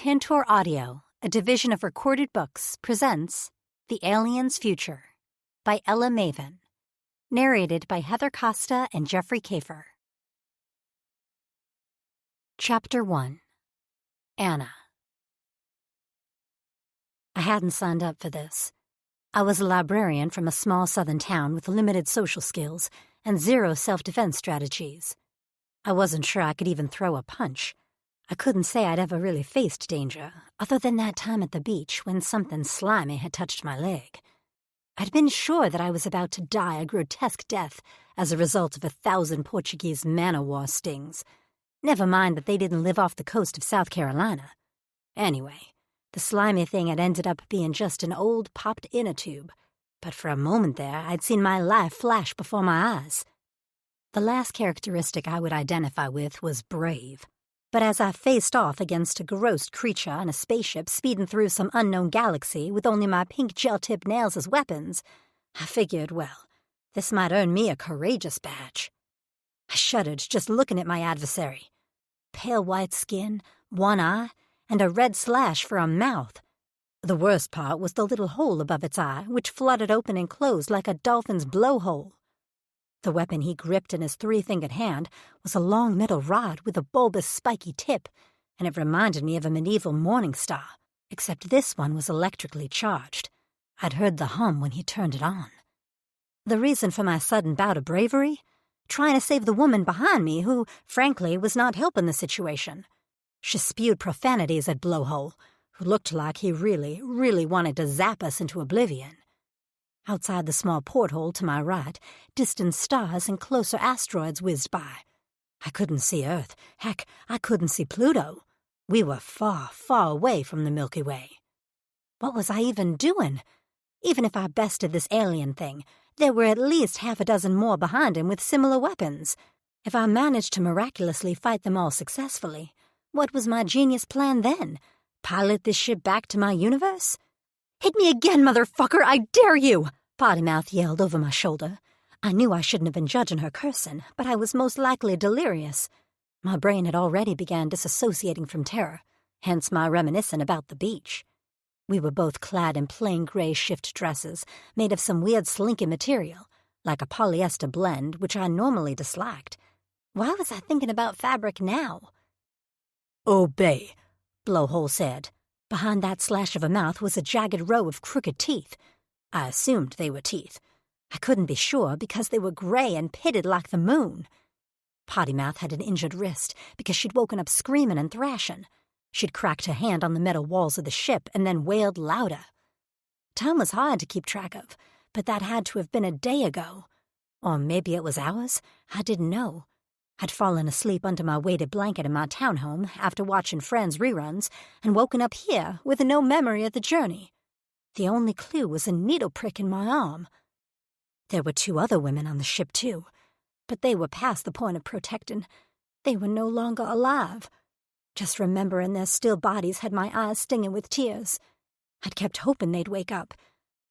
Tantor Audio, a division of Recorded Books, presents The Alien's Future by Ella Maven, narrated by Heather Costa and Jeffrey Kafer. Chapter 1. Anna. I hadn't signed up for this. I was a librarian from a small southern town with limited social skills and zero self-defense strategies. I wasn't sure I could even throw a punch. I couldn't say I'd ever really faced danger, other than that time at the beach when something slimy had touched my leg. I'd been sure that I was about to die a grotesque death as a result of 1,000 Portuguese man-o'-war stings. Never mind that they didn't live off the coast of South Carolina. Anyway, the slimy thing had ended up being just an old popped inner tube, but for a moment there I'd seen my life flash before my eyes. The last characteristic I would identify with was brave. But as I faced off against a gross creature in a spaceship speeding through some unknown galaxy with only my pink gel-tipped nails as weapons, I figured, well, this might earn me a courageous badge. I shuddered just looking at my adversary. Pale white skin, one eye, and a red slash for a mouth. The worst part was the little hole above its eye, which fluttered open and closed like a dolphin's blowhole. The weapon he gripped in his three-fingered hand was a long metal rod with a bulbous, spiky tip, and it reminded me of a medieval morning star, except this one was electrically charged. I'd heard the hum when he turned it on. The reason for my sudden bout of bravery? Trying to save the woman behind me who, frankly, was not helping the situation. She spewed profanities at Blowhole, who looked like he really, really wanted to zap us into oblivion. Outside the small porthole to my right, distant stars and closer asteroids whizzed by. I couldn't see Earth. Heck, I couldn't see Pluto. We were far, far away from the Milky Way. What was I even doing? Even if I bested this alien thing, there were at least half a dozen more behind him with similar weapons. If I managed to miraculously fight them all successfully, what was my genius plan then? Pilot this ship back to my universe? "Hit me again, motherfucker! I dare you!" Pottymouth yelled over my shoulder. I knew I shouldn't have been judging her cursing, but I was most likely delirious. My brain had already begun disassociating from terror, hence my reminiscing about the beach. We were both clad in plain gray shift dresses made of some weird slinky material, like a polyester blend, which I normally disliked. Why was I thinking about fabric now? "Obey," Blowhole said. Behind that slash of a mouth was a jagged row of crooked teeth. I assumed they were teeth. I couldn't be sure because they were gray and pitted like the moon. Pottymouth had an injured wrist because she'd woken up screaming and thrashing. She'd cracked her hand on the metal walls of the ship and then wailed louder. Time was hard to keep track of, but that had to have been a day ago. Or maybe it was hours. I didn't know. I'd fallen asleep under my weighted blanket in my townhome after watching Friends reruns and woken up here with no memory of the journey. The only clue was a needle prick in my arm. There were 2 other women on the ship, too, but they were past the point of protecting. They were no longer alive. Just remembering their still bodies had my eyes stinging with tears. I'd kept hoping they'd wake up,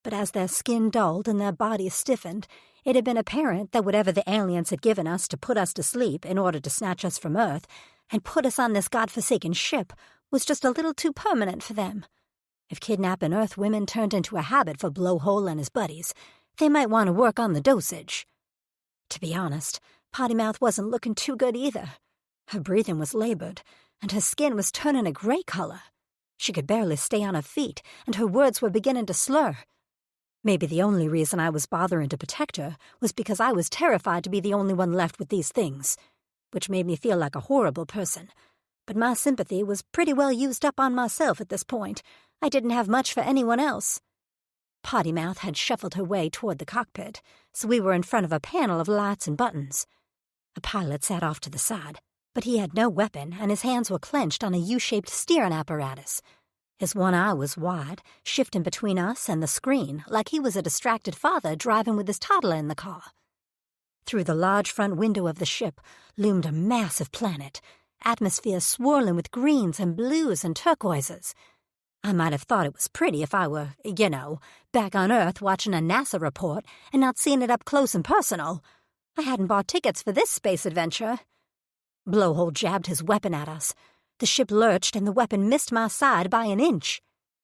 but as their skin dulled and their bodies stiffened, it had been apparent that whatever the aliens had given us to put us to sleep in order to snatch us from Earth and put us on this godforsaken ship was just a little too permanent for them. If kidnapping Earth women turned into a habit for Blowhole and his buddies, they might want to work on the dosage. To be honest, Pottymouth wasn't looking too good either. Her breathing was labored, and her skin was turning a gray color. She could barely stay on her feet, and her words were beginning to slur. Maybe the only reason I was bothering to protect her was because I was terrified to be the only one left with these things, which made me feel like a horrible person. But my sympathy was pretty well used up on myself at this point. I didn't have much for anyone else. Pottymouth had shuffled her way toward the cockpit, so we were in front of a panel of lights and buttons. A pilot sat off to the side, but he had no weapon, and his hands were clenched on a U-shaped steering apparatus. His one eye was wide, shifting between us and the screen like he was a distracted father driving with his toddler in the car. Through the large front window of the ship loomed a massive planet, atmosphere swirling with greens and blues and turquoises. I might have thought it was pretty if I were, back on Earth watching a NASA report and not seeing it up close and personal. I hadn't bought tickets for this space adventure. Blowhole jabbed his weapon at us. The ship lurched and the weapon missed my side by an inch.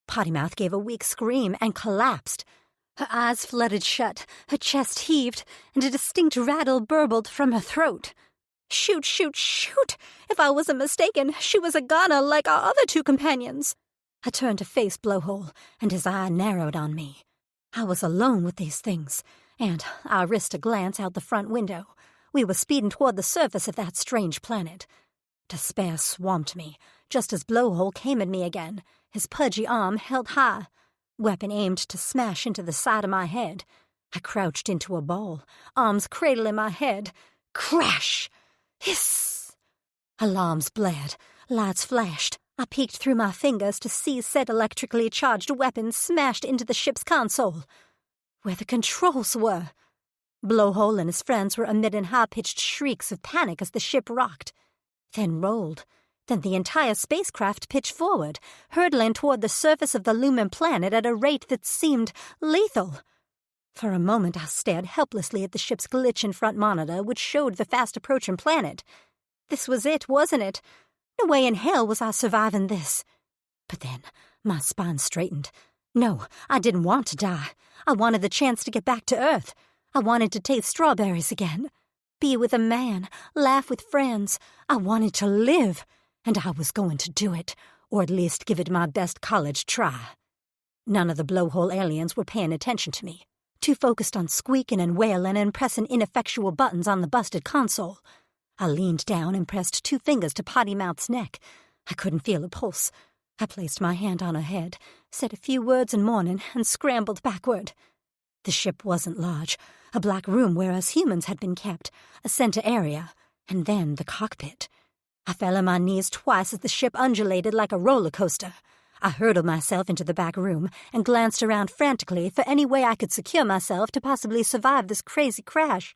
Pottymouth gave a weak scream and collapsed. Her eyes fluttered shut, her chest heaved, and a distinct rattle burbled from her throat. Shoot, shoot, shoot! If I wasn't mistaken, she was a goner like our other two companions. I turned to face Blowhole, and his eye narrowed on me. I was alone with these things, and I risked a glance out the front window. We were speeding toward the surface of that strange planet. Despair swamped me, just as Blowhole came at me again, his pudgy arm held high, weapon aimed to smash into the side of my head. I crouched into a ball, arms cradling my head. Crash! Hiss! Alarms blared, lights flashed. I peeked through my fingers to see said electrically charged weapon smashed into the ship's console, where the controls were. Blowhole and his friends were emitting high-pitched shrieks of panic as the ship rocked, then rolled. Then the entire spacecraft pitched forward, hurtling toward the surface of the looming planet at a rate that seemed lethal. For a moment I stared helplessly at the ship's glitching front monitor, which showed the fast-approaching planet. This was it, wasn't it? No way in hell was I surviving this. But then my spine straightened. No, I didn't want to die. I wanted the chance to get back to Earth. I wanted to taste strawberries again, be with a man, laugh with friends. I wanted to live, and I was going to do it, or at least give it my best college try. None of the Blowhole aliens were paying attention to me, too focused on squeaking and wailing and pressing ineffectual buttons on the busted console. I leaned down and pressed 2 fingers to Pottymouth's neck. I couldn't feel a pulse. I placed my hand on her head, said a few words in mourning, and scrambled backward. The ship wasn't large. A black room where us humans had been kept, a center area, and then the cockpit. I fell on my knees twice as the ship undulated like a roller coaster. I hurled myself into the back room and glanced around frantically for any way I could secure myself to possibly survive this crazy crash.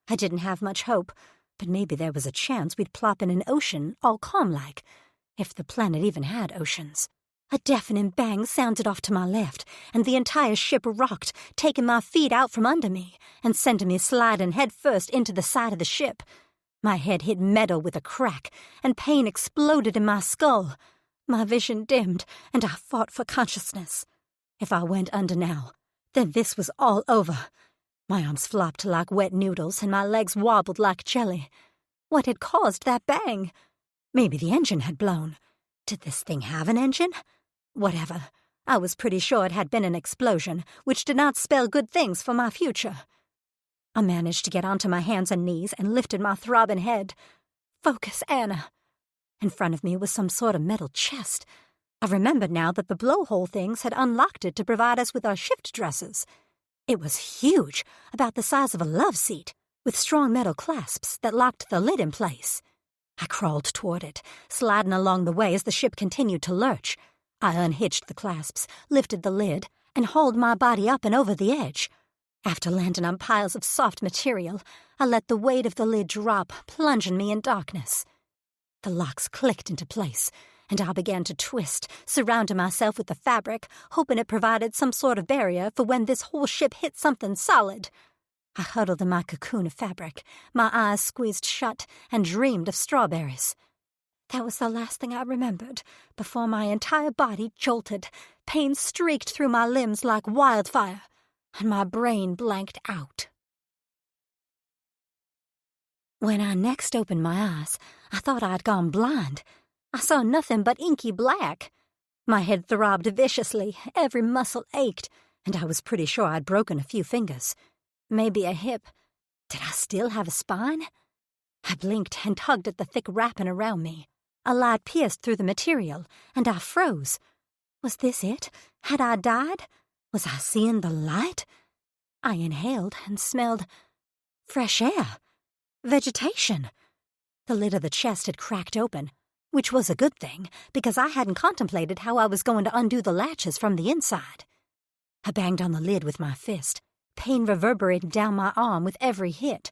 I didn't have much hope, but maybe there was a chance we'd plop in an ocean, all calm-like, if the planet even had oceans. A deafening bang sounded off to my left, and the entire ship rocked, taking my feet out from under me and sending me sliding headfirst into the side of the ship. My head hit metal with a crack, and pain exploded in my skull. My vision dimmed, and I fought for consciousness. If I went under now, then this was all over. My arms flopped like wet noodles, and my legs wobbled like jelly. What had caused that bang? Maybe the engine had blown. Did this thing have an engine? Whatever. I was pretty sure it had been an explosion, which did not spell good things for my future. I managed to get onto my hands and knees and lifted my throbbing head. Focus, Anna. In front of me was some sort of metal chest. I remembered now that the Blowhole things had unlocked it to provide us with our shift dresses. It was huge, about the size of a love seat, with strong metal clasps that locked the lid in place. I crawled toward it, sliding along the way as the ship continued to lurch. I unhitched the clasps, lifted the lid, and hauled my body up and over the edge. After landing on piles of soft material, I let the weight of the lid drop, plunging me in darkness. The locks clicked into place, and I began to twist, surrounding myself with the fabric, hoping it provided some sort of barrier for when this whole ship hit something solid. I huddled in my cocoon of fabric, my eyes squeezed shut, and dreamed of strawberries. That was the last thing I remembered, before my entire body jolted, pain streaked through my limbs like wildfire, and my brain blanked out. When I next opened my eyes, I thought I'd gone blind. I saw nothing but inky black. My head throbbed viciously, every muscle ached, and I was pretty sure I'd broken a few fingers. Maybe a hip. Did I still have a spine? I blinked and tugged at the thick wrapping around me. A light pierced through the material, and I froze. Was this it? Had I died? Was I seeing the light? I inhaled and smelled fresh air. Vegetation. The lid of the chest had cracked open, which was a good thing, because I hadn't contemplated how I was going to undo the latches from the inside. I banged on the lid with my fist, pain reverberating down my arm with every hit.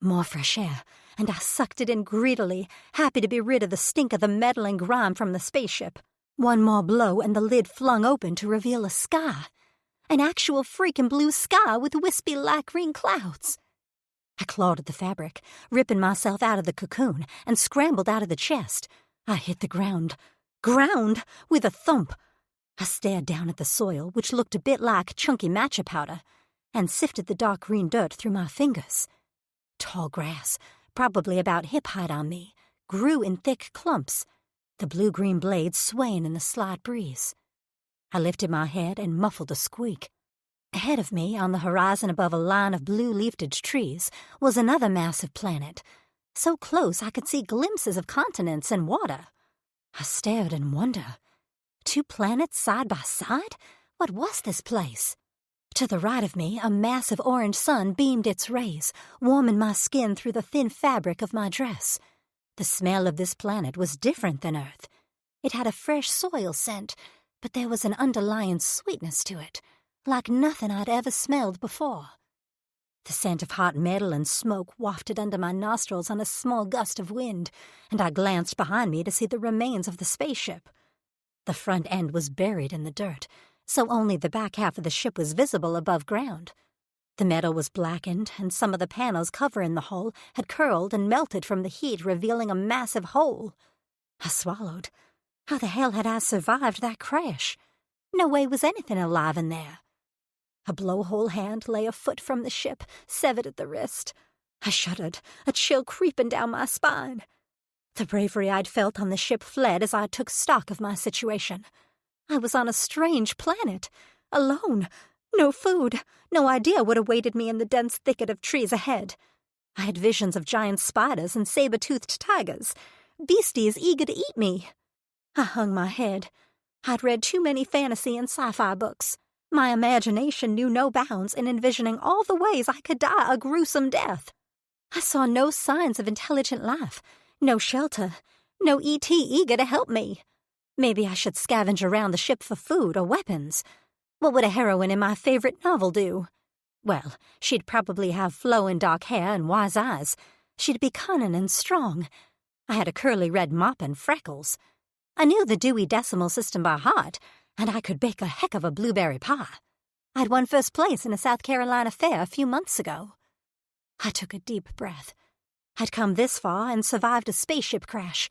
More fresh air, and I sucked it in greedily, happy to be rid of the stink of the metal and grime from the spaceship. One more blow, and the lid flung open to reveal a sky. An actual freaking blue sky with wispy light green clouds. I clawed at the fabric, ripping myself out of the cocoon, and scrambled out of the chest. I hit the ground. Ground! With a thump. I stared down at the soil, which looked a bit like chunky matcha powder, and sifted the dark green dirt through my fingers. Tall grass, probably about hip-height on me, grew in thick clumps, the blue-green blades swaying in the slight breeze. I lifted my head and muffled a squeak. Ahead of me, on the horizon above a line of blue-leafed trees, was another massive planet, so close I could see glimpses of continents and water. I stared in wonder. 2 planets side by side? What was this place? To the right of me, a massive orange sun beamed its rays, warming my skin through the thin fabric of my dress. The smell of this planet was different than Earth. It had a fresh soil scent, but there was an underlying sweetness to it, like nothing I'd ever smelled before. The scent of hot metal and smoke wafted under my nostrils on a small gust of wind, and I glanced behind me to see the remains of the spaceship. The front end was buried in the dirt, so only the back half of the ship was visible above ground. The metal was blackened, and some of the panels covering the hull had curled and melted from the heat, revealing a massive hole. I swallowed. How the hell had I survived that crash? No way was anything alive in there. A blowhole hand lay a foot from the ship, severed at the wrist. I shuddered, a chill creeping down my spine. The bravery I'd felt on the ship fled as I took stock of my situation. I was on a strange planet, alone, no food, no idea what awaited me in the dense thicket of trees ahead. I had visions of giant spiders and saber-toothed tigers, beasties eager to eat me. I hung my head. I'd read too many fantasy and sci-fi books. My imagination knew no bounds in envisioning all the ways I could die a gruesome death. I saw no signs of intelligent life, no shelter, no ET eager to help me. Maybe I should scavenge around the ship for food or weapons. What would a heroine in my favorite novel do? Well, she'd probably have flowing dark hair and wise eyes. She'd be cunning and strong. I had a curly red mop and freckles. I knew the Dewey Decimal System by heart, and I could bake a heck of a blueberry pie. I'd won first place in a South Carolina fair a few months ago. I took a deep breath. I'd come this far and survived a spaceship crash.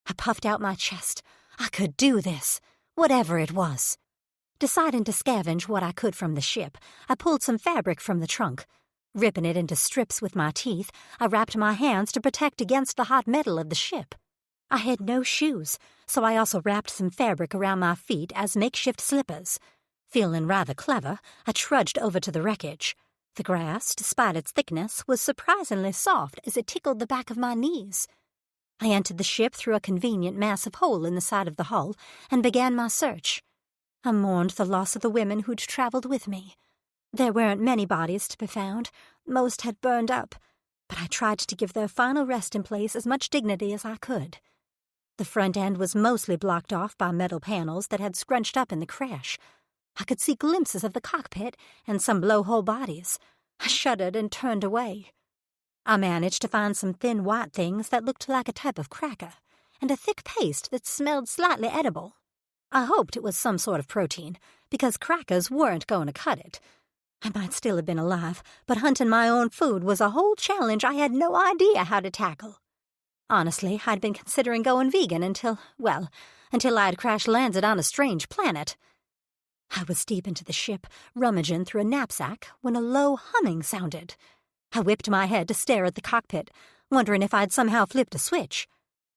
I puffed out my chest. I could do this, whatever it was. Deciding to scavenge what I could from the ship, I pulled some fabric from the trunk. Ripping it into strips with my teeth, I wrapped my hands to protect against the hot metal of the ship. I had no shoes, so I also wrapped some fabric around my feet as makeshift slippers. Feeling rather clever, I trudged over to the wreckage. The grass, despite its thickness, was surprisingly soft as it tickled the back of my knees. I entered the ship through a convenient massive hole in the side of the hull and began my search. I mourned the loss of the women who'd traveled with me. There weren't many bodies to be found. Most had burned up, but I tried to give their final resting place as much dignity as I could. The front end was mostly blocked off by metal panels that had scrunched up in the crash. I could see glimpses of the cockpit and some blowhole bodies. I shuddered and turned away. I managed to find some thin white things that looked like a type of cracker, and a thick paste that smelled slightly edible. I hoped it was some sort of protein, because crackers weren't going to cut it. I might still have been alive, but hunting my own food was a whole challenge I had no idea how to tackle. Honestly, I'd been considering going vegan until I'd crash-landed on a strange planet. I was deep into the ship, rummaging through a knapsack, when a low humming sounded. I whipped my head to stare at the cockpit, wondering if I'd somehow flipped a switch.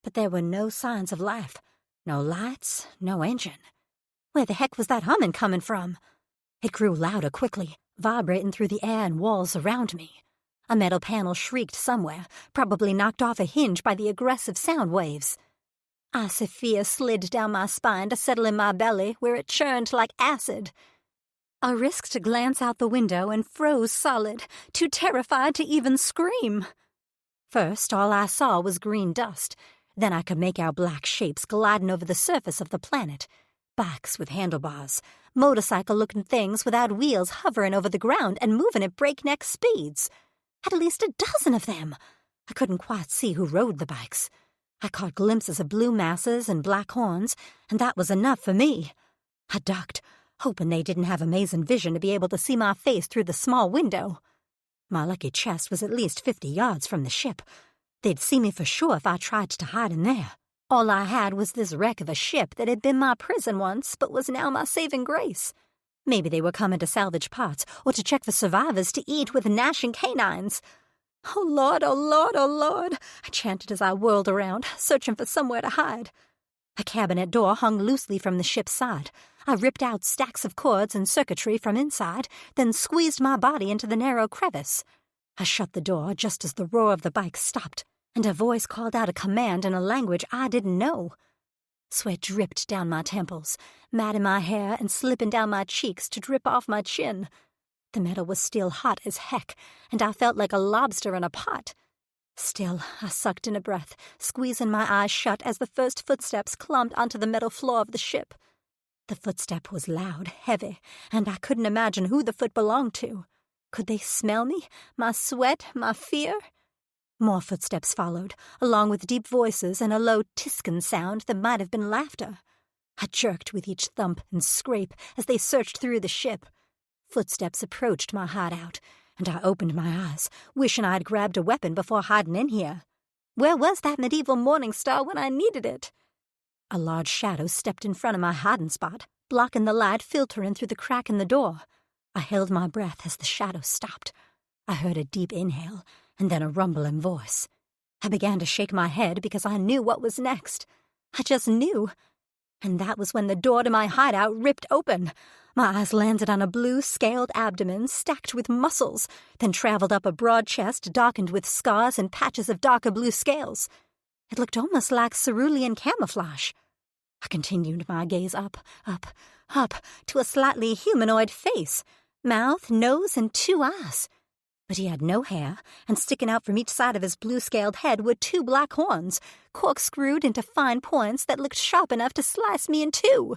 But there were no signs of life. No lights, no engine. Where the heck was that humming coming from? It grew louder quickly, vibrating through the air and walls around me. A metal panel shrieked somewhere, probably knocked off a hinge by the aggressive sound waves. Icy fear slid down my spine to settle in my belly, where it churned like acid. I risked a glance out the window and froze solid, too terrified to even scream. First, all I saw was green dust. Then I could make out black shapes gliding over the surface of the planet. Bikes with handlebars, motorcycle-looking things without wheels hovering over the ground and moving at breakneck speeds. At least a dozen of them. I couldn't quite see who rode the bikes. I caught glimpses of blue masses and black horns, and that was enough for me. I ducked, hoping they didn't have amazing vision to be able to see my face through the small window. My lucky chest was at least 50 yards from the ship. They'd see me for sure if I tried to hide in there. All I had was this wreck of a ship that had been my prison once, but was now my saving grace. Maybe they were coming to salvage parts, or to check for survivors to eat with gnashing canines. Oh, Lord, oh, Lord, oh, Lord, I chanted as I whirled around, searching for somewhere to hide. A cabinet door hung loosely from the ship's side. I ripped out stacks of cords and circuitry from inside, then squeezed my body into the narrow crevice. I shut the door just as the roar of the bike stopped, and a voice called out a command in a language I didn't know. Sweat dripped down my temples, matting my hair and slipping down my cheeks to drip off my chin. The metal was still hot as heck, and I felt like a lobster in a pot. Still, I sucked in a breath, squeezing my eyes shut as the first footsteps clumped onto the metal floor of the ship. The footstep was loud, heavy, and I couldn't imagine who the foot belonged to. Could they smell me? My sweat? My fear? More footsteps followed, along with deep voices and a low tiskin sound that might have been laughter. I jerked with each thump and scrape as they searched through the ship. Footsteps approached my hideout, and I opened my eyes, wishing I'd grabbed a weapon before hiding in here. Where was that medieval morning star when I needed it? A large shadow stepped in front of my hiding spot, blocking the light filtering through the crack in the door. I held my breath as the shadow stopped. I heard a deep inhale, and then a rumbling voice. I began to shake my head because I knew what was next. I just knew. And that was when the door to my hideout ripped open. My eyes landed on a blue, scaled abdomen stacked with muscles, then traveled up a broad chest darkened with scars and patches of darker blue scales. It looked almost like cerulean camouflage. I continued my gaze up, to a slightly humanoid face, mouth, nose, and 2 eyes. But he had no hair, and sticking out from each side of his blue-scaled head were 2 black horns, corkscrewed into fine points that looked sharp enough to slice me in 2.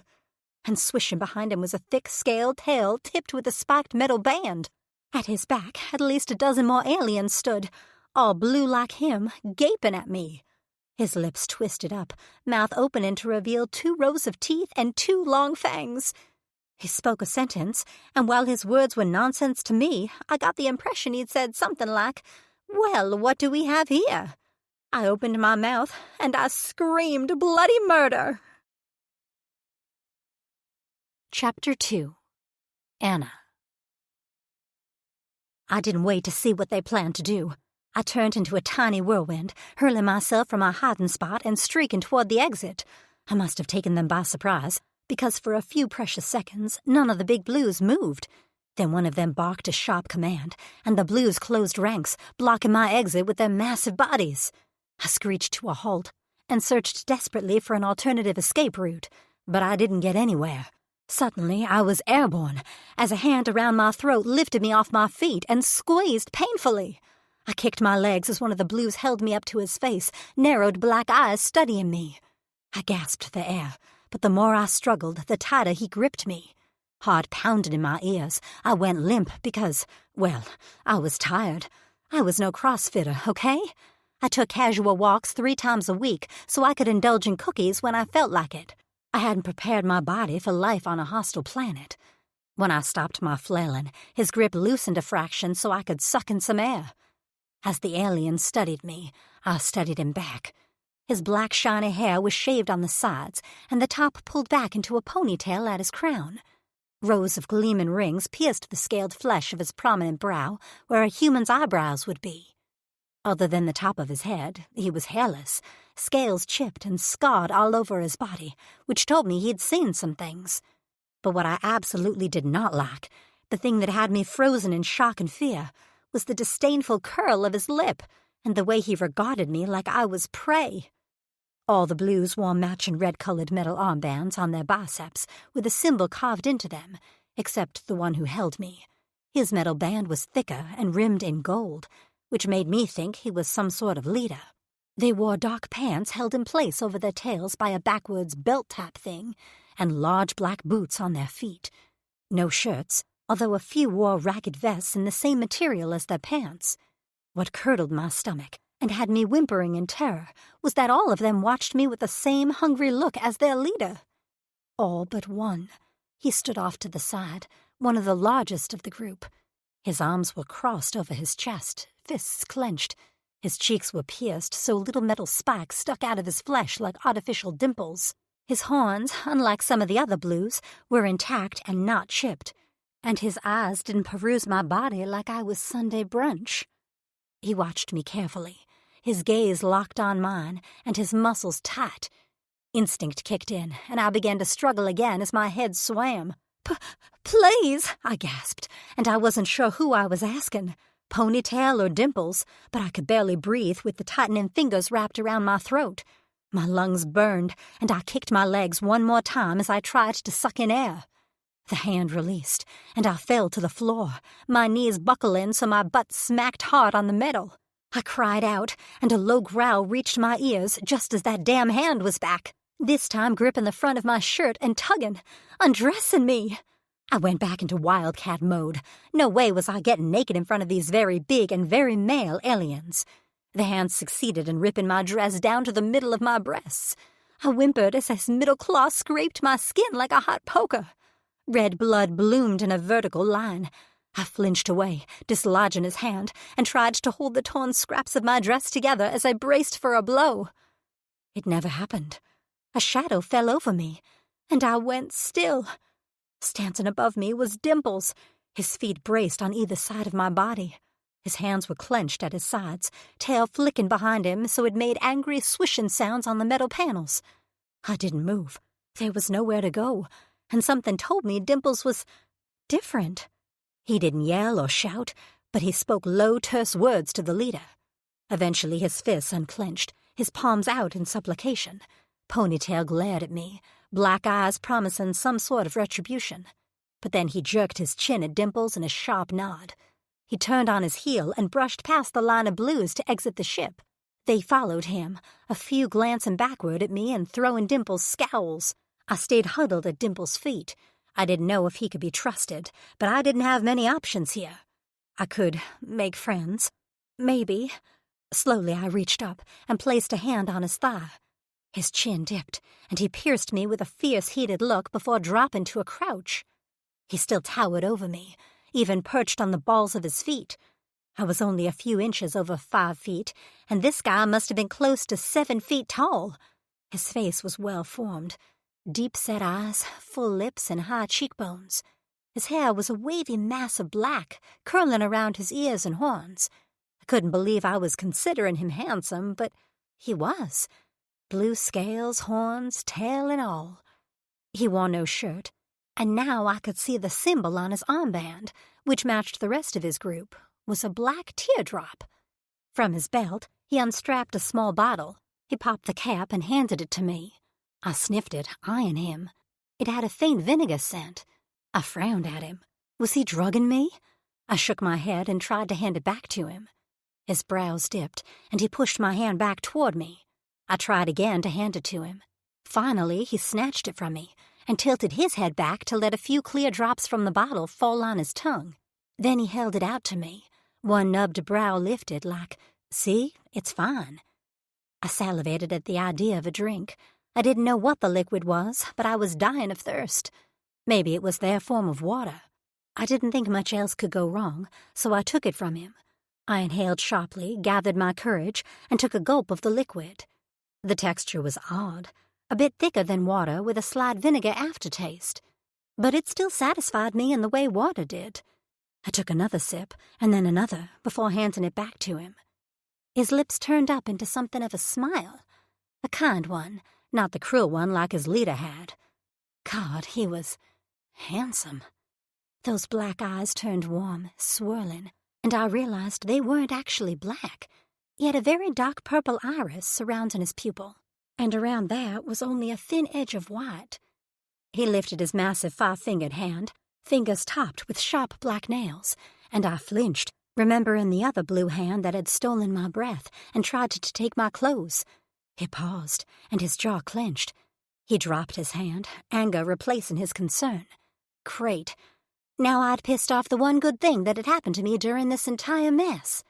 And swishing behind him was a thick, scaled tail tipped with a spiked metal band. At his back, at least a dozen more aliens stood, all blue like him, gaping at me. His lips twisted up, mouth opening to reveal 2 rows of teeth and 2 long fangs. He spoke a sentence, and while his words were nonsense to me, I got the impression he'd said something like, "Well, what do we have here?" I opened my mouth, and I screamed bloody murder. Chapter 2. Anna. I didn't wait to see what they planned to do. I turned into a tiny whirlwind, hurling myself from my hiding spot and streaking toward the exit. I must have taken them by surprise, because for a few precious seconds, none of the big blues moved. Then one of them barked a sharp command, and the blues closed ranks, blocking my exit with their massive bodies. I screeched to a halt and searched desperately for an alternative escape route, but I didn't get anywhere. Suddenly, I was airborne, as a hand around my throat lifted me off my feet and squeezed painfully. I kicked my legs as one of the blues held me up to his face, narrowed black eyes studying me. I gasped for air, but the more I struggled, the tighter he gripped me. Heart pounded in my ears. I went limp because, well, I was tired. I was no CrossFitter, okay? I took casual walks 3 times a week so I could indulge in cookies when I felt like it. I hadn't prepared my body for life on a hostile planet. When I stopped my flailing, his grip loosened a fraction so I could suck in some air. As the alien studied me, I studied him back. His black shiny hair was shaved on the sides, and the top pulled back into a ponytail at his crown. Rows of gleaming rings pierced the scaled flesh of his prominent brow, where a human's eyebrows would be. Other than the top of his head, he was hairless, scales chipped and scarred all over his body, which told me he'd seen some things. But what I absolutely did not like, the thing that had me frozen in shock and fear, was the disdainful curl of his lip and the way he regarded me like I was prey. All the blues wore matching red-colored metal armbands on their biceps with a symbol carved into them, except the one who held me. His metal band was thicker and rimmed in gold, which made me think he was some sort of leader. They wore dark pants held in place over their tails by a backwards belt-tap thing, and large black boots on their feet. No shirts, although a few wore ragged vests in the same material as their pants. What curdled my stomach and had me whimpering in terror was that all of them watched me with the same hungry look as their leader. All but one. He stood off to the side, one of the largest of the group. His arms were crossed over his chest, fists clenched. His cheeks were pierced so little metal spikes stuck out of his flesh like artificial dimples. His horns, unlike some of the other blues, were intact and not chipped, and his eyes didn't peruse my body like I was Sunday brunch. He watched me carefully, his gaze locked on mine, and his muscles tight. Instinct kicked in, and I began to struggle again as my head swam. Please, I gasped, and I wasn't sure who I was asking, Ponytail or Dimples, but I could barely breathe with the tightening fingers wrapped around my throat. My lungs burned, and I kicked my legs one more time as I tried to suck in air. The hand released, and I fell to the floor, my knees buckling so my butt smacked hard on the metal. I cried out, and a low growl reached my ears just as that damn hand was back, this time gripping the front of my shirt and tugging, undressing me. I went back into wildcat mode. No way was I getting naked in front of these very big and very male aliens. The hand succeeded in ripping my dress down to the middle of my breasts. I whimpered as his middle claw scraped my skin like a hot poker. Red blood bloomed in a vertical line. I flinched away, dislodging his hand, and tried to hold the torn scraps of my dress together as I braced for a blow. It never happened. A shadow fell over me, and I went still. Standing above me was Dimples, his feet braced on either side of my body. His hands were clenched at his sides, tail flicking behind him so it made angry swishing sounds on the metal panels. I didn't move. There was nowhere to go, and something told me Dimples was different. He didn't yell or shout, but he spoke low, terse words to the leader. Eventually his fists unclenched, his palms out in supplication. Ponytail glared at me, black eyes promising some sort of retribution. But then he jerked his chin at Dimples in a sharp nod. He turned on his heel and brushed past the line of blues to exit the ship. They followed him, a few glancing backward at me and throwing Dimples scowls. I stayed huddled at Dimples' feet. I didn't know if he could be trusted, but I didn't have many options here. I could make friends. Maybe. Slowly I reached up and placed a hand on his thigh. His chin dipped, and he pierced me with a fierce, heated look before dropping to a crouch. He still towered over me, even perched on the balls of his feet. I was only a few inches over 5 feet, and this guy must have been close to 7 feet tall. His face was well-formed, deep-set eyes, full lips, and high cheekbones. His hair was a wavy mass of black, curling around his ears and horns. I couldn't believe I was considering him handsome, but he was. Blue scales, horns, tail, and all. He wore no shirt, and now I could see the symbol on his armband, which matched the rest of his group, was a black teardrop. From his belt, he unstrapped a small bottle. He popped the cap and handed it to me. I sniffed it, eyeing him. It had a faint vinegar scent. I frowned at him. Was he drugging me? I shook my head and tried to hand it back to him. His brows dipped, and he pushed my hand back toward me. I tried again to hand it to him. Finally, he snatched it from me and tilted his head back to let a few clear drops from the bottle fall on his tongue. Then he held it out to me, one nubbed brow lifted like, "See, it's fine." I salivated at the idea of a drink. I didn't know what the liquid was, but I was dying of thirst. Maybe it was their form of water. I didn't think much else could go wrong, so I took it from him. I inhaled sharply, gathered my courage, and took a gulp of the liquid. The texture was odd, a bit thicker than water with a slight vinegar aftertaste, but it still satisfied me in the way water did. I took another sip, and then another, before handing it back to him. His lips turned up into something of a smile, a kind one, not the cruel one like his leader had. God, he was handsome. Those black eyes turned warm, swirling, and I realized they weren't actually black. He had a very dark purple iris surrounding his pupil, and around that was only a thin edge of white. He lifted his massive 5-fingered hand, fingers topped with sharp black nails, and I flinched, remembering the other blue hand that had stolen my breath and tried to take my clothes. He paused, and his jaw clenched. He dropped his hand, anger replacing his concern. Great. Now I'd pissed off the one good thing that had happened to me during this entire mess.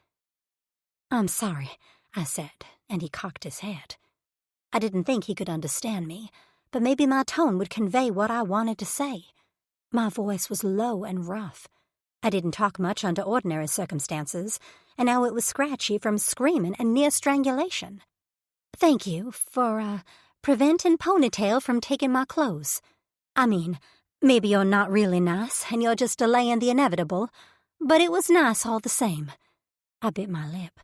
"I'm sorry," I said, and he cocked his head. I didn't think he could understand me, but maybe my tone would convey what I wanted to say. My voice was low and rough. I didn't talk much under ordinary circumstances, and now it was scratchy from screaming and near strangulation. "Thank you for, preventing Ponytail from taking my clothes. I mean, maybe you're not really nice and you're just delaying the inevitable, but it was nice all the same." I bit my lip.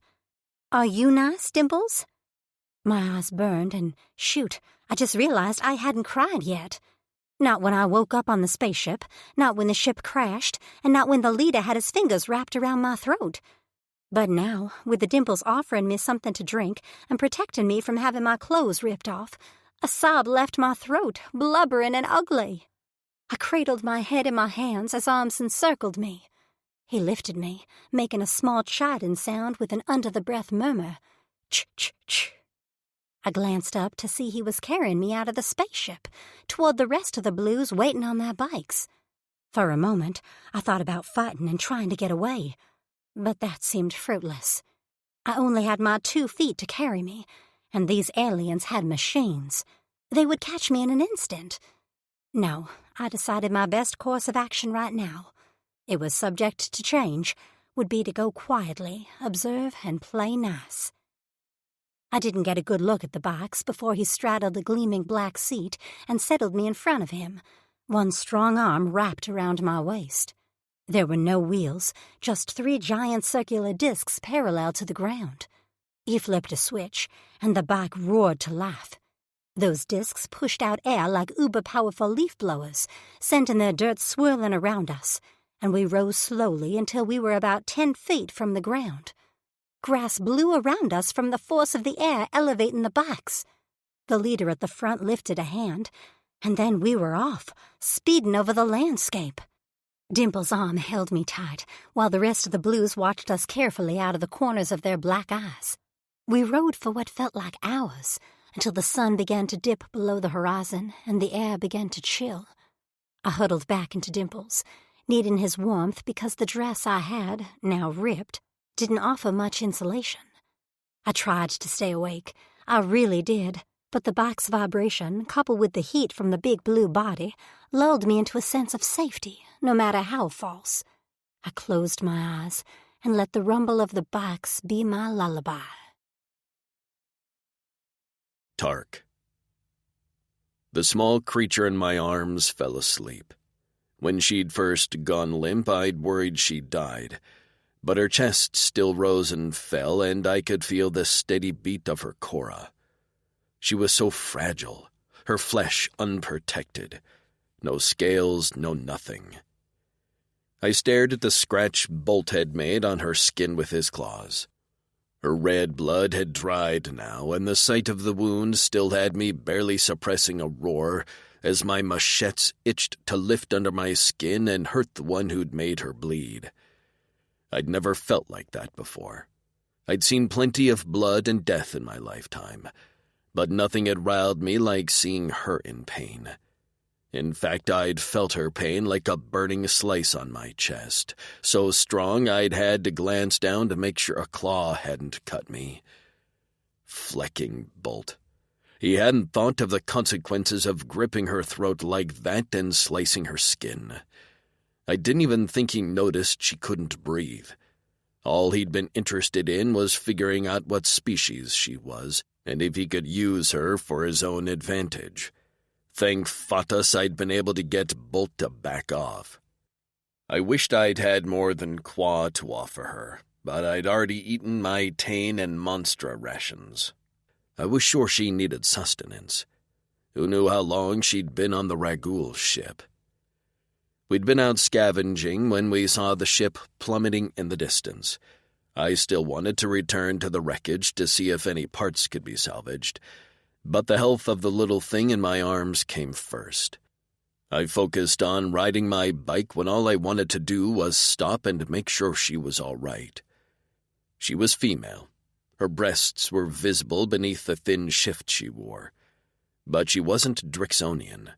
"Are you nice, Dimples?" My eyes burned, and shoot, I just realized I hadn't cried yet. Not when I woke up on the spaceship, not when the ship crashed, and not when the leader had his fingers wrapped around my throat. But now, with the Dimples offering me something to drink and protecting me from having my clothes ripped off, a sob left my throat, blubbering and ugly. I cradled my head in my hands as arms encircled me. He lifted me, making a small chiding sound with an under-the-breath murmur. Ch-ch-ch. I glanced up to see he was carrying me out of the spaceship, toward the rest of the Blues waiting on their bikes. For a moment, I thought about fighting and trying to get away, but that seemed fruitless. I only had my 2 feet to carry me, and these aliens had machines. They would catch me in an instant. No, I decided my best course of action right now, it was subject to change, would be to go quietly, observe, and play nice. I didn't get a good look at the box before he straddled the gleaming black seat and settled me in front of him, one strong arm wrapped around my waist. There were no wheels, just 3 giant circular discs parallel to the ground. He flipped a switch, and the bike roared to life. Those discs pushed out air like uber-powerful leaf blowers, sending their dirt swirling around us, and we rose slowly until we were about 10 feet from the ground. Grass blew around us from the force of the air elevating the box. The leader at the front lifted a hand, and then we were off, speeding over the landscape. Dimple's arm held me tight, while the rest of the Blues watched us carefully out of the corners of their black eyes. We rode for what felt like hours, until the sun began to dip below the horizon and the air began to chill. I huddled back into Dimples, needing his warmth because the dress I had, now ripped, didn't offer much insulation. I tried to stay awake. I really did, but the box vibration, coupled with the heat from the big blue body, lulled me into a sense of safety, no matter how false. I closed my eyes and let the rumble of the box be my lullaby. Tark. The small creature in my arms fell asleep. When she'd first gone limp, I'd worried she'd died, but her chest still rose and fell, and I could feel the steady beat of her cora. She was so fragile, her flesh unprotected. No scales, no nothing. I stared at the scratch Bolt had made on her skin with his claws. Her red blood had dried now, and the sight of the wound still had me barely suppressing a roar as my machetes itched to lift under my skin and hurt the one who'd made her bleed. I'd never felt like that before. I'd seen plenty of blood and death in my lifetime, but nothing had riled me like seeing her in pain. In fact, I'd felt her pain like a burning slice on my chest, so strong I'd had to glance down to make sure a claw hadn't cut me. Flecking Bolt. He hadn't thought of the consequences of gripping her throat like that and slicing her skin. I didn't even think he noticed she couldn't breathe. All he'd been interested in was figuring out what species she was, and if he could use her for his own advantage. Thank Fatus I'd been able to get Bolt to back off. I wished I'd had more than Qua to offer her, but I'd already eaten my Tane and Monstra rations. I was sure she needed sustenance. Who knew how long she'd been on the Ragul ship? We'd been out scavenging when we saw the ship plummeting in the distance. I still wanted to return to the wreckage to see if any parts could be salvaged, but the health of the little thing in my arms came first. I focused on riding my bike when all I wanted to do was stop and make sure she was all right. She was female. Her breasts were visible beneath the thin shift she wore. But she wasn't Drixonian.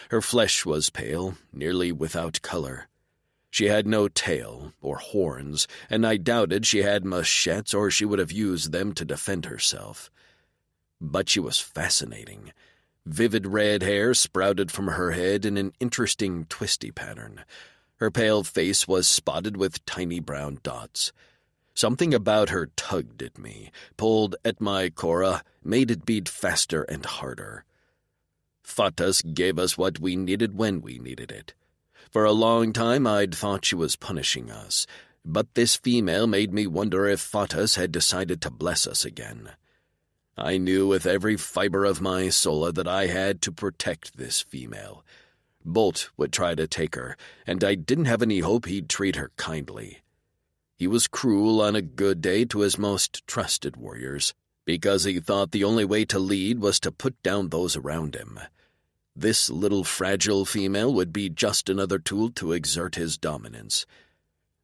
Her flesh was pale, nearly without color. She had no tail or horns, and I doubted she had machetes or she would have used them to defend herself. But she was fascinating. Vivid red hair sprouted from her head in an interesting twisty pattern. Her pale face was spotted with tiny brown dots. Something about her tugged at me, pulled at my cora, made it beat faster and harder. Fatas gave us what we needed when we needed it. For a long time I'd thought she was punishing us, but this female made me wonder if Fatas had decided to bless us again. I knew with every fiber of my soul that I had to protect this female. Bolt would try to take her, and I didn't have any hope he'd treat her kindly. He was cruel on a good day to his most trusted warriors, because he thought the only way to lead was to put down those around him. This little fragile female would be just another tool to exert his dominance.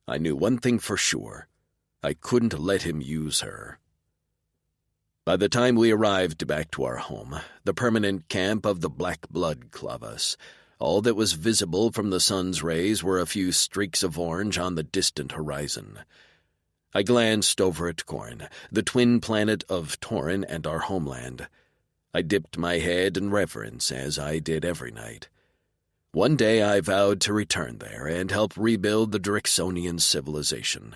I knew one thing for sure. I couldn't let him use her. By the time we arrived back to our home, the permanent camp of the Black Blood Clavas, all that was visible from the sun's rays were a few streaks of orange on the distant horizon. I glanced over at Korn, the twin planet of Torin and our homeland. I dipped my head in reverence, as I did every night. One day I vowed to return there and help rebuild the Drixonian civilization.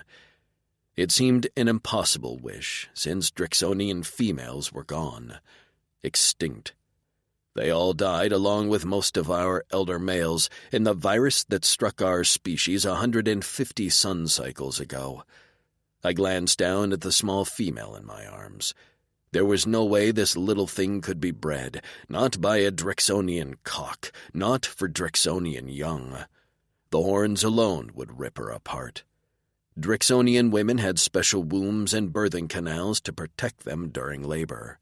It seemed an impossible wish, since Drixonian females were gone, extinct. They all died along with most of our elder males in the virus that struck our species 150 sun cycles ago. I glanced down at the small female in my arms. There was no way this little thing could be bred, not by a Drixonian cock, not for Drixonian young. The horns alone would rip her apart. Drixonian women had special wombs and birthing canals to protect them during labor.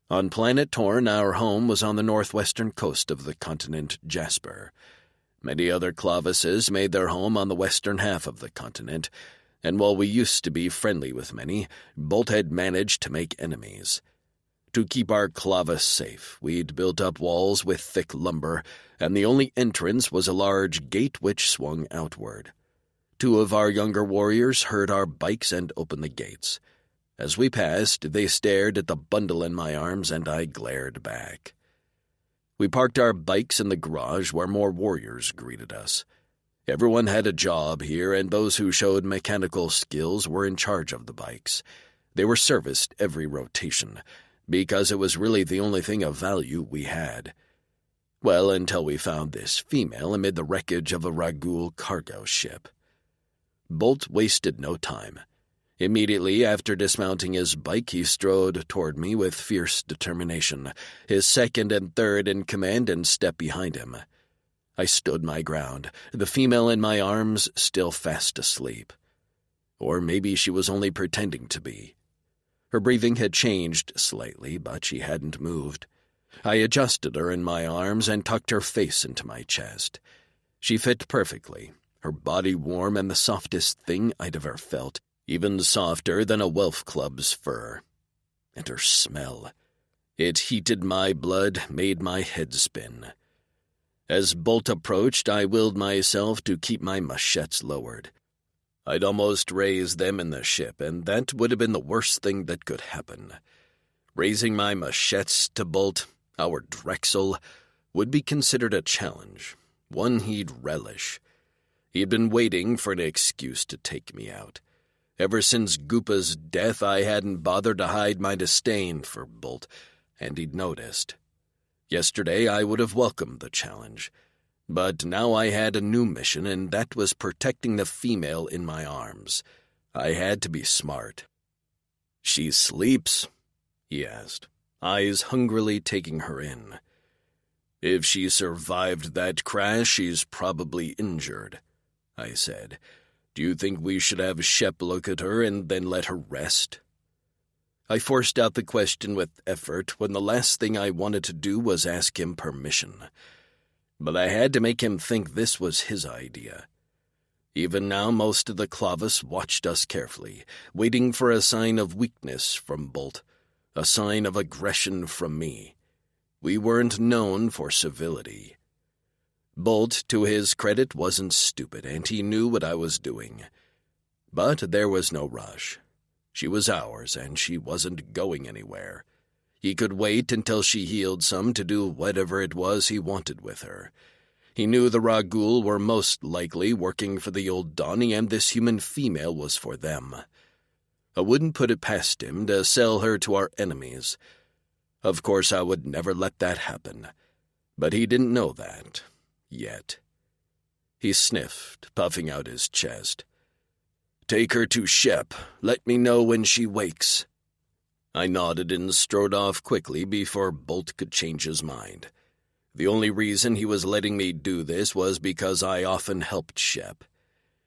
On planet Torn, our home was on the northwestern coast of the continent Jasper. Many other Clavises made their home on the western half of the continent, and while we used to be friendly with many, Bolt had managed to make enemies. To keep our Clavis safe, we'd built up walls with thick lumber, and the only entrance was a large gate which swung outward. 2 of our younger warriors heard our bikes and opened the gates. As we passed, they stared at the bundle in my arms, and I glared back. We parked our bikes in the garage where more warriors greeted us. Everyone had a job here, and those who showed mechanical skills were in charge of the bikes. They were serviced every rotation, because it was really the only thing of value we had. Well, until we found this female amid the wreckage of a Ragul cargo ship. Bolt wasted no time. Immediately after dismounting his bike, he strode toward me with fierce determination, his second and third in command and step behind him. I stood my ground, the female in my arms still fast asleep. Or maybe she was only pretending to be. Her breathing had changed slightly, but she hadn't moved. I adjusted her in my arms and tucked her face into my chest. She fit perfectly, her body warm and the softest thing I'd ever felt, even softer than a wolf club's fur. And her smell. It heated my blood, made my head spin. As Bolt approached, I willed myself to keep my machettes lowered. I'd almost raised them in the ship, and that would have been the worst thing that could happen. Raising my machettes to Bolt, our Drexel, would be considered a challenge, one he'd relish. He'd been waiting for an excuse to take me out. Ever since Goopa's death, I hadn't bothered to hide my disdain for Bolt, and he'd noticed. Yesterday, I would have welcomed the challenge. But now I had a new mission, and that was protecting the female in my arms. I had to be smart. "She sleeps?" he asked, eyes hungrily taking her in. "If she survived that crash, she's probably injured," I said. "Do you think we should have Shep look at her and then let her rest?" I forced out the question with effort when the last thing I wanted to do was ask him permission. But I had to make him think this was his idea. Even now, most of the Clavis watched us carefully, waiting for a sign of weakness from Bolt, a sign of aggression from me. We weren't known for civility. Bolt, to his credit, wasn't stupid, and he knew what I was doing. But there was no rush. She was ours, and she wasn't going anywhere. He could wait until she healed some to do whatever it was he wanted with her. He knew the Ragul were most likely working for the Old Donny, and this human female was for them. I wouldn't put it past him to sell her to our enemies. Of course, I would never let that happen. But he didn't know that. Yet. He sniffed, puffing out his chest. "Take her to Shep. Let me know when she wakes." I nodded and strode off quickly before Bolt could change his mind. The only reason he was letting me do this was because I often helped Shep.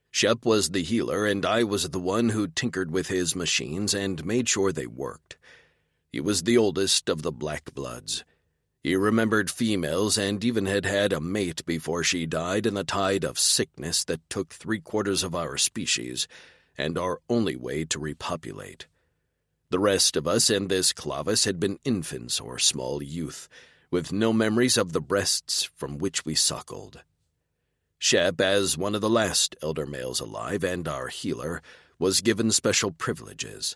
Shep was the healer, and I was the one who tinkered with his machines and made sure they worked. He was the oldest of the Black Bloods. He remembered females and even had had a mate before she died in a tide of sickness that took 3/4 of our species, and our only way to repopulate. The rest of us in this Clavis had been infants or small youth, with no memories of the breasts from which we suckled. Shep, as one of the last elder males alive and our healer, was given special privileges.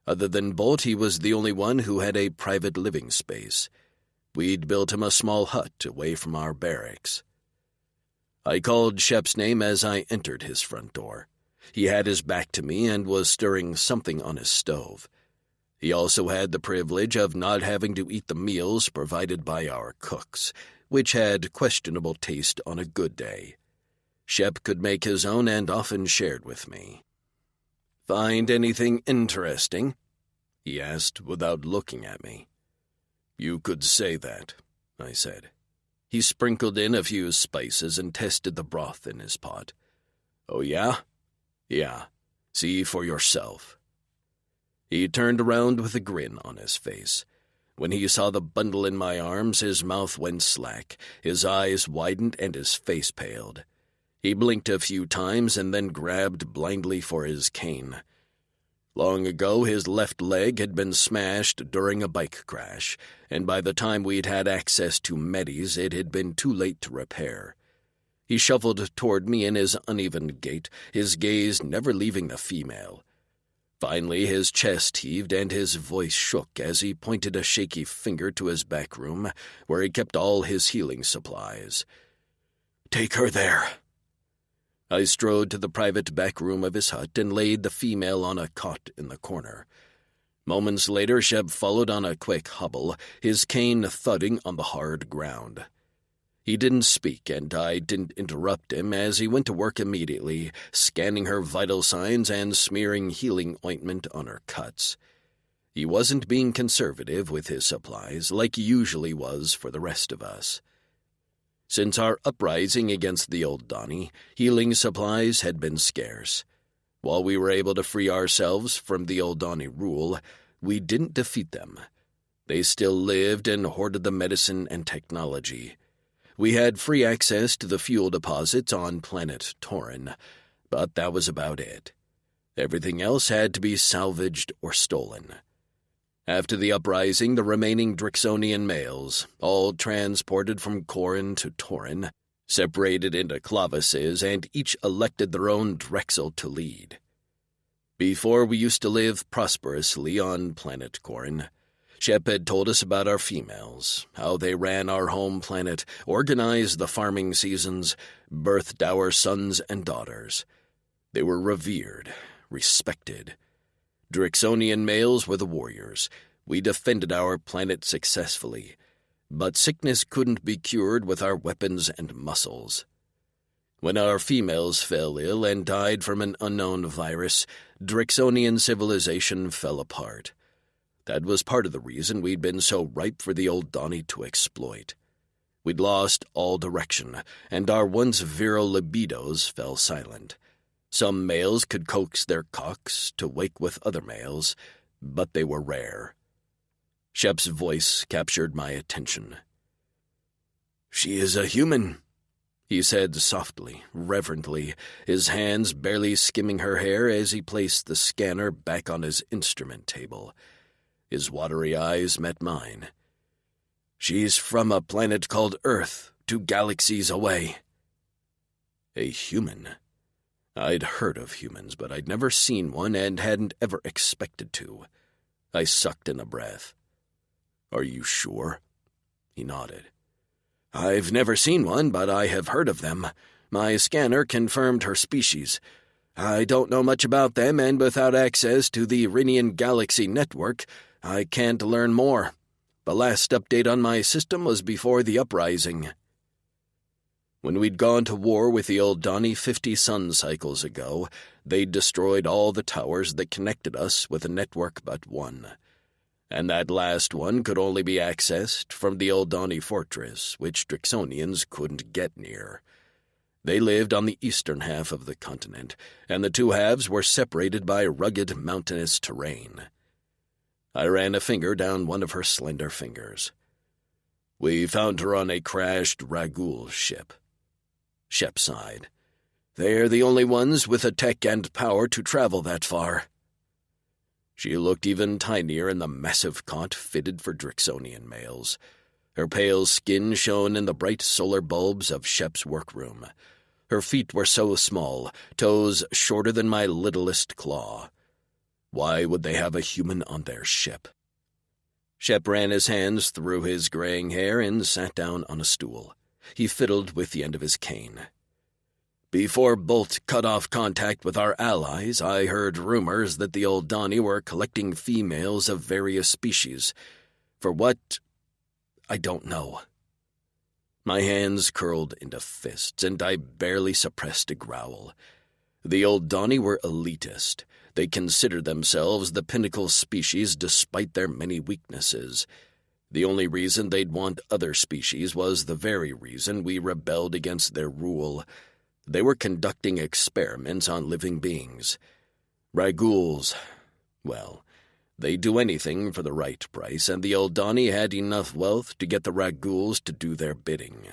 Other than Bolt, he was the only one who had a private living space. We'd built him a small hut away from our barracks. I called Shep's name as I entered his front door. He had his back to me and was stirring something on his stove. He also had the privilege of not having to eat the meals provided by our cooks, which had questionable taste on a good day. Shep could make his own and often shared with me. "Find anything interesting?" he asked without looking at me. "You could say that," I said. He sprinkled in a few spices and tested the broth in his pot. "Oh, yeah? Yeah. See for yourself." He turned around with a grin on his face. When he saw the bundle in my arms, his mouth went slack, his eyes widened, and his face paled. He blinked a few times and then grabbed blindly for his cane. Long ago, his left leg had been smashed during a bike crash, and by the time we'd had access to medis, it had been too late to repair. He shuffled toward me in his uneven gait, his gaze never leaving the female. Finally, his chest heaved and his voice shook as he pointed a shaky finger to his back room, where he kept all his healing supplies. "Take her there." I strode to the private back room of his hut and laid the female on a cot in the corner. Moments later, Shep followed on a quick hobble, his cane thudding on the hard ground. He didn't speak, and I didn't interrupt him as he went to work immediately, scanning her vital signs and smearing healing ointment on her cuts. He wasn't being conservative with his supplies, like he usually was for the rest of us. Since our uprising against the Old Donny, healing supplies had been scarce. While we were able to free ourselves from the Old Donny rule, we didn't defeat them. They still lived and hoarded the medicine and technology. We had free access to the fuel deposits on planet Torin, but that was about it. Everything else had to be salvaged or stolen. After the uprising, the remaining Drixonian males, all transported from Corin to Torin, separated into clavises and each elected their own Drexel to lead. Before, we used to live prosperously on planet Corin. Shep had told us about our females, how they ran our home planet, organized the farming seasons, birthed our sons and daughters. They were revered, respected. Drixonian males were the warriors. We defended our planet successfully, but sickness couldn't be cured with our weapons and muscles. When our females fell ill and died from an unknown virus, Drixonian civilization fell apart. That was part of the reason we'd been so ripe for the Old Donny to exploit. We'd lost all direction, and our once virile libidos fell silent. Some males could coax their cocks to wake with other males, but they were rare. Shep's voice captured my attention. "She is a human," he said softly, reverently, his hands barely skimming her hair as he placed the scanner back on his instrument table. His watery eyes met mine. "She's from a planet called Earth, 2 galaxies away." A human. I'd heard of humans, but I'd never seen one and hadn't ever expected to. I sucked in a breath. "Are you sure?" He nodded. I've never seen one, but I have heard of them. My scanner confirmed her species. I don't know much about them, and without access to the Rinian Galaxy network, I can't learn more. The last update on my system was before the uprising. When we'd gone to war with the Old Donny 50 sun cycles ago, they'd destroyed all the towers that connected us with a network but one. And that last one could only be accessed from the Old Donny fortress, which Drixonians couldn't get near. They lived on the eastern half of the continent, and the two halves were separated by rugged mountainous terrain. I ran a finger down one of her slender fingers. We found her on a crashed Ragul ship. Shep sighed. They're the only ones with the tech and power to travel that far. She looked even tinier in the massive cot fitted for Drixonian males. Her pale skin shone in the bright solar bulbs of Shep's workroom. Her feet were so small, toes shorter than my littlest claw. Why would they have a human on their ship? Shep ran his hands through his graying hair and sat down on a stool. He fiddled with the end of his cane. Before Bolt cut off contact with our allies, I heard rumors that the Old Donny were collecting females of various species. For what? I don't know. My hands curled into fists, and I barely suppressed a growl. The Old Donny were elitist. They considered themselves the pinnacle species despite their many weaknesses. The only reason they'd want other species was the very reason we rebelled against their rule. They were conducting experiments on living beings. Raguls, well, they'd do anything for the right price, and the Old Donny had enough wealth to get the Raguls to do their bidding.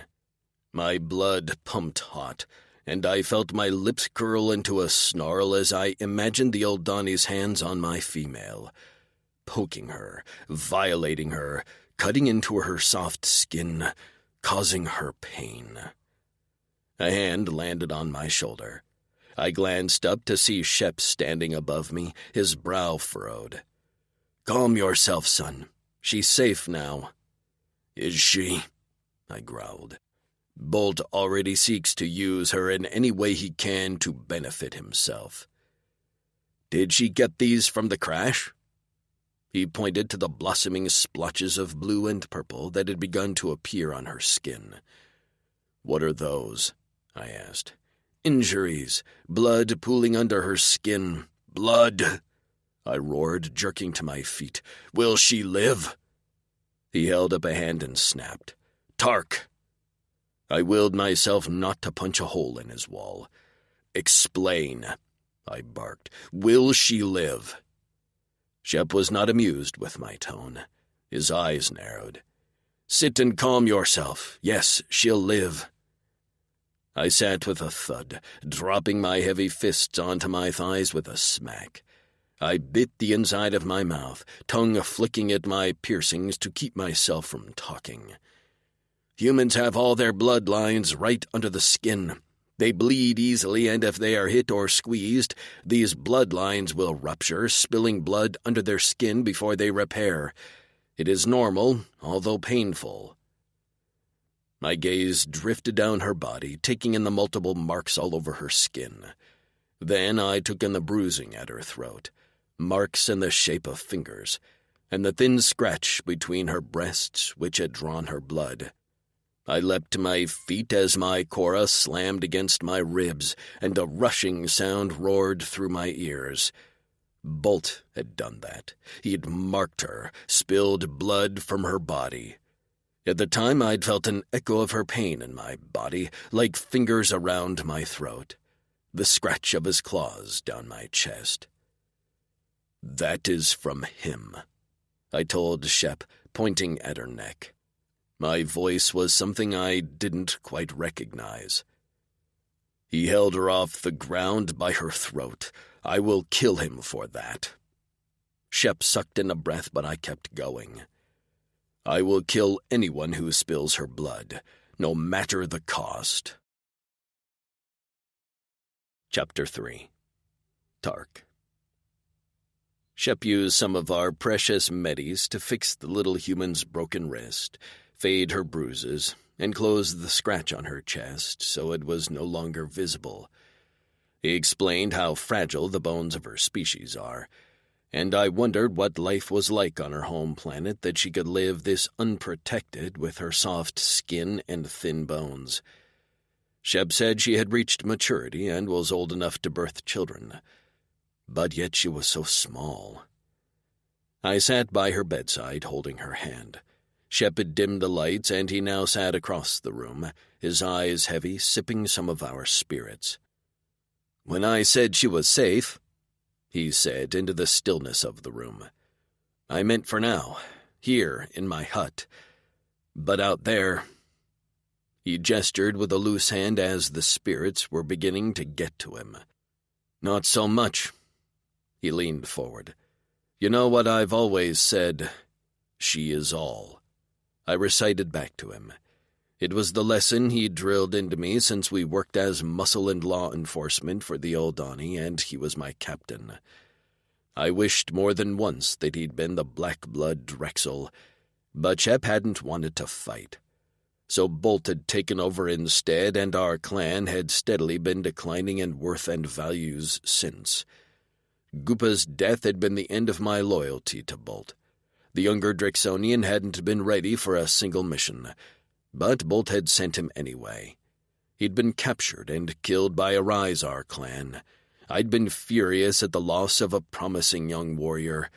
My blood pumped hot, and I felt my lips curl into a snarl as I imagined the Old Donny's hands on my female, poking her, violating her, cutting into her soft skin, causing her pain. A hand landed on my shoulder. I glanced up to see Shep standing above me, his brow furrowed. "Calm yourself, son. She's safe now." "Is she?" I growled. "Bolt already seeks to use her in any way he can to benefit himself." "Did she get these from the crash?" He pointed to the blossoming splotches of blue and purple that had begun to appear on her skin. "What are those?" I asked. "Injuries, blood pooling under her skin. Blood!" I roared, jerking to my feet. "Will she live?" He held up a hand and snapped. "Tark!" I willed myself not to punch a hole in his wall. "Explain," I barked. "Will she live?" Shep was not amused with my tone. His eyes narrowed. "Sit and calm yourself. Yes, she'll live." I sat with a thud, dropping my heavy fists onto my thighs with a smack. I bit the inside of my mouth, tongue flicking at my piercings to keep myself from talking. Humans have all their bloodlines right under the skin. They bleed easily, and if they are hit or squeezed, these bloodlines will rupture, spilling blood under their skin before they repair. It is normal, although painful. My gaze drifted down her body, taking in the multiple marks all over her skin. Then I took in the bruising at her throat, marks in the shape of fingers, and the thin scratch between her breasts which had drawn her blood. I leapt to my feet as my Cora slammed against my ribs, and a rushing sound roared through my ears. Bolt had done that. He'd marked her, spilled blood from her body. At the time, I'd felt an echo of her pain in my body, like fingers around my throat, the scratch of his claws down my chest. "That is from him," I told Shep, pointing at her neck. My voice was something I didn't quite recognize. "He held her off the ground by her throat. I will kill him for that." Shep sucked in a breath, but I kept going. "I will kill anyone who spills her blood, no matter the cost." Chapter 3. Tark. Shep used some of our precious medis to fix the little human's broken wrist, fade her bruises, and closed the scratch on her chest so it was no longer visible. He explained how fragile the bones of her species are, and I wondered what life was like on her home planet that she could live this unprotected with her soft skin and thin bones. Shep said she had reached maturity and was old enough to birth children, but yet she was so small. I sat by her bedside, holding her hand. Shep had dimmed the lights, and he now sat across the room, his eyes heavy, sipping some of our spirits. "When I said she was safe," he said into the stillness of the room, "I meant for now, here in my hut. But out there—" He gestured with a loose hand as the spirits were beginning to get to him. "Not so much." He leaned forward. "You know what I've always said? She is all." I recited back to him. It was the lesson he'd drilled into me since we worked as muscle and law enforcement for the Aldani, and he was my captain. I wished more than once that he'd been the black-blood Drexel, but Shep hadn't wanted to fight. So Bolt had taken over instead, and our clan had steadily been declining in worth and values since. Goopa's death had been the end of my loyalty to Bolt. The younger Drixonian hadn't been ready for a single mission, but Bolt had sent him anyway. He'd been captured and killed by a Rizar clan. I'd been furious at the loss of a promising young warrior.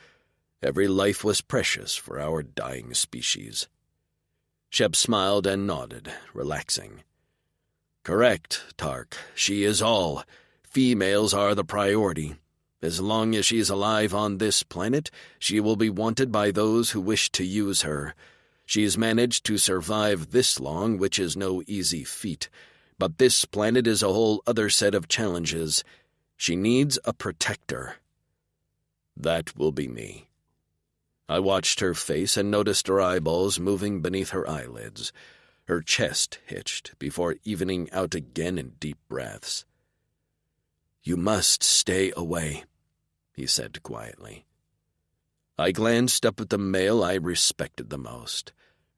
Every life was precious for our dying species. Shep smiled and nodded, relaxing. "Correct, Tark. She is all. Females are the priority. As long as she's alive on this planet, she will be wanted by those who wish to use her. She's managed to survive this long, which is no easy feat. But this planet is a whole other set of challenges. She needs a protector. That will be me." I watched her face and noticed her eyeballs moving beneath her eyelids. Her chest hitched before evening out again in deep breaths. "You must stay away," he said quietly. I glanced up at the male I respected the most.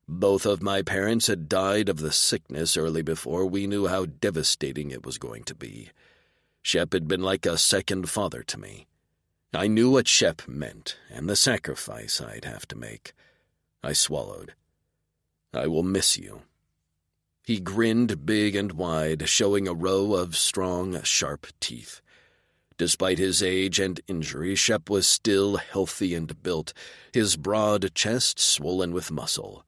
Both of my parents had died of the sickness early before we knew how devastating it was going to be. Shep had been like a second father to me. I knew what Shep meant and the sacrifice I'd have to make. I swallowed. "I will miss you." He grinned big and wide, showing a row of strong, sharp teeth. Despite his age and injury, Shep was still healthy and built, his broad chest swollen with muscle.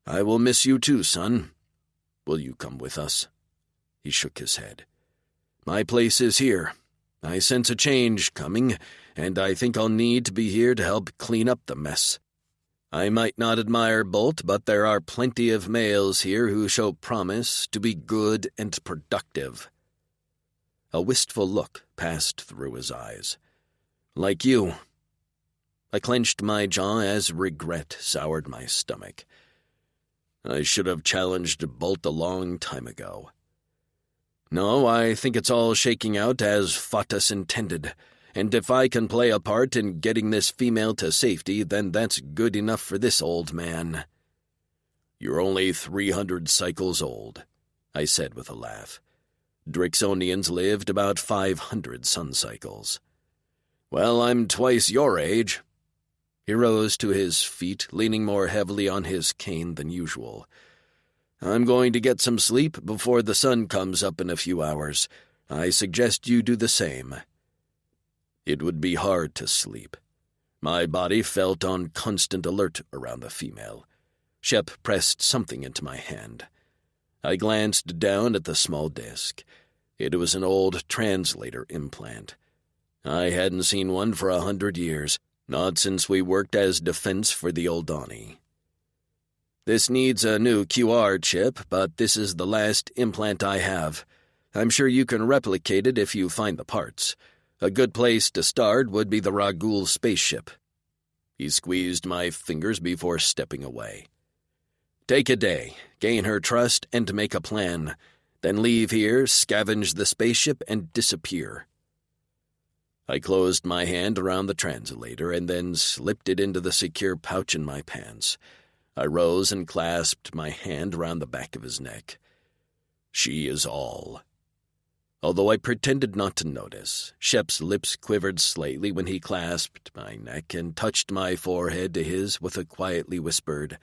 "I will miss you too, son. Will you come with us?" He shook his head. "My place is here. I sense a change coming, and I think I'll need to be here to help clean up the mess. I might not admire Bolt, but there are plenty of males here who show promise to be good and productive." A wistful look passed through his eyes. "Like you." I clenched my jaw as regret soured my stomach. I should have challenged Bolt a long time ago. "No, I think it's all shaking out as Fatus intended, and if I can play a part in getting this female to safety, then that's good enough for this old man." "You're only 300 cycles old," I said with a laugh. Drixonians lived about 500 sun cycles. "Well, I'm twice your age." He rose to his feet, leaning more heavily on his cane than usual. "I'm going to get some sleep before the sun comes up in a few hours. I suggest you do the same." It would be hard to sleep. My body felt on constant alert around the female. Shep pressed something into my hand. I glanced down at the small disc. It was an old translator implant. I hadn't seen one for 100 years, not since we worked as defense for the Aldani. "This needs a new QR chip, but this is the last implant I have. I'm sure you can replicate it if you find the parts. A good place to start would be the Ragul spaceship." He squeezed my fingers before stepping away. "Take a day, gain her trust, and make a plan. Then leave here, scavenge the spaceship, and disappear." I closed my hand around the translator and then slipped it into the secure pouch in my pants. I rose and clasped my hand around the back of his neck. She is all. Although I pretended not to notice, Shep's lips quivered slightly when he clasped my neck and touched my forehead to his with a quietly whispered,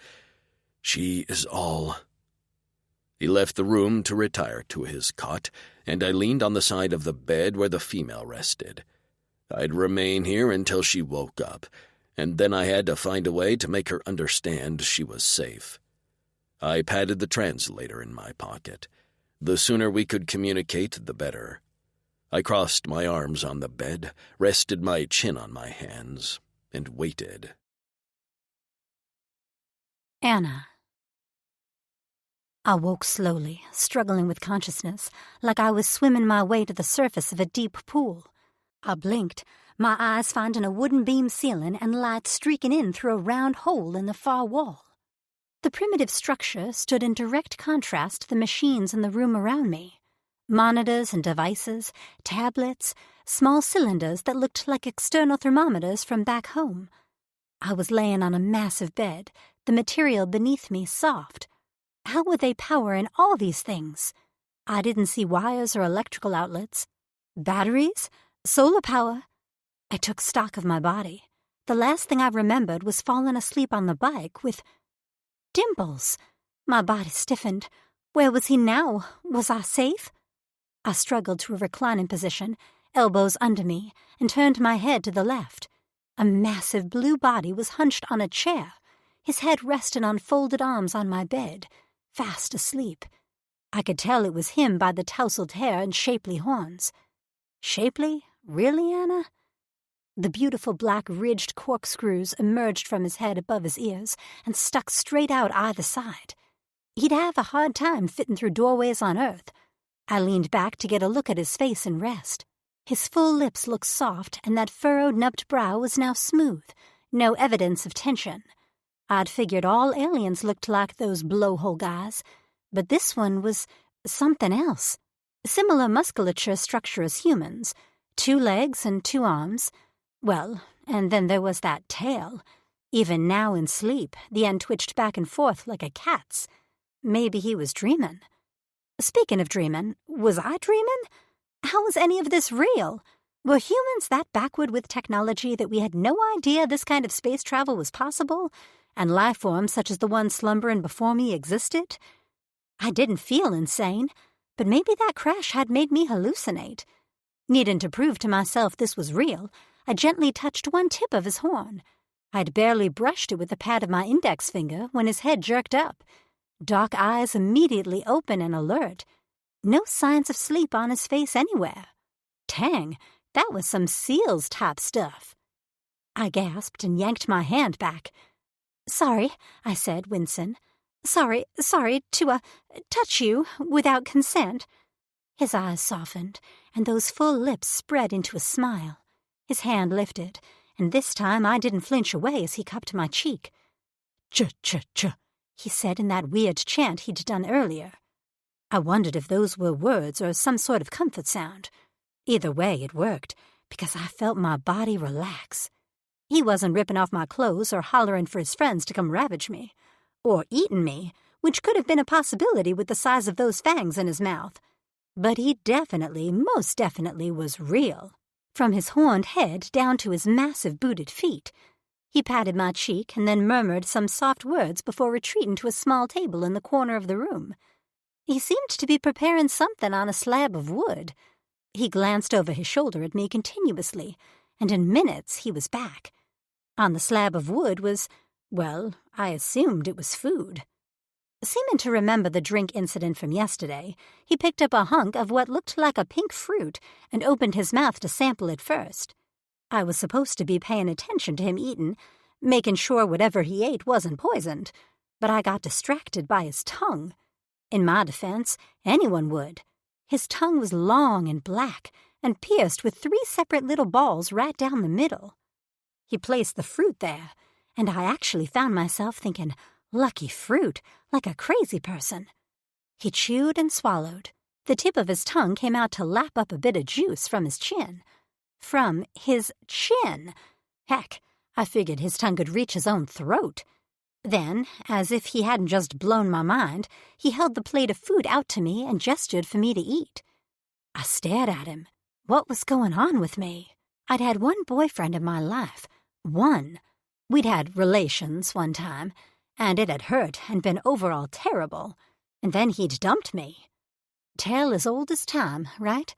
"She is all." He left the room to retire to his cot, and I leaned on the side of the bed where the female rested. I'd remain here until she woke up, and then I had to find a way to make her understand she was safe. I patted the translator in my pocket. The sooner we could communicate, the better. I crossed my arms on the bed, rested my chin on my hands, and waited. Anna. I woke slowly, struggling with consciousness, like I was swimming my way to the surface of a deep pool. I blinked, my eyes finding a wooden beam ceiling and light streaking in through a round hole in the far wall. The primitive structure stood in direct contrast to the machines in the room around me. Monitors and devices, tablets, small cylinders that looked like external thermometers from back home. I was laying on a massive bed, the material beneath me soft. How would they power in all these things? I didn't see wires or electrical outlets. Batteries? Solar power? I took stock of my body. The last thing I remembered was falling asleep on the bike with Dimples. My body stiffened. Where was he now? Was I safe? I struggled to a reclining position, elbows under me, and turned my head to the left. A massive blue body was hunched on a chair, his head resting on folded arms on my bed, fast asleep. I could tell it was him by the tousled hair and shapely horns. Shapely? Really, Anna? The beautiful black ridged corkscrews emerged from his head above his ears and stuck straight out either side. He'd have a hard time fitting through doorways on Earth. I leaned back to get a look at his face and rest. His full lips looked soft, and that furrowed, nubbed brow was now smooth, no evidence of tension. I'd figured all aliens looked like those blowhole guys, but this one was something else. Similar musculature structure as humans, 2 legs and 2 arms. Well, and then there was that tail. Even now in sleep, the end twitched back and forth like a cat's. Maybe he was dreaming. Speaking of dreaming, was I dreaming? How was any of this real? Were humans that backward with technology that we had no idea this kind of space travel was possible, and life forms such as the one slumbering before me existed? I didn't feel insane, but maybe that crash had made me hallucinate. Needing to prove to myself this was real, I gently touched one tip of his horn. I'd barely brushed it with the pad of my index finger when his head jerked up. Dark eyes immediately open and alert. No signs of sleep on his face anywhere. Tang, that was some SEALs-type stuff. I gasped and yanked my hand back. "Sorry," I said, wincing. Sorry to touch you without consent." His eyes softened, and those full lips spread into a smile. His hand lifted, and this time I didn't flinch away as he cupped my cheek. "Ch-ch-ch," he said in that weird chant he'd done earlier. I wondered if those were words or some sort of comfort sound. Either way, it worked, because I felt my body relax. He wasn't ripping off my clothes or hollering for his friends to come ravage me. Or eating me, which could have been a possibility with the size of those fangs in his mouth. But he definitely, most definitely was real. From his horned head down to his massive booted feet. He patted my cheek and then murmured some soft words before retreating to a small table in the corner of the room. He seemed to be preparing something on a slab of wood. He glanced over his shoulder at me continuously, and in minutes he was back. On the slab of wood was, well, I assumed it was food. Seeming to remember the drink incident from yesterday, he picked up a hunk of what looked like a pink fruit and opened his mouth to sample it first. I was supposed to be paying attention to him eating, making sure whatever he ate wasn't poisoned, but I got distracted by his tongue. In my defense, anyone would. His tongue was long and black and pierced with 3 separate little balls right down the middle. He placed the fruit there, and I actually found myself thinking, lucky fruit, like a crazy person. He chewed and swallowed. The tip of his tongue came out to lap up a bit of juice from his chin. From his chin! Heck, I figured his tongue could reach his own throat. Then, as if he hadn't just blown my mind, he held the plate of food out to me and gestured for me to eat. I stared at him. What was going on with me? I'd had one boyfriend in my life. One. We'd had relations one time, and it had hurt and been overall terrible. And then he'd dumped me. Tale as old as time, right?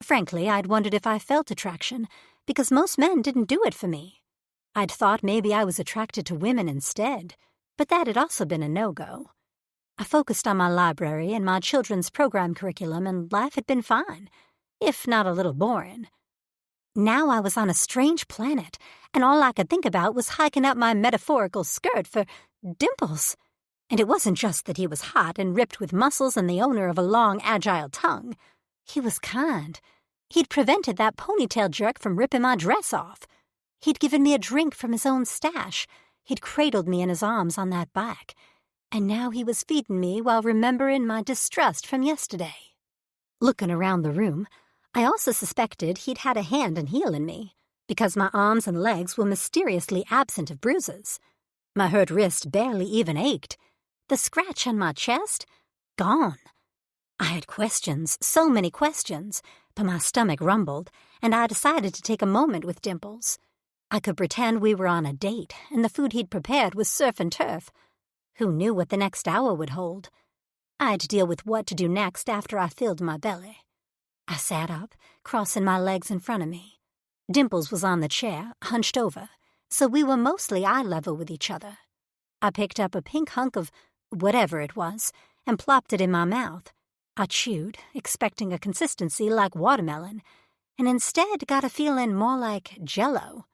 Frankly, I'd wondered if I felt attraction, because most men didn't do it for me. I'd thought maybe I was attracted to women instead, but that had also been a no-go. I focused on my library and my children's program curriculum, and life had been fine, if not a little boring. Now I was on a strange planet, and all I could think about was hiking up my metaphorical skirt for Dimples. And it wasn't just that he was hot and ripped with muscles and the owner of a long, agile tongue. He was kind. He'd prevented that ponytail jerk from ripping my dress off. He'd given me a drink from his own stash. He'd cradled me in his arms on that bike. And now he was feeding me while remembering my distrust from yesterday. Looking around the room, I also suspected he'd had a hand in healing me, because my arms and legs were mysteriously absent of bruises. My hurt wrist barely even ached. The scratch on my chest? Gone. I had questions, so many questions, but my stomach rumbled, and I decided to take a moment with Dimples. I could pretend we were on a date, and the food he'd prepared was surf and turf. Who knew what the next hour would hold? I'd deal with what to do next after I filled my belly. I sat up, crossing my legs in front of me. Dimples was on the chair, hunched over, so we were mostly eye level with each other. I picked up a pink hunk of whatever it was and plopped it in my mouth. I chewed, expecting a consistency like watermelon, and instead got a feeling more like Jell-O.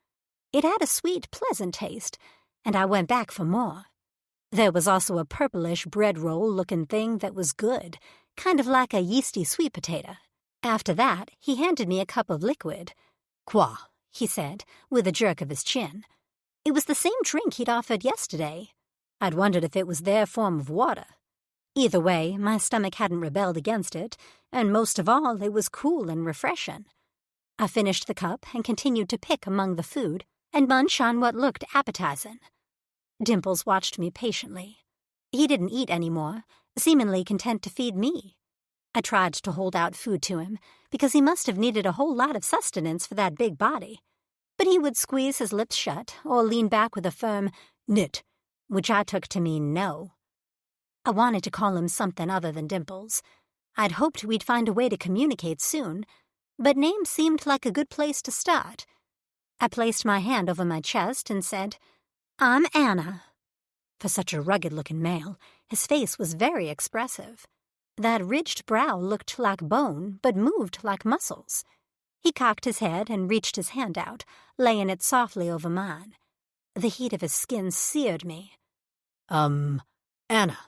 It had a sweet, pleasant taste, and I went back for more. There was also a purplish bread roll-looking thing that was good, kind of like a yeasty sweet potato. After that, he handed me a cup of liquid. "Qua," he said, with a jerk of his chin. It was the same drink he'd offered yesterday. I'd wondered if it was their form of water. Either way, my stomach hadn't rebelled against it, and most of all, it was cool and refreshing. I finished the cup and continued to pick among the food and munch on what looked appetizing. Dimples watched me patiently. He didn't eat any more, seemingly content to feed me. I tried to hold out food to him, because he must have needed a whole lot of sustenance for that big body. But he would squeeze his lips shut or lean back with a firm "nit," which I took to mean no. I wanted to call him something other than Dimples. I'd hoped we'd find a way to communicate soon, but names seemed like a good place to start. I placed my hand over my chest and said, "I'm Anna." For such a rugged-looking male, his face was very expressive. That ridged brow looked like bone, but moved like muscles. He cocked his head and reached his hand out, laying it softly over mine. The heat of his skin seared me. Anna,"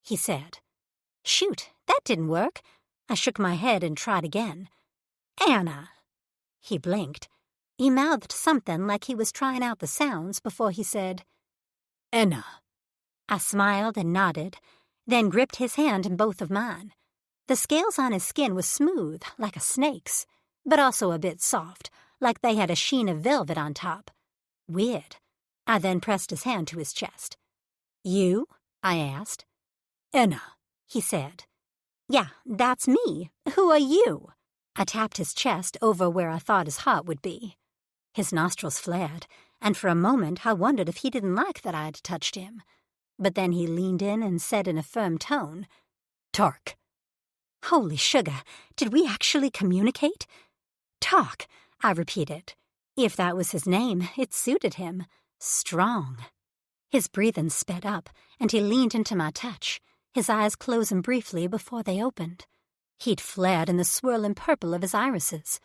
he said. Shoot, that didn't work. I shook my head and tried again. "Anna." He blinked. He mouthed something like he was trying out the sounds before he said, "Enna." I smiled and nodded, then gripped his hand in both of mine. The scales on his skin were smooth, like a snake's, but also a bit soft, like they had a sheen of velvet on top. Weird. I then pressed his hand to his chest. "You?" I asked. "Enna," he said. "Yeah, that's me. Who are you?" I tapped his chest over where I thought his heart would be. His nostrils flared, and for a moment I wondered if he didn't like that I had touched him. But then he leaned in and said in a firm tone, "Tark." Holy sugar, did we actually communicate? "Talk," I repeated. If that was his name, it suited him. Strong. His breathing sped up, and he leaned into my touch, his eyes closing briefly before they opened. Heat flared in the swirling purple of his irises.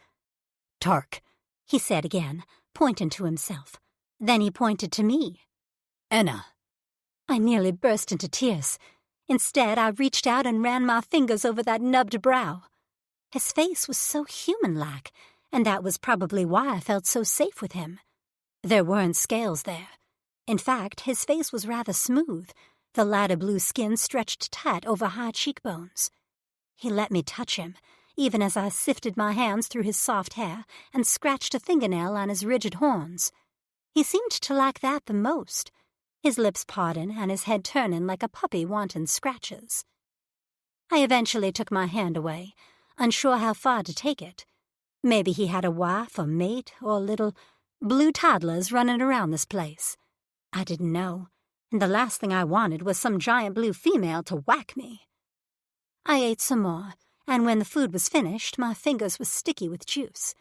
"Tark," he said again, pointing to himself. Then he pointed to me. "Enna." I nearly burst into tears. Instead, I reached out and ran my fingers over that nubbed brow. His face was so human-like, and that was probably why I felt so safe with him. There weren't scales there. In fact, his face was rather smooth, the lighter blue skin stretched tight over high cheekbones. He let me touch him, even as I sifted my hands through his soft hair and scratched a fingernail on his rigid horns. He seemed to like that the most. his lips parting and his head turning like a puppy wanting scratches. I eventually took my hand away, unsure how far to take it. Maybe he had a wife or mate or little blue toddlers running around this place. I didn't know, and the last thing I wanted was some giant blue female to whack me. I ate some more, and when the food was finished, my fingers were sticky with juice.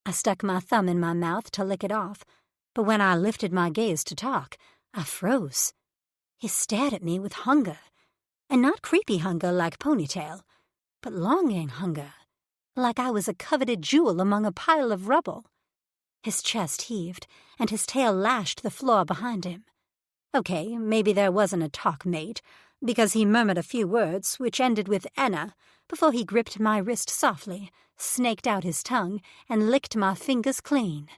I stuck my thumb in my mouth to lick it off, but when I lifted my gaze to talk, I froze. He stared at me with hunger, and not creepy hunger like Ponytail, but longing hunger, like I was a coveted jewel among a pile of rubble. His chest heaved, and his tail lashed the floor behind him. Okay, maybe there wasn't a talk mate, because he murmured a few words, which ended with Anna, before he gripped my wrist softly, snaked out his tongue, and licked my fingers clean.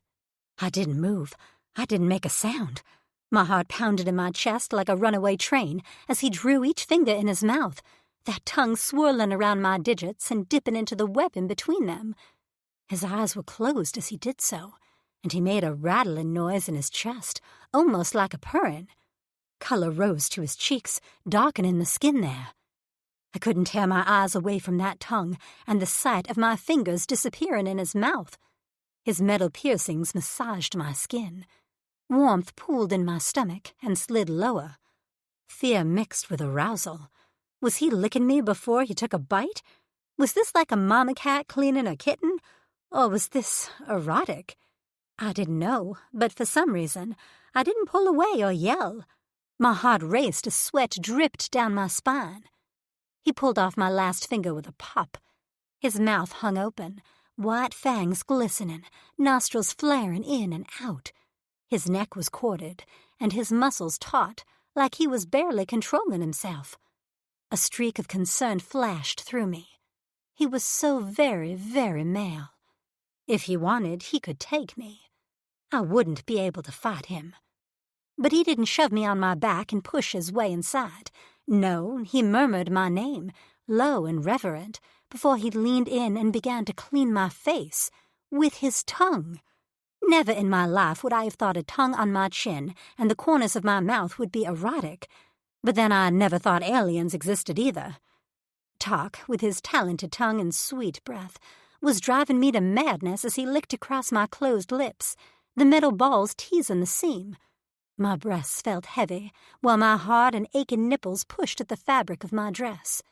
I didn't move. I didn't make a sound. My heart pounded in my chest like a runaway train as he drew each finger in his mouth, that tongue swirling around my digits and dipping into the web in between them. His eyes were closed as he did so, and he made a rattling noise in his chest, almost like a purring. Color rose to his cheeks, darkening the skin there. I couldn't tear my eyes away from that tongue and the sight of my fingers disappearing in his mouth. His metal piercings massaged my skin. Warmth pooled in my stomach and slid lower. Fear mixed with arousal. Was he licking me before he took a bite? Was this like a mama cat cleaning a kitten? Or was this erotic? I didn't know, but for some reason, I didn't pull away or yell. My heart raced as sweat dripped down my spine. He pulled off my last finger with a pop. His mouth hung open, white fangs glistening, nostrils flaring in and out. His neck was corded, and his muscles taut, like he was barely controlling himself. A streak of concern flashed through me. He was so very, very male. If he wanted, he could take me. I wouldn't be able to fight him. But he didn't shove me on my back and push his way inside. No, he murmured my name, low and reverent, before he leaned in and began to clean my face with his tongue. Never in my life would I have thought a tongue on my chin and the corners of my mouth would be erotic. But then I never thought aliens existed either. Talk, with his talented tongue and sweet breath, was driving me to madness as he licked across my closed lips, the metal balls teasing the seam. My breasts felt heavy, while my hard and aching nipples pushed at the fabric of my dress.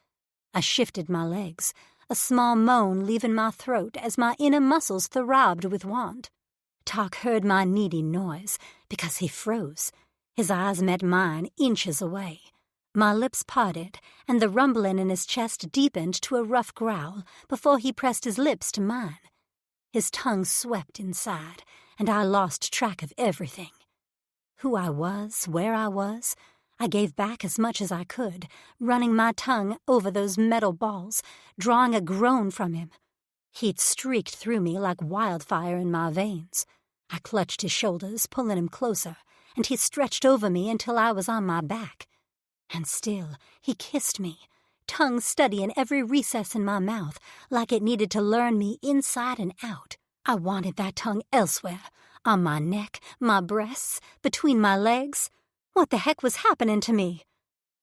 I shifted my legs, a small moan leaving my throat as my inner muscles throbbed with want. Talk heard my needy noise, because he froze. His eyes met mine inches away. My lips parted, and the rumbling in his chest deepened to a rough growl before he pressed his lips to mine. His tongue swept inside, and I lost track of everything. Who I was, where I was, I gave back as much as I could, running my tongue over those metal balls, drawing a groan from him. Heat streaked through me like wildfire in my veins. I clutched his shoulders, pulling him closer, and he stretched over me until I was on my back. And still, he kissed me, tongue studying every recess in my mouth, like it needed to learn me inside and out. I wanted that tongue elsewhere, on my neck, my breasts, between my legs. What the heck was happening to me?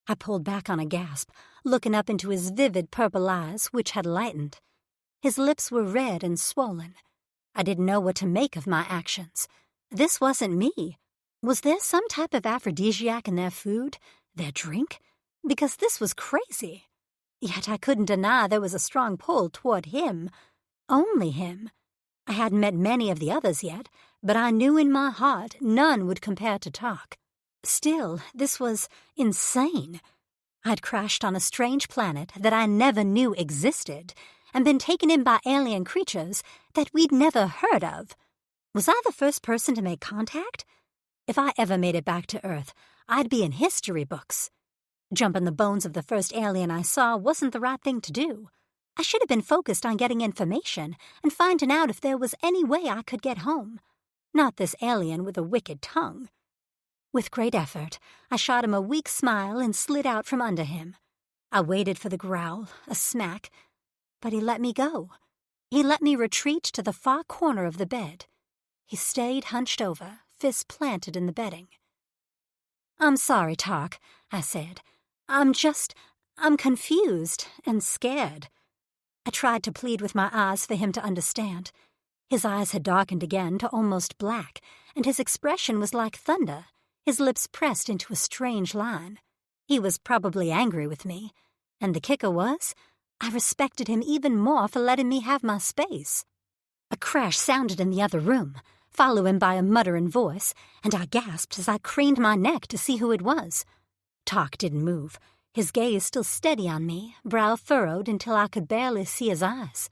I pulled back on a gasp, looking up into his vivid purple eyes, which had lightened. His lips were red and swollen. I didn't know what to make of my actions. This wasn't me. Was there some type of aphrodisiac in their food, their drink? Because this was crazy. Yet I couldn't deny there was a strong pull toward him. Only him. I hadn't met many of the others yet, but I knew in my heart none would compare to Talk. Still, this was insane. I'd crashed on a strange planet that I never knew existed, and been taken in by alien creatures that we'd never heard of. Was I the first person to make contact? If I ever made it back to Earth, I'd be in history books. Jumping the bones of the first alien I saw wasn't the right thing to do. I should have been focused on getting information and finding out if there was any way I could get home. Not this alien with a wicked tongue. With great effort, I shot him a weak smile and slid out from under him. I waited for the growl, a smack, but he let me go. He let me retreat to the far corner of the bed. He stayed hunched over, fists planted in the bedding. "I'm sorry, Tark," I said. I'm confused and scared." I tried to plead with my eyes for him to understand. His eyes had darkened again to almost black, and his expression was like thunder, his lips pressed into a strange line. He was probably angry with me, and the kicker was, I respected him even more for letting me have my space. A crash sounded in the other room, followed by a muttering voice, and I gasped as I craned my neck to see who it was. Tark didn't move, his gaze still steady on me, brow furrowed until I could barely see his eyes.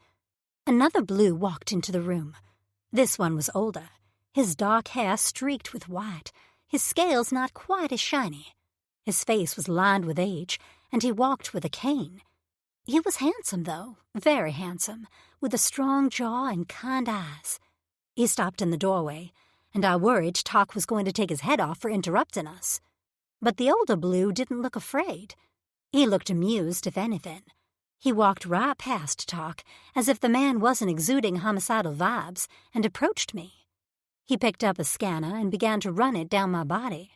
Another blue walked into the room. This one was older, his dark hair streaked with white, his scales not quite as shiny. His face was lined with age, and he walked with a cane. He was handsome, though, very handsome, with a strong jaw and kind eyes. He stopped in the doorway, and I worried Tark was going to take his head off for interrupting us. But the older blue didn't look afraid. He looked amused, if anything. He walked right past Tark, as if the man wasn't exuding homicidal vibes, and approached me. He picked up a scanner and began to run it down my body.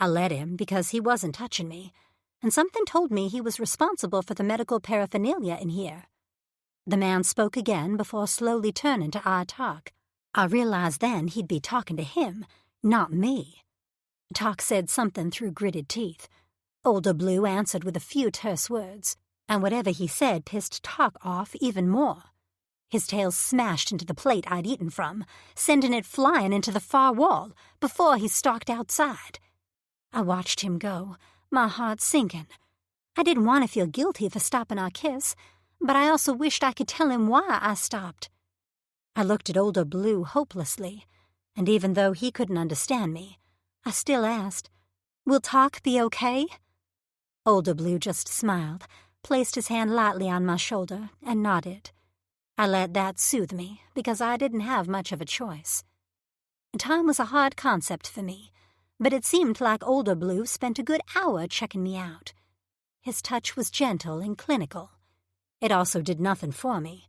I let him because he wasn't touching me, and something told me he was responsible for the medical paraphernalia in here. The man spoke again before slowly turning to eye Tark. I realized then he'd be talking to him, not me. Tark said something through gritted teeth. Older Blue answered with a few terse words, and whatever he said pissed Tark off even more. His tail smashed into the plate I'd eaten from, sending it flying into the far wall before he stalked outside. I watched him go, my heart sinking. I didn't want to feel guilty for stopping our kiss, but I also wished I could tell him why I stopped. I looked at Older Blue hopelessly, and even though he couldn't understand me, I still asked, "Will Tark be okay?" Older Blue just smiled, placed his hand lightly on my shoulder, and nodded. I let that soothe me, because I didn't have much of a choice. Time was a hard concept for me, but it seemed like Older Blue spent a good hour checking me out. His touch was gentle and clinical. It also did nothing for me.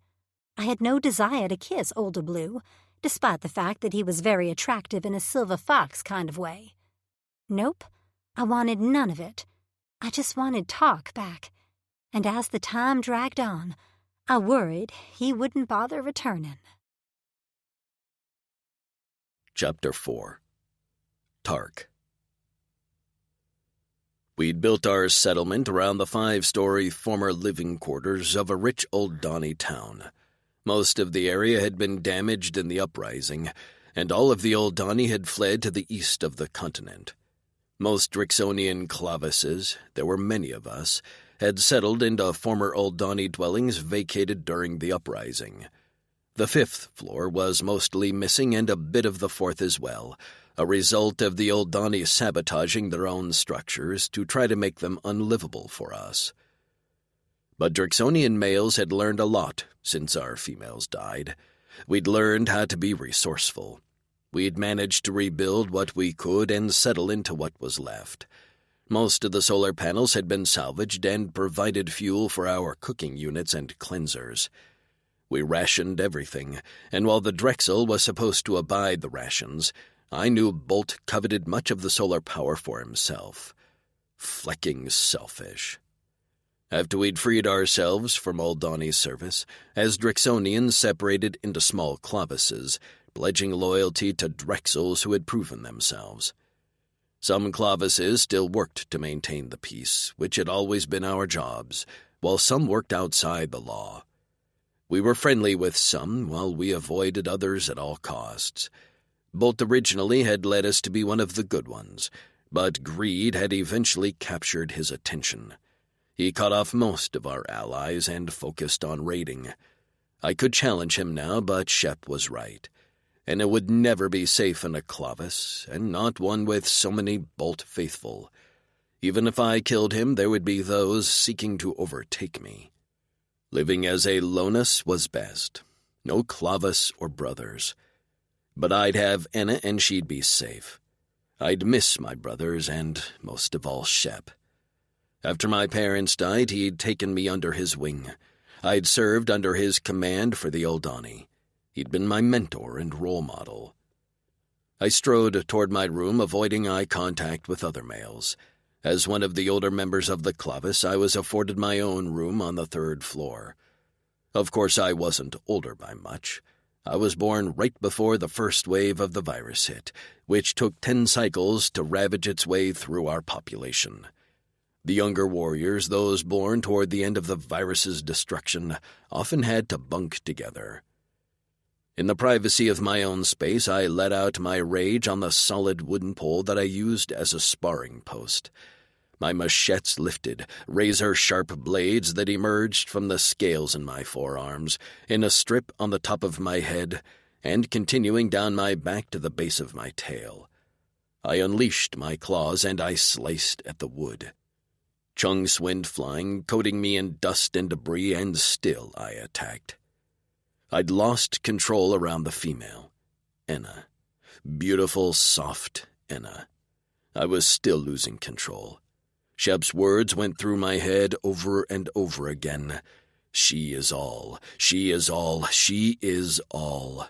I had no desire to kiss Older Blue, despite the fact that he was very attractive in a silver fox kind of way. Nope, I wanted none of it. I just wanted Tark back, and as the time dragged on, I worried he wouldn't bother returning. Chapter 4. Tark. We'd built our settlement around the 5-story former living quarters of a rich old Donny town. Most of the area had been damaged in the uprising, and all of the old Donny had fled to the east of the continent. Most Drixonian clavises, there were many of us, had settled into former old Donny dwellings vacated during the uprising. The 5th floor was mostly missing and a bit of the 4th as well, a result of the old Donny sabotaging their own structures to try to make them unlivable for us. But Drixonian males had learned a lot since our females died. We'd learned how to be resourceful. We'd managed to rebuild what we could and settle into what was left. Most of the solar panels had been salvaged and provided fuel for our cooking units and cleansers. We rationed everything, and while the Drexel was supposed to abide the rations, I knew Bolt coveted much of the solar power for himself. Flecking selfish. After we'd freed ourselves from old Donny's service, as Drixonians separated into small clavises, pledging loyalty to Drexels who had proven themselves. Some clavises still worked to maintain the peace, which had always been our jobs, while some worked outside the law. We were friendly with some, while we avoided others at all costs. Bolt originally had led us to be one of the good ones, but greed had eventually captured his attention. He cut off most of our allies and focused on raiding. I could challenge him now, but Shep was right, and it would never be safe in a clavis, and not one with so many Bolt faithful. Even if I killed him, there would be those seeking to overtake me. Living as a lonus was best. No clavis or brothers. But I'd have Enna and she'd be safe. I'd miss my brothers and, most of all, Shep. After my parents died, he'd taken me under his wing. I'd served under his command for the old Donny. He'd been my mentor and role model. I strode toward my room, avoiding eye contact with other males. As one of the older members of the Clavis, I was afforded my own room on the 3rd floor. Of course, I wasn't older by much. I was born right before the first wave of the virus hit, which took 10 cycles to ravage its way through our population. The younger warriors, those born toward the end of the virus's destruction, often had to bunk together. In the privacy of my own space, I let out my rage on the solid wooden pole that I used as a sparring post. My machetes lifted, razor-sharp blades that emerged from the scales in my forearms, in a strip on the top of my head, and continuing down my back to the base of my tail. I unleashed my claws, and I sliced at the wood. Chunks went flying, coating me in dust and debris, and still I attacked. I'd lost control around the female, Enna. Beautiful, soft Enna. I was still losing control. Shep's words went through my head over and over again. She is all. She is all. She is all.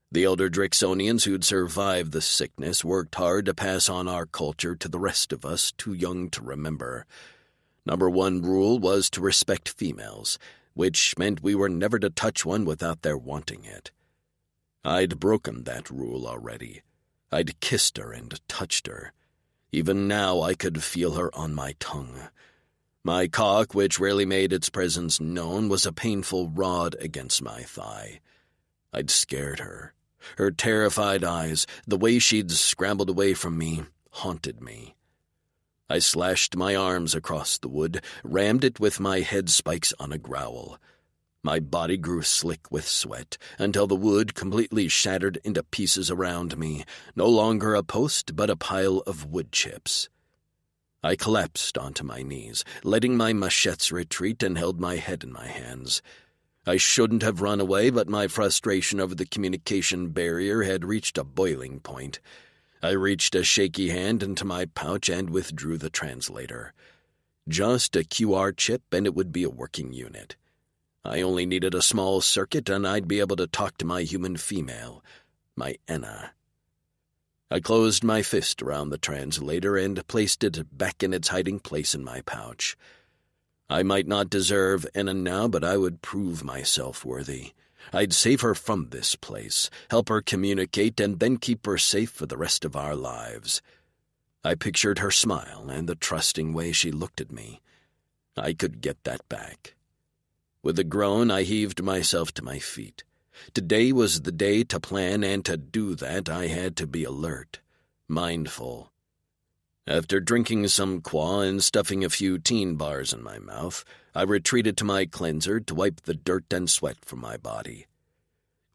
The elder Drixonians who'd survived the sickness worked hard to pass on our culture to the rest of us too young to remember. Number 1 rule was to respect females, which meant we were never to touch one without their wanting it. I'd broken that rule already. I'd kissed her and touched her. Even now I could feel her on my tongue. My cock, which rarely made its presence known, was a painful rod against my thigh. I'd scared her. Her terrified eyes, the way she'd scrambled away from me, haunted me. I slashed my arms across the wood, rammed it with my head spikes on a growl. My body grew slick with sweat, until the wood completely shattered into pieces around me, no longer a post but a pile of wood chips. I collapsed onto my knees, letting my machetes retreat, and held my head in my hands. I shouldn't have run away, but my frustration over the communication barrier had reached a boiling point. I reached a shaky hand into my pouch and withdrew the translator. Just a QR chip and it would be a working unit. I only needed a small circuit and I'd be able to talk to my human female, my Enna. I closed my fist around the translator and placed it back in its hiding place in my pouch. I might not deserve Enna now, but I would prove myself worthy. I'd save her from this place, help her communicate, and then keep her safe for the rest of our lives. I pictured her smile and the trusting way she looked at me. I could get that back. With a groan, I heaved myself to my feet. Today was the day to plan, and to do that I had to be alert, mindful. After drinking some qua and stuffing a few teen bars in my mouth, I retreated to my cleanser to wipe the dirt and sweat from my body.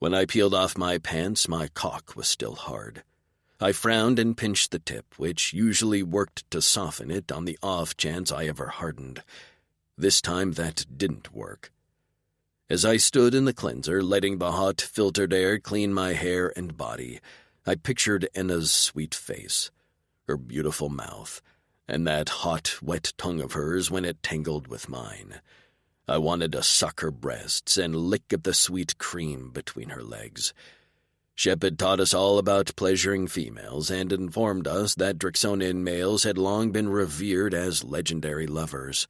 When I peeled off my pants, my cock was still hard. I frowned and pinched the tip, which usually worked to soften it on the off chance I ever hardened. This time that didn't work. As I stood in the cleanser, letting the hot, filtered air clean my hair and body, I pictured Enna's sweet face, her beautiful mouth, and that hot, wet tongue of hers when it tangled with mine. I wanted to suck her breasts and lick at the sweet cream between her legs. Shep had taught us all about pleasuring females and informed us that Drixonian males had long been revered as legendary lovers.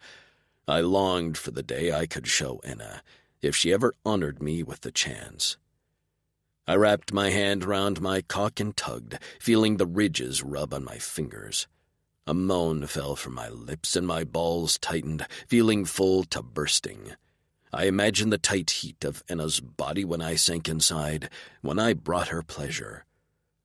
I longed for the day I could show Enna, if she ever honored me with the chance. I wrapped my hand round my cock and tugged, feeling the ridges rub on my fingers. A moan fell from my lips and my balls tightened, feeling full to bursting. I imagined the tight heat of Enna's body when I sank inside, when I brought her pleasure.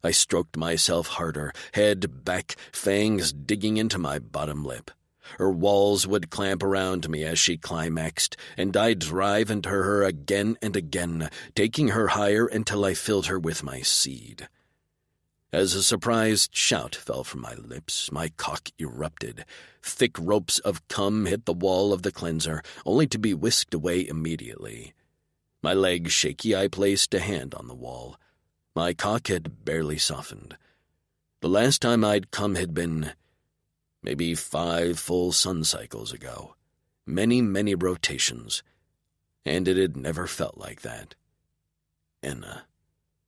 I stroked myself harder, head back, fangs digging into my bottom lip. Her walls would clamp around me as she climaxed, and I'd drive into her again and again, taking her higher until I filled her with my seed. As a surprised shout fell from my lips, my cock erupted. Thick ropes of cum hit the wall of the cleanser, only to be whisked away immediately. My legs shaky, I placed a hand on the wall. My cock had barely softened. The last time I'd come had been maybe 5 full sun cycles ago. Many, many rotations. And it had never felt like that. Enna.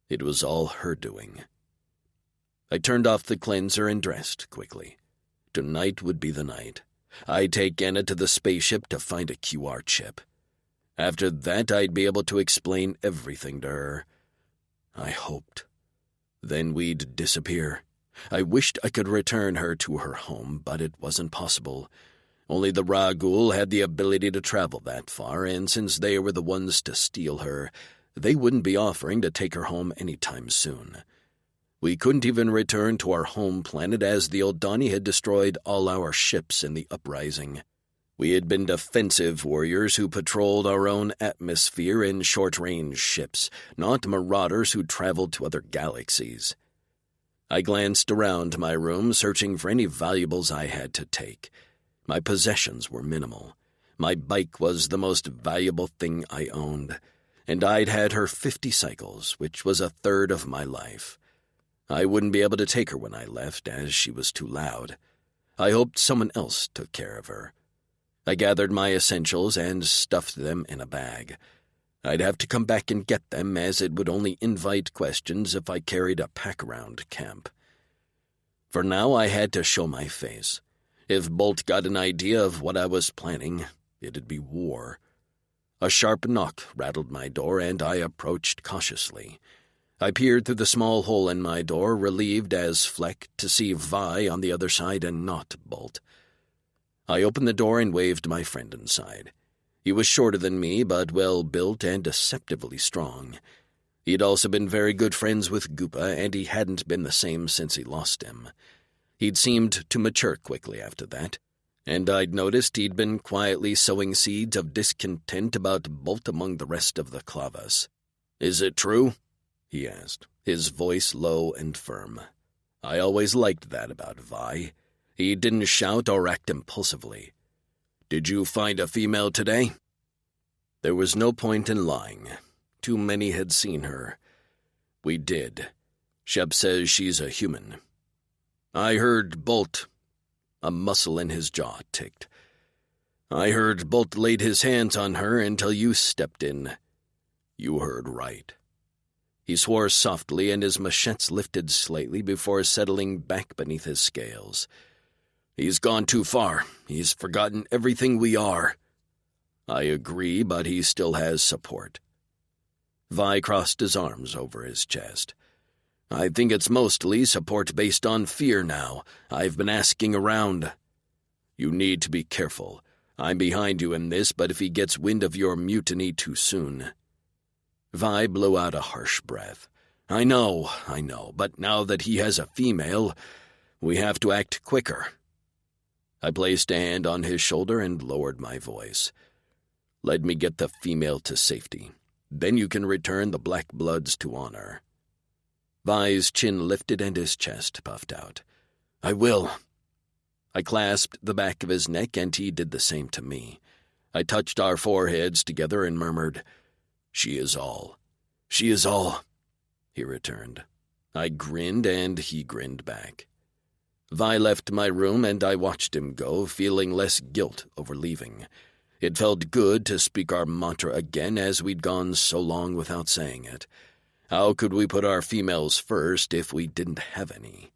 It was all her doing. I turned off the cleanser and dressed quickly. Tonight would be the night. I'd take Anna to the spaceship to find a QR chip. After that, I'd be able to explain everything to her. I hoped. Then we'd disappear. I wished I could return her to her home, but it wasn't possible. Only the Ragul had the ability to travel that far, and since they were the ones to steal her, they wouldn't be offering to take her home anytime soon. We couldn't even return to our home planet as the Oldani had destroyed all our ships in the uprising. We had been defensive warriors who patrolled our own atmosphere in short-range ships, not marauders who traveled to other galaxies. I glanced around my room, searching for any valuables I had to take. My possessions were minimal. My bike was the most valuable thing I owned, and I'd had her 50 cycles, which was a third of my life. I wouldn't be able to take her when I left, as she was too loud. I hoped someone else took care of her. I gathered my essentials and stuffed them in a bag. I'd have to come back and get them, as it would only invite questions if I carried a pack around camp. For now, I had to show my face. If Bolt got an idea of what I was planning, it'd be war. A sharp knock rattled my door, and I approached cautiously. I peered through the small hole in my door, relieved as Fleck to see Vi on the other side and not Bolt. I opened the door and waved my friend inside. He was shorter than me, but well-built and deceptively strong. He'd also been very good friends with Goopa, and he hadn't been the same since he lost him. He'd seemed to mature quickly after that, and I'd noticed he'd been quietly sowing seeds of discontent about Bolt among the rest of the Clavas. "Is it true?" he asked, his voice low and firm. I always liked that about Vi. He didn't shout or act impulsively. "Did you find a female today?" There was no point in lying. Too many had seen her. "We did. Shep says she's a human." "I heard Bolt." A muscle in his jaw ticked. "I heard Bolt laid his hands on her until you stepped in." "You heard right." He swore softly, and his machetes lifted slightly before settling back beneath his scales. "He's gone too far. He's forgotten everything we are." "I agree, but he still has support." Vi crossed his arms over his chest. "I think it's mostly support based on fear now. I've been asking around." "You need to be careful. I'm behind you in this, but if he gets wind of your mutiny too soon." Vi blew out a harsh breath. I know, but now that he has a female, we have to act quicker." I placed a hand on his shoulder and lowered my voice. "Let me get the female to safety. Then you can return the Black Bloods to honor." Vi's chin lifted and his chest puffed out. "I will." I clasped the back of his neck, and he did the same to me. I touched our foreheads together and murmured, "She is all. She is all," he returned. I grinned, and he grinned back. Vi left my room, and I watched him go, feeling less guilt over leaving. It felt good to speak our mantra again, as we'd gone so long without saying it. How could we put our females first if we didn't have any?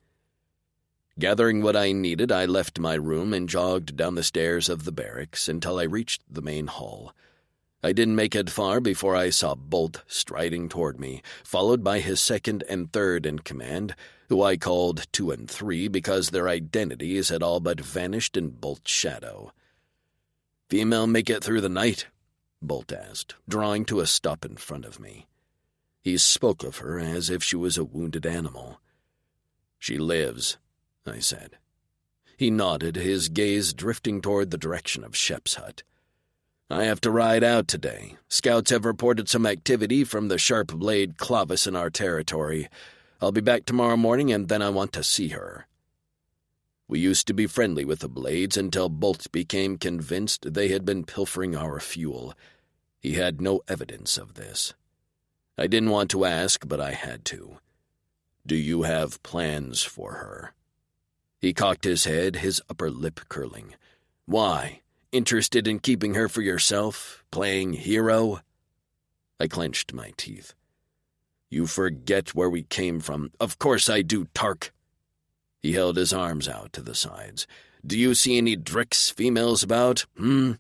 Gathering what I needed, I left my room and jogged down the stairs of the barracks until I reached the main hall. I didn't make it far before I saw Bolt striding toward me, followed by his second and third in command, who I called 2 and 3 because their identities had all but vanished in Bolt's shadow. "Female make it through the night?" Bolt asked, drawing to a stop in front of me. He spoke of her as if she was a wounded animal. "She lives," I said. He nodded, his gaze drifting toward the direction of Shep's hut. "I have to ride out today. Scouts have reported some activity from the sharp-blade Clavis in our territory. I'll be back tomorrow morning, and then I want to see her." We used to be friendly with the Blades until Bolt became convinced they had been pilfering our fuel. He had no evidence of this. I didn't want to ask, but I had to. "Do you have plans for her?" He cocked his head, his upper lip curling. "Why? Interested in keeping her for yourself? Playing hero?" I clenched my teeth. "You forget where we came from." "Of course I do, Tark," He held his arms out to the sides. "Do you see any Drix females about, I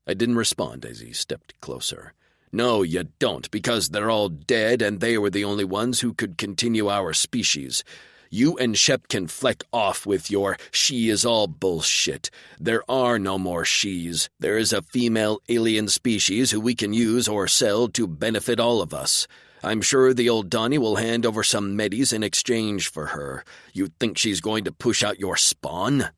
didn't respond as he stepped closer. "No, you don't, because they're all dead and they were the only ones who could continue our species. You and Shep can fleck off with your she is all bullshit. There are no more she's. There is a female alien species who we can use or sell to benefit all of us. I'm sure the old Donnie will hand over some medis in exchange for her. You think she's going to push out your spawn?"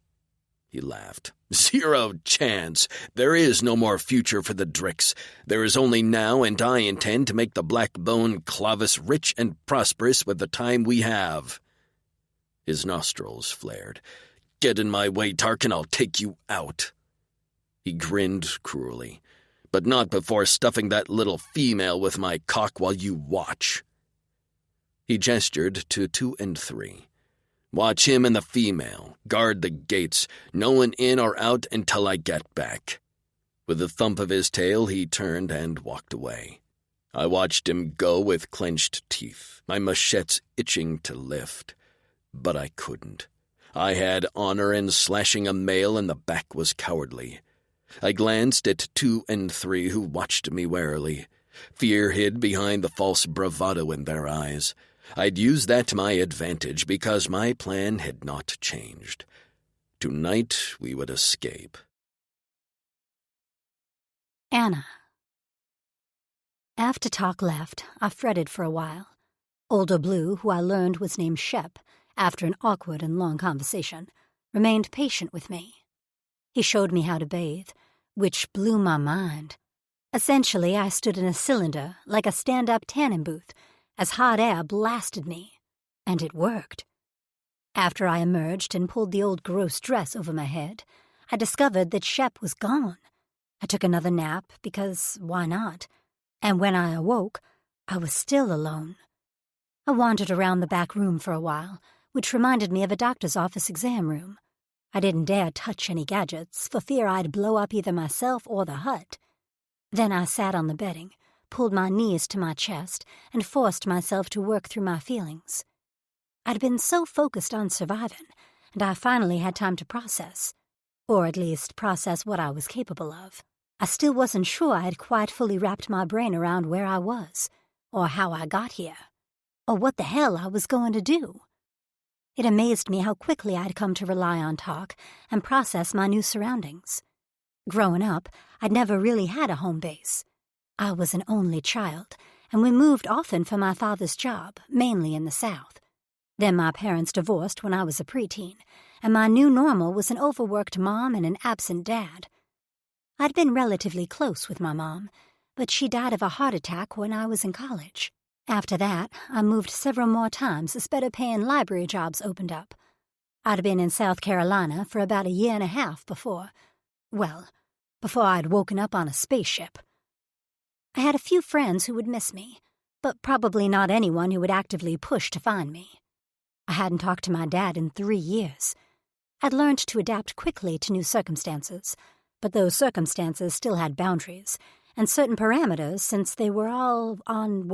He laughed. "Zero chance. There is no more future for the Drix. There is only now, and I intend to make the Blackbone Clavis rich and prosperous with the time we have." His nostrils flared. "Get in my way, Tark, and I'll take you out." He grinned cruelly. "But not before stuffing that little female with my cock while you watch." He gestured to 2 and 3. "Watch him and the female. Guard the gates. No one in or out until I get back." With a thump of his tail, he turned and walked away. I watched him go with clenched teeth, my machetes itching to lift. But I couldn't. I had honor, and slashing a male in the back was cowardly. I glanced at 2 and 3, who watched me warily. Fear hid behind the false bravado in their eyes. I'd use that to my advantage because my plan had not changed. Tonight we would escape. Anna. After Talk left, I fretted for a while. Older Blue, who I learned was named Shep, after an awkward and long conversation, remained patient with me. He showed me how to bathe, which blew my mind. Essentially, I stood in a cylinder, like a stand-up tanning booth, as hot air blasted me. And it worked. After I emerged and pulled the old gross dress over my head, I discovered that Shep was gone. I took another nap, because why not? And when I awoke, I was still alone. I wandered around the back room for a while, which reminded me of a doctor's office exam room. I didn't dare touch any gadgets, for fear I'd blow up either myself or the hut. Then I sat on the bedding, pulled my knees to my chest, and forced myself to work through my feelings. I'd been so focused on surviving, and I finally had time to process, or at least process what I was capable of. I still wasn't sure I had quite fully wrapped my brain around where I was, or how I got here, or what the hell I was going to do. It amazed me how quickly I'd come to rely on Talk and process my new surroundings. Growing up, I'd never really had a home base. I was an only child, and we moved often for my father's job, mainly in the South. Then my parents divorced when I was a preteen, and my new normal was an overworked mom and an absent dad. I'd been relatively close with my mom, but she died of a heart attack when I was in college. After that, I moved several more times as better-paying library jobs opened up. I'd been in South Carolina for about 1.5 years before I'd woken up on a spaceship. I had a few friends who would miss me, but probably not anyone who would actively push to find me. I hadn't talked to my dad in 3 years. I'd learned to adapt quickly to new circumstances, but those circumstances still had boundaries and certain parameters since they were all on,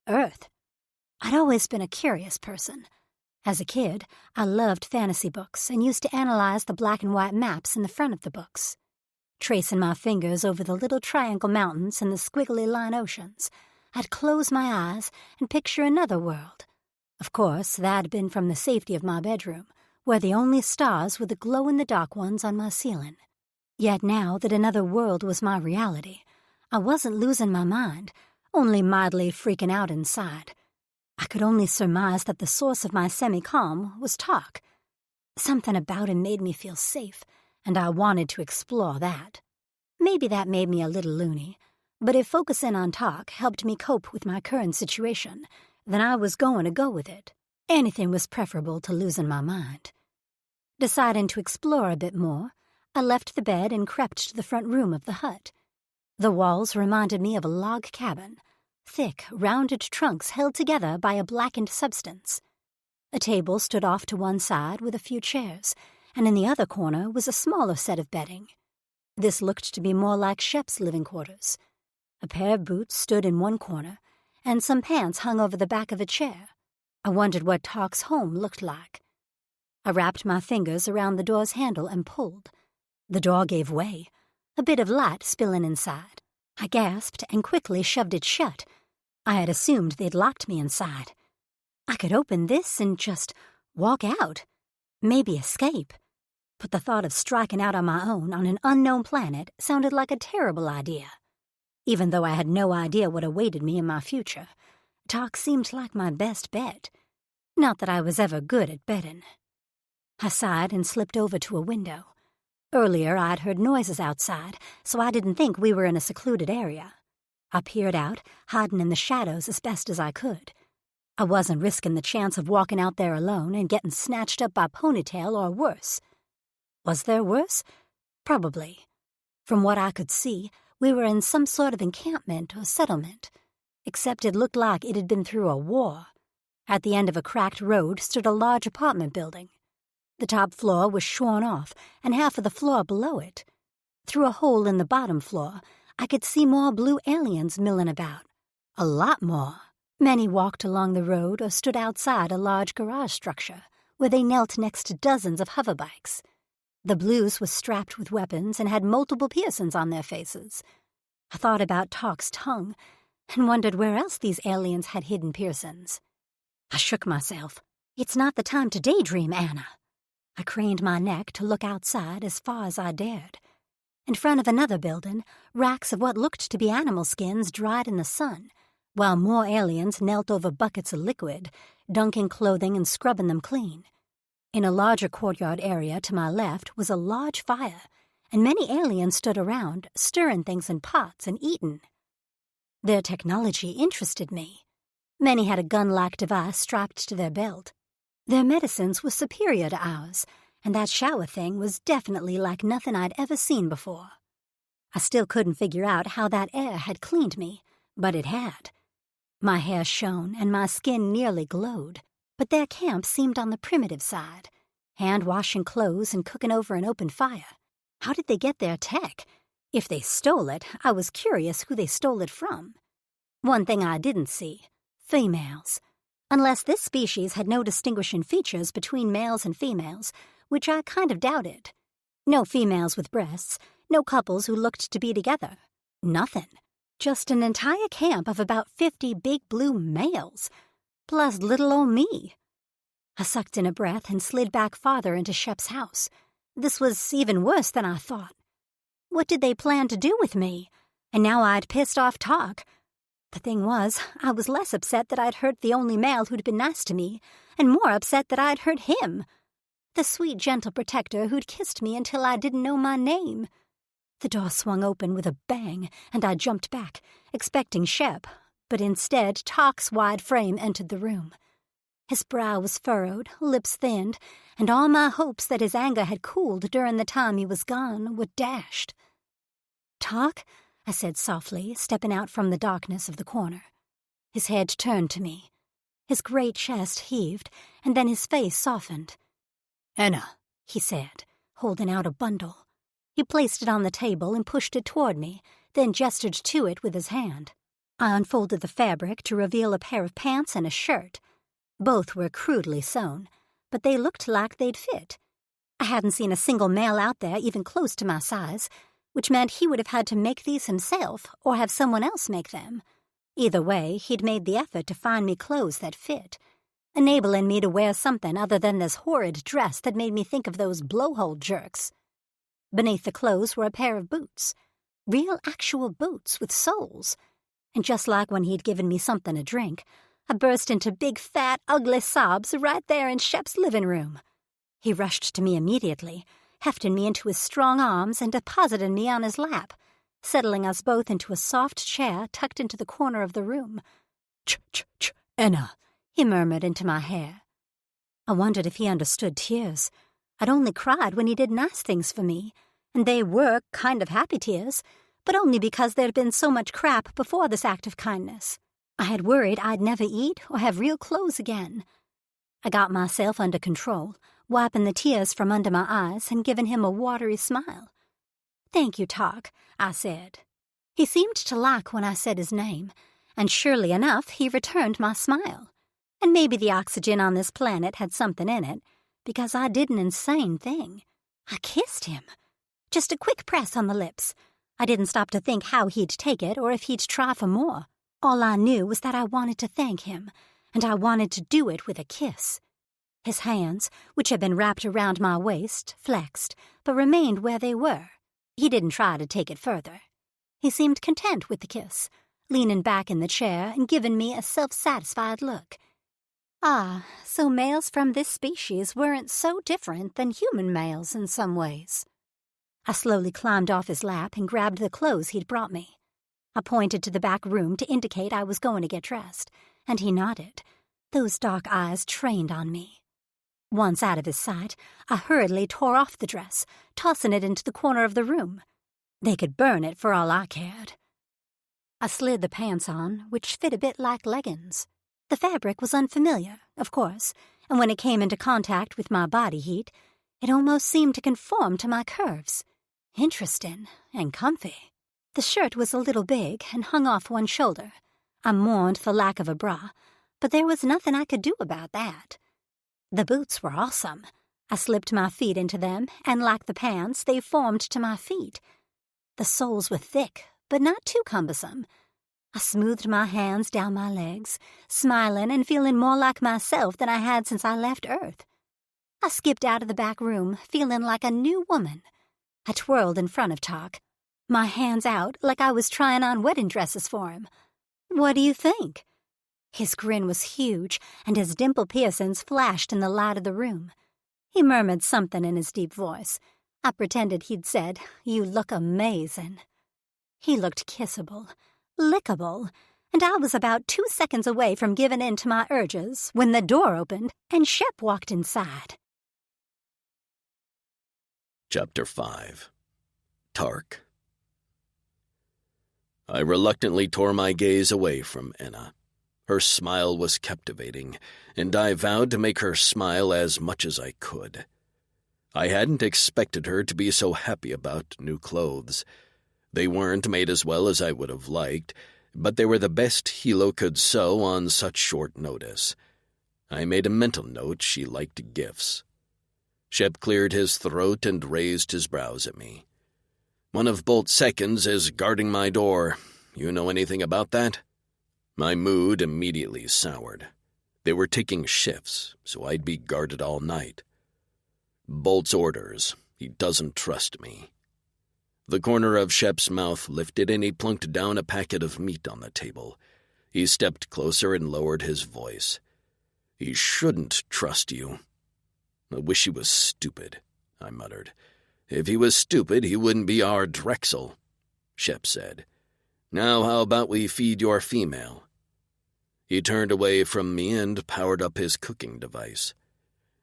Earth. I'd always been a curious person. As a kid, I loved fantasy books and used to analyze the black and white maps in the front of the books. Tracing my fingers over the little triangle mountains and the squiggly line oceans, I'd close my eyes and picture another world. Of course, that'd been from the safety of my bedroom, where the only stars were the glow-in-the-dark ones on my ceiling. Yet now that another world was my reality, I wasn't losing my mind, only mildly freaking out inside. I could only surmise that the source of my semi-calm was Talk. Something about him made me feel safe, and I wanted to explore that. Maybe that made me a little loony, but if focusing on Talk helped me cope with my current situation, then I was going to go with it. Anything was preferable to losing my mind. Deciding to explore a bit more, I left the bed and crept to the front room of the hut. The walls reminded me of a log cabin, thick, rounded trunks held together by a blackened substance. A table stood off to one side with a few chairs, and in the other corner was a smaller set of bedding. This looked to be more like Shep's living quarters. A pair of boots stood in one corner, and some pants hung over the back of a chair. I wondered what Talk's home looked like. I wrapped my fingers around the door's handle and pulled. The door gave way, a bit of light spilling inside. I gasped and quickly shoved it shut. I had assumed they'd locked me inside. I could open this and just walk out, maybe escape. But the thought of striking out on my own on an unknown planet sounded like a terrible idea. Even though I had no idea what awaited me in my future, talk seemed like my best bet. Not that I was ever good at betting. I sighed and slipped over to a window. Earlier I'd heard noises outside, so I didn't think we were in a secluded area. I peered out, hiding in the shadows as best as I could. I wasn't risking the chance of walking out there alone and getting snatched up by Ponytail or worse. Was there worse? Probably. From what I could see, we were in some sort of encampment or settlement, except it looked like it had been through a war. At the end of a cracked road stood a large apartment building. The top floor was shorn off, and half of the floor below it. Through a hole in the bottom floor, I could see more blue aliens milling about. A lot more. Many walked along the road or stood outside a large garage structure, where they knelt next to dozens of hoverbikes. The blues were strapped with weapons and had multiple piercings on their faces. I thought about Talk's tongue and wondered where else these aliens had hidden piercings. I shook myself. It's not the time to daydream, Anna. I craned my neck to look outside as far as I dared. In front of another building, racks of what looked to be animal skins dried in the sun, while more aliens knelt over buckets of liquid, dunking clothing and scrubbing them clean. In a larger courtyard area to my left was a large fire, and many aliens stood around, stirring things in pots and eating. Their technology interested me. Many had a gun-like device strapped to their belt. Their medicines were superior to ours, and that shower thing was definitely like nothing I'd ever seen before. I still couldn't figure out how that air had cleaned me, but it had. My hair shone and my skin nearly glowed, but their camp seemed on the primitive side, hand-washing clothes and cooking over an open fire. How did they get their tech? If they stole it, I was curious who they stole it from. One thing I didn't see: females. Unless this species had no distinguishing features between males and females, which I kind of doubted. No females with breasts, no couples who looked to be together. Nothing. Just an entire camp of about 50 big blue males, plus little old me. I sucked in a breath and slid back farther into Shep's house. This was even worse than I thought. What did they plan to do with me? And now I'd pissed off Talk. The thing was, I was less upset that I'd hurt the only male who'd been nice to me, and more upset that I'd hurt him. The sweet, gentle protector who'd kissed me until I didn't know my name. The door swung open with a bang, and I jumped back, expecting Shep, but instead Talk's wide frame entered the room. His brow was furrowed, lips thinned, and all my hopes that his anger had cooled during the time he was gone were dashed. "Talk?" I said softly, stepping out from the darkness of the corner. His head turned to me. His great chest heaved, and then his face softened. "Anna," he said, holding out a bundle. He placed it on the table and pushed it toward me, then gestured to it with his hand. I unfolded the fabric to reveal a pair of pants and a shirt. Both were crudely sewn, but they looked like they'd fit. I hadn't seen a single male out there even close to my size, which meant he would have had to make these himself or have someone else make them. Either way, he'd made the effort to find me clothes that fit, enabling me to wear something other than this horrid dress that made me think of those blowhole jerks. Beneath the clothes were a pair of boots, real actual boots with soles. And just like when he'd given me something to drink, I burst into big, fat, ugly sobs right there in Shep's living room. He rushed to me immediately, hefting me into his strong arms and depositing me on his lap, settling us both into a soft chair tucked into the corner of the room. "Ch-ch-ch, Anna," he murmured into my hair. I wondered if he understood tears. I'd only cried when he did nice things for me, and they were kind of happy tears, but only because there'd been so much crap before this act of kindness. I had worried I'd never eat or have real clothes again. I got myself under control, wiping the tears from under my eyes and giving him a watery smile. "Thank you, Talk," I said. He seemed to like when I said his name, and surely enough he returned my smile. And maybe the oxygen on this planet had something in it, because I did an insane thing. I kissed him. Just a quick press on the lips. I didn't stop to think how he'd take it or if he'd try for more. All I knew was that I wanted to thank him, and I wanted to do it with a kiss. His hands, which had been wrapped around my waist, flexed, but remained where they were. He didn't try to take it further. He seemed content with the kiss, leaning back in the chair and giving me a self-satisfied look. Ah, so males from this species weren't so different than human males in some ways. I slowly climbed off his lap and grabbed the clothes he'd brought me. I pointed to the back room to indicate I was going to get dressed, and he nodded, those dark eyes trained on me. Once out of his sight, I hurriedly tore off the dress, tossing it into the corner of the room. They could burn it for all I cared. I slid the pants on, which fit a bit like leggings. The fabric was unfamiliar, of course, and when it came into contact with my body heat, it almost seemed to conform to my curves. Interesting and comfy. The shirt was a little big and hung off one shoulder. I mourned the lack of a bra, but there was nothing I could do about that. The boots were awesome. I slipped my feet into them, and like the pants, they formed to my feet. The soles were thick, but not too cumbersome. I smoothed my hands down my legs, smiling and feeling more like myself than I had since I left Earth. I skipped out of the back room, feeling like a new woman. I twirled in front of Tark, my hands out like I was trying on wedding dresses for him. What do you think? His grin was huge, and his dimple piercings flashed in the light of the room. He murmured something in his deep voice. I pretended he'd said, "You look amazing." He looked kissable, lickable, and I was about 2 seconds away from giving in to my urges when the door opened and Shep walked inside. Chapter 5. Tark. I reluctantly tore my gaze away from Enna. Her smile was captivating, and I vowed to make her smile as much as I could. I hadn't expected her to be so happy about new clothes. They weren't made as well as I would have liked, but they were the best Hilo could sew on such short notice. I made a mental note she liked gifts. Shep cleared his throat and raised his brows at me. "One of Bolt's seconds is guarding my door. You know anything about that?" My mood immediately soured. They were taking shifts, so I'd be guarded all night. "Bolt's orders. He doesn't trust me." The corner of Shep's mouth lifted and he plunked down a packet of meat on the table. He stepped closer and lowered his voice. "He shouldn't trust you." "I wish he was stupid," I muttered. "If he was stupid, he wouldn't be our Drexel," Shep said. "Now how about we feed your female?" He turned away from me and powered up his cooking device.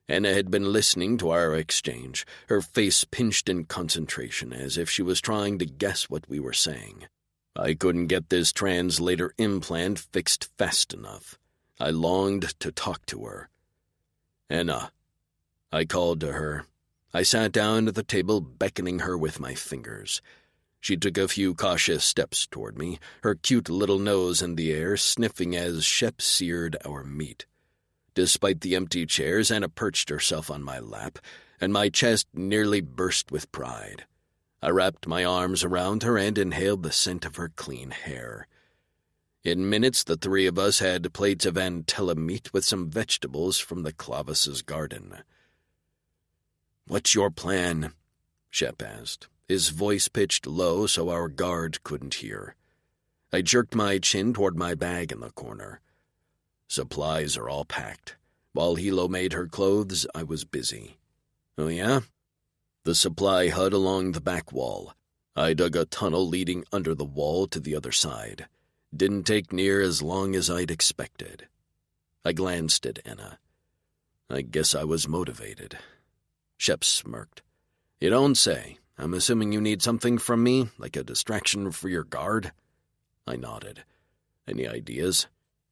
Enna had been listening to our exchange, her face pinched in concentration as if she was trying to guess what we were saying. I couldn't get this translator implant fixed fast enough. I longed to talk to her. "Enna," I called to her. I sat down at the table, beckoning her with my fingers. She took a few cautious steps toward me, her cute little nose in the air, sniffing as Shep seared our meat. Despite the empty chairs, Anna perched herself on my lap, and my chest nearly burst with pride. I wrapped my arms around her and inhaled the scent of her clean hair. In minutes, the three of us had plates of antella meat with some vegetables from the Clavis's garden. "What's your plan?" Shep asked, his voice pitched low so our guard couldn't hear. I jerked my chin toward my bag in the corner. "Supplies are all packed. While Hilo made her clothes, I was busy." "Oh, yeah?" "The supply hut along the back wall. I dug a tunnel leading under the wall to the other side. Didn't take near as long as I'd expected." I glanced at Enna. I guess I was motivated. Shep smirked. "You don't say. I'm assuming you need something from me, like a distraction for your guard?" I nodded. "Any ideas?"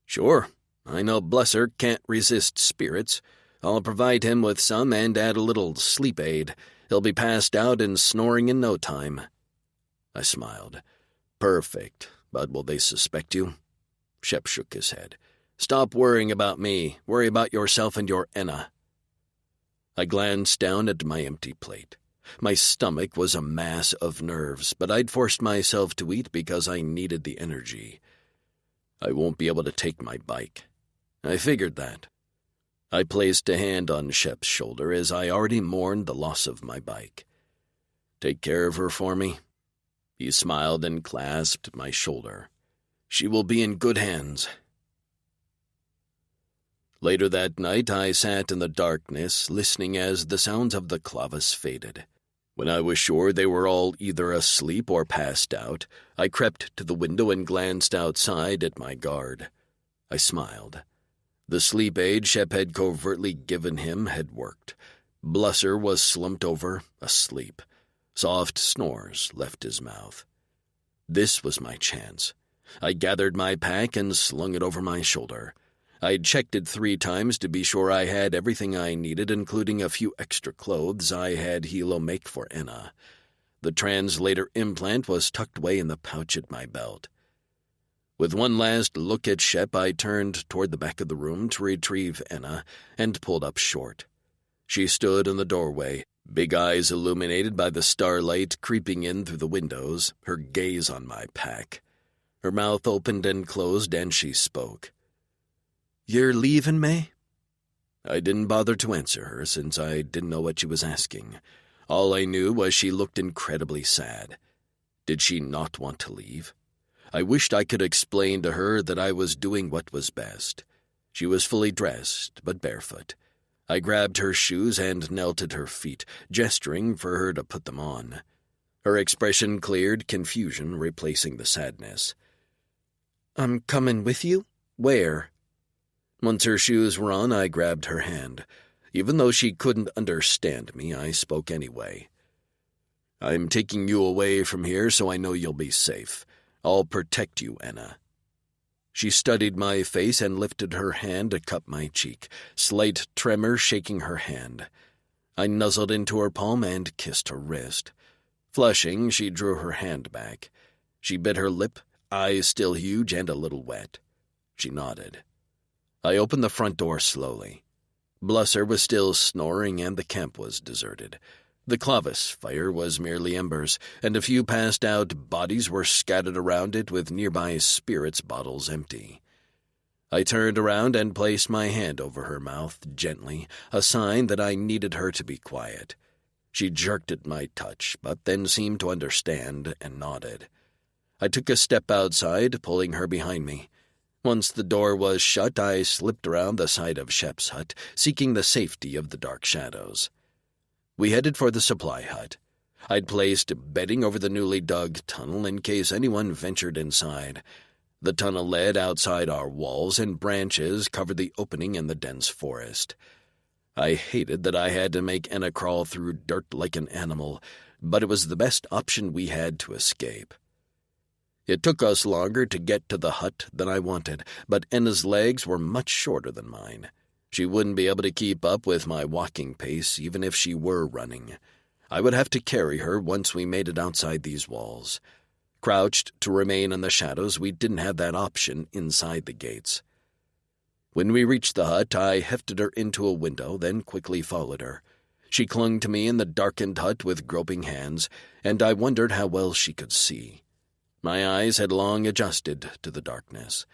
"Sure. I know Blesser can't resist spirits. I'll provide him with some and add a little sleep aid. He'll be passed out and snoring in no time." I smiled. "Perfect. But will they suspect you?" Shep shook his head. "Stop worrying about me. Worry about yourself and your Enna." I glanced down at my empty plate. My stomach was a mass of nerves, but I'd forced myself to eat because I needed the energy. I won't be able to take my bike. I figured that. I placed a hand on Shep's shoulder as I already mourned the loss of my bike. "Take care of her for me." He smiled and clasped my shoulder. "She will be in good hands." Later that night, I sat in the darkness, listening as the sounds of the clavis faded. When I was sure they were all either asleep or passed out, I crept to the window and glanced outside at my guard. I smiled. The sleep aid Shep had covertly given him had worked. Blusser was slumped over, asleep. Soft snores left his mouth. This was my chance. I gathered my pack and slung it over my shoulder. I'd checked it 3 times to be sure I had everything I needed, including a few extra clothes I had Hilo make for Enna. The translator implant was tucked away in the pouch at my belt. With one last look at Shep, I turned toward the back of the room to retrieve Enna and pulled up short. She stood in the doorway, big eyes illuminated by the starlight creeping in through the windows, her gaze on my pack. Her mouth opened and closed, and she spoke. "You're leaving, May?" I didn't bother to answer her, since I didn't know what she was asking. All I knew was she looked incredibly sad. Did she not want to leave? I wished I could explain to her that I was doing what was best. She was fully dressed, but barefoot. I grabbed her shoes and knelt at her feet, gesturing for her to put them on. Her expression cleared, confusion replacing the sadness. "I'm coming with you? Where?" Once her shoes were on, I grabbed her hand. Even though she couldn't understand me, I spoke anyway. "I'm taking you away from here so I know you'll be safe. I'll protect you, Enna." She studied my face and lifted her hand to cup my cheek, slight tremor shaking her hand. I nuzzled into her palm and kissed her wrist. Flushing, she drew her hand back. She bit her lip, eyes still huge and a little wet. She nodded. I opened the front door slowly. Blusser was still snoring and the camp was deserted. The clavis fire was merely embers, and a few passed-out bodies were scattered around it with nearby spirits bottles empty. I turned around and placed my hand over her mouth gently, a sign that I needed her to be quiet. She jerked at my touch, but then seemed to understand and nodded. I took a step outside, pulling her behind me. Once the door was shut, I slipped around the side of Shep's hut, seeking the safety of the dark shadows. We headed for the supply hut. I'd placed bedding over the newly dug tunnel in case anyone ventured inside. The tunnel led outside our walls, and branches covered the opening in the dense forest. I hated that I had to make Enna crawl through dirt like an animal, but it was the best option we had to escape. It took us longer to get to the hut than I wanted, but Enna's legs were much shorter than mine. She wouldn't be able to keep up with my walking pace, even if she were running. I would have to carry her once we made it outside these walls. Crouched to remain in the shadows, we didn't have that option inside the gates. When we reached the hut, I hefted her into a window, then quickly followed her. She clung to me in the darkened hut with groping hands, and I wondered how well she could see. My eyes had long adjusted to the darkness.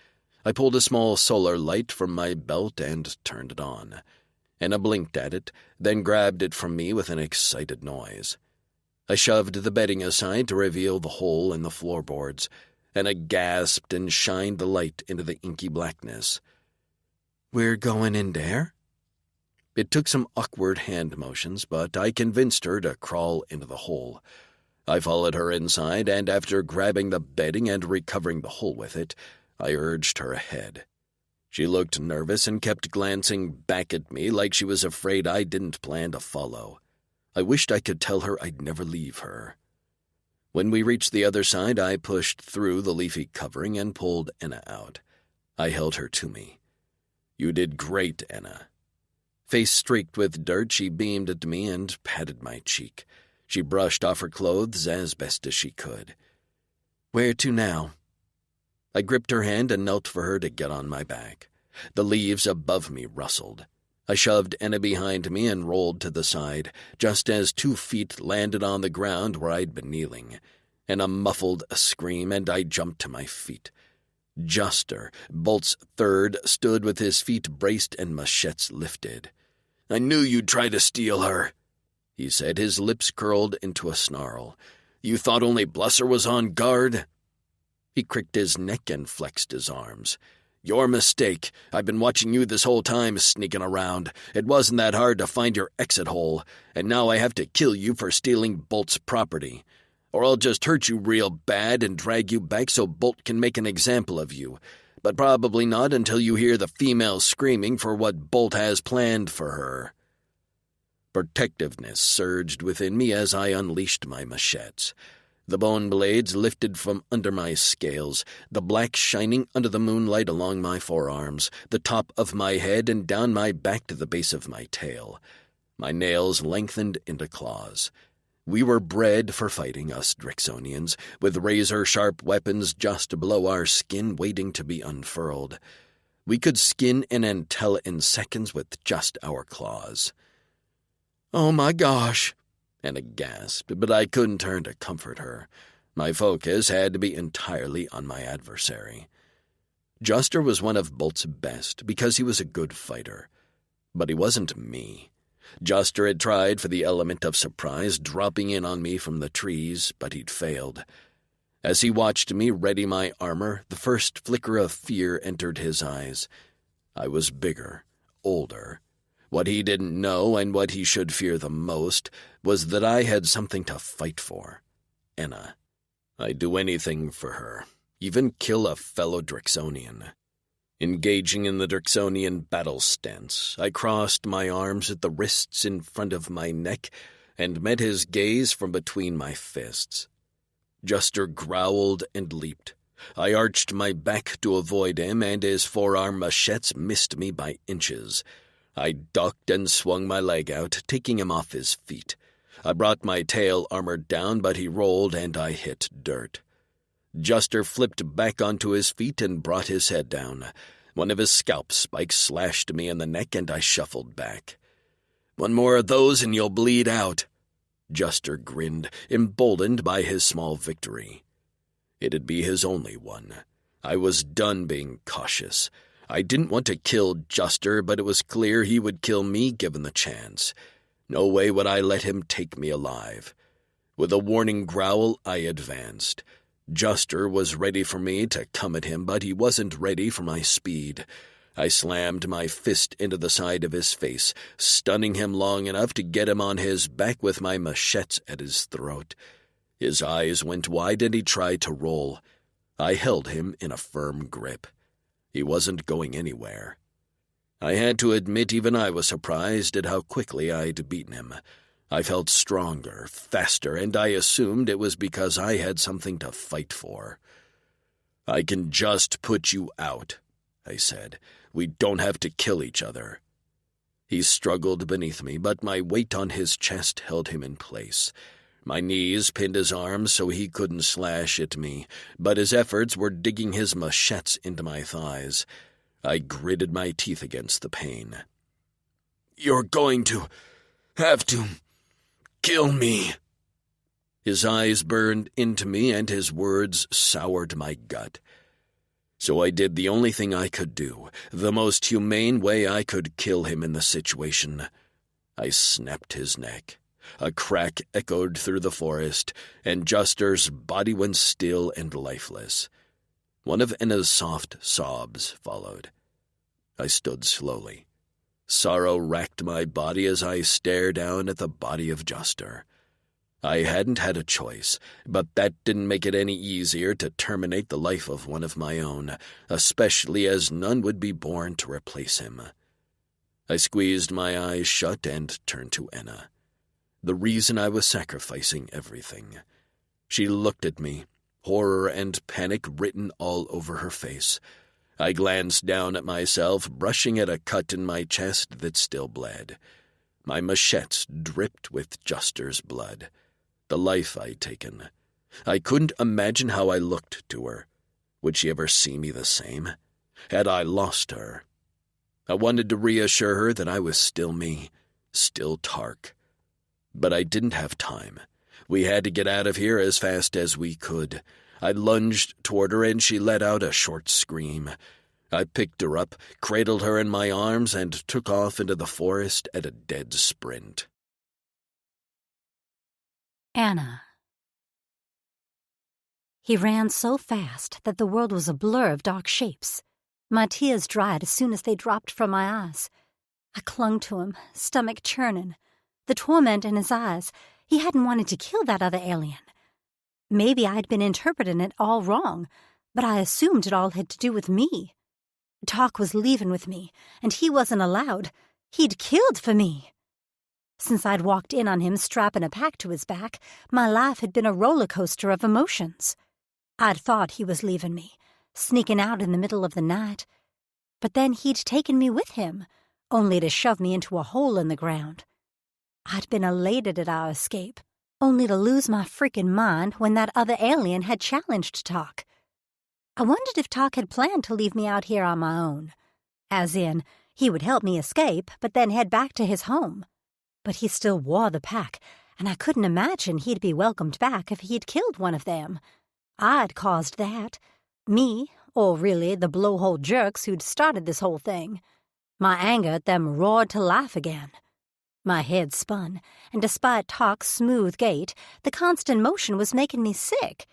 I pulled a small solar light from my belt and turned it on. Enna blinked at it, then grabbed it from me with an excited noise. I shoved the bedding aside to reveal the hole in the floorboards. Enna gasped and shined the light into the inky blackness. "We're going in there?" It took some awkward hand motions, but I convinced her to crawl into the hole. I followed her inside, and after grabbing the bedding and recovering the hole with it, I urged her ahead. She looked nervous and kept glancing back at me like she was afraid I didn't plan to follow. I wished I could tell her I'd never leave her. When we reached the other side, I pushed through the leafy covering and pulled Enna out. I held her to me. "You did great, Enna." Face streaked with dirt, she beamed at me and patted my cheek. She brushed off her clothes as best as she could. "Where to now?" I gripped her hand and knelt for her to get on my back. The leaves above me rustled. I shoved Enna behind me and rolled to the side, just as 2 feet landed on the ground where I'd been kneeling. Enna muffled a scream, and I jumped to my feet. Juster, Bolt's third, stood with his feet braced and machetes lifted. "I knew you'd try to steal her," he said, his lips curled into a snarl. "You thought only Blusser was on guard?" He cricked his neck and flexed his arms. "Your mistake. I've been watching you this whole time, sneaking around. It wasn't that hard to find your exit hole, and now I have to kill you for stealing Bolt's property. Or I'll just hurt you real bad and drag you back so Bolt can make an example of you. But probably not until you hear the female screaming for what Bolt has planned for her." Protectiveness surged within me as I unleashed my machetes. The bone blades lifted from under my scales, the black shining under the moonlight along my forearms, the top of my head and down my back to the base of my tail. My nails lengthened into claws. We were bred for fighting, us Drixonians, with razor-sharp weapons just below our skin waiting to be unfurled. We could skin an entella in seconds with just our claws. "Oh my gosh," Anna gasped, but I couldn't turn to comfort her. My focus had to be entirely on my adversary. Juster was one of Bolt's best because he was a good fighter. But he wasn't me. Juster had tried for the element of surprise, dropping in on me from the trees, but he'd failed. As he watched me ready my armor, the first flicker of fear entered his eyes. I was bigger, older. What he didn't know, and what he should fear the most, was that I had something to fight for. Enna. I'd do anything for her, even kill a fellow Drixonian. Engaging in the Drixonian battle stance, I crossed my arms at the wrists in front of my neck and met his gaze from between my fists. Juster growled and leaped. I arched my back to avoid him, and his forearm machetes missed me by inches. I ducked and swung my leg out, taking him off his feet. I brought my tail armor down, but he rolled and I hit dirt. Juster flipped back onto his feet and brought his head down. One of his scalp spikes slashed me in the neck, and I shuffled back. "One more of those and you'll bleed out." Juster grinned, emboldened by his small victory. It'd be his only one. I was done being cautious. I didn't want to kill Juster, but it was clear he would kill me given the chance. No way would I let him take me alive. With a warning growl, I advanced. Juster was ready for me to come at him, but he wasn't ready for my speed. I slammed my fist into the side of his face, stunning him long enough to get him on his back with my machetes at his throat. His eyes went wide and he tried to roll. I held him in a firm grip. He wasn't going anywhere. I had to admit even I was surprised at how quickly I'd beaten him. I felt stronger, faster, and I assumed it was because I had something to fight for. "I can just put you out," I said. "We don't have to kill each other." He struggled beneath me, but my weight on his chest held him in place. My knees pinned his arms so he couldn't slash at me, but his efforts were digging his machetes into my thighs. I gritted my teeth against the pain. "You're going to have to kill me." His eyes burned into me, and his words soured my gut. So I did the only thing I could do, the most humane way I could kill him in the situation. I snapped his neck. A crack echoed through the forest, and Juster's body went still and lifeless. One of Enna's soft sobs followed. I stood slowly. Sorrow racked my body as I stared down at the body of Juster. I hadn't had a choice, but that didn't make it any easier to terminate the life of one of my own, especially as none would be born to replace him. I squeezed my eyes shut and turned to Enna. The reason I was sacrificing everything. She looked at me, horror and panic written all over her face. I glanced down at myself, brushing at a cut in my chest that still bled. My machetes dripped with Juster's blood. The life I'd taken. I couldn't imagine how I looked to her. Would she ever see me the same? Had I lost her? I wanted to reassure her that I was still me, still Tark. But I didn't have time. We had to get out of here as fast as we could. I lunged toward her and she let out a short scream. I picked her up, cradled her in my arms, and took off into the forest at a dead sprint. Anna. He ran so fast that the world was a blur of dark shapes. My tears dried as soon as they dropped from my eyes. I clung to him, stomach churning. The torment in his eyes. He hadn't wanted to kill that other alien. Maybe I'd been interpreting it all wrong, but I assumed it all had to do with me. Talk was leaving with me, and he wasn't allowed. He'd killed for me. Since I'd walked in on him strapping a pack to his back, my life had been a roller coaster of emotions. I'd thought he was leaving me, sneaking out in the middle of the night. But then he'd taken me with him, only to shove me into a hole in the ground. I'd been elated at our escape, only to lose my freaking mind when that other alien had challenged Talk. I wondered if Talk had planned to leave me out here on my own. As in, he would help me escape, but then head back to his home. But he still wore the pack, and I couldn't imagine he'd be welcomed back if he'd killed one of them. I'd caused that. Me, or really the blowhole jerks who'd started this whole thing. My anger at them roared to life again. My head spun, and despite Talk's smooth gait, the constant motion was making me sick.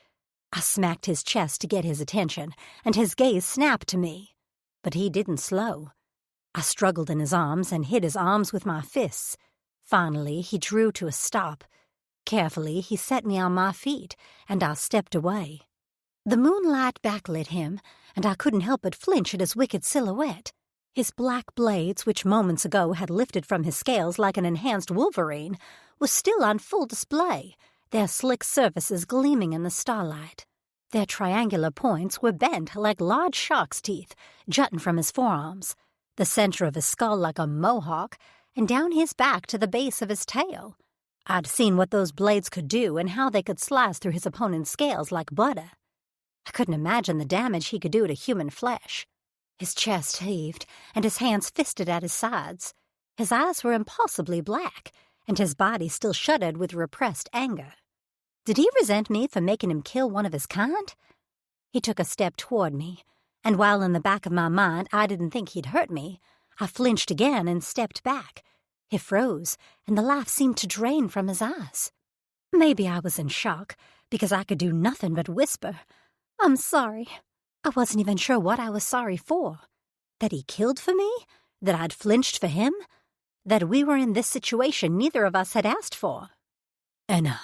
I smacked his chest to get his attention, and his gaze snapped to me. But he didn't slow. I struggled in his arms and hit his arms with my fists. Finally, he drew to a stop. Carefully, he set me on my feet, and I stepped away. The moonlight backlit him, and I couldn't help but flinch at his wicked silhouette. His black blades, which moments ago had lifted from his scales like an enhanced wolverine, were still on full display, their slick surfaces gleaming in the starlight. Their triangular points were bent like large shark's teeth, jutting from his forearms, the center of his skull like a mohawk, and down his back to the base of his tail. I'd seen what those blades could do and how they could slice through his opponent's scales like butter. I couldn't imagine the damage he could do to human flesh. His chest heaved, and his hands fisted at his sides. His eyes were impossibly black, and his body still shuddered with repressed anger. Did he resent me for making him kill one of his kind? He took a step toward me, and while in the back of my mind I didn't think he'd hurt me, I flinched again and stepped back. He froze, and the laugh seemed to drain from his eyes. Maybe I was in shock, because I could do nothing but whisper, "I'm sorry." I wasn't even sure what I was sorry for. That he killed for me? That I'd flinched for him? That we were in this situation neither of us had asked for? Anna.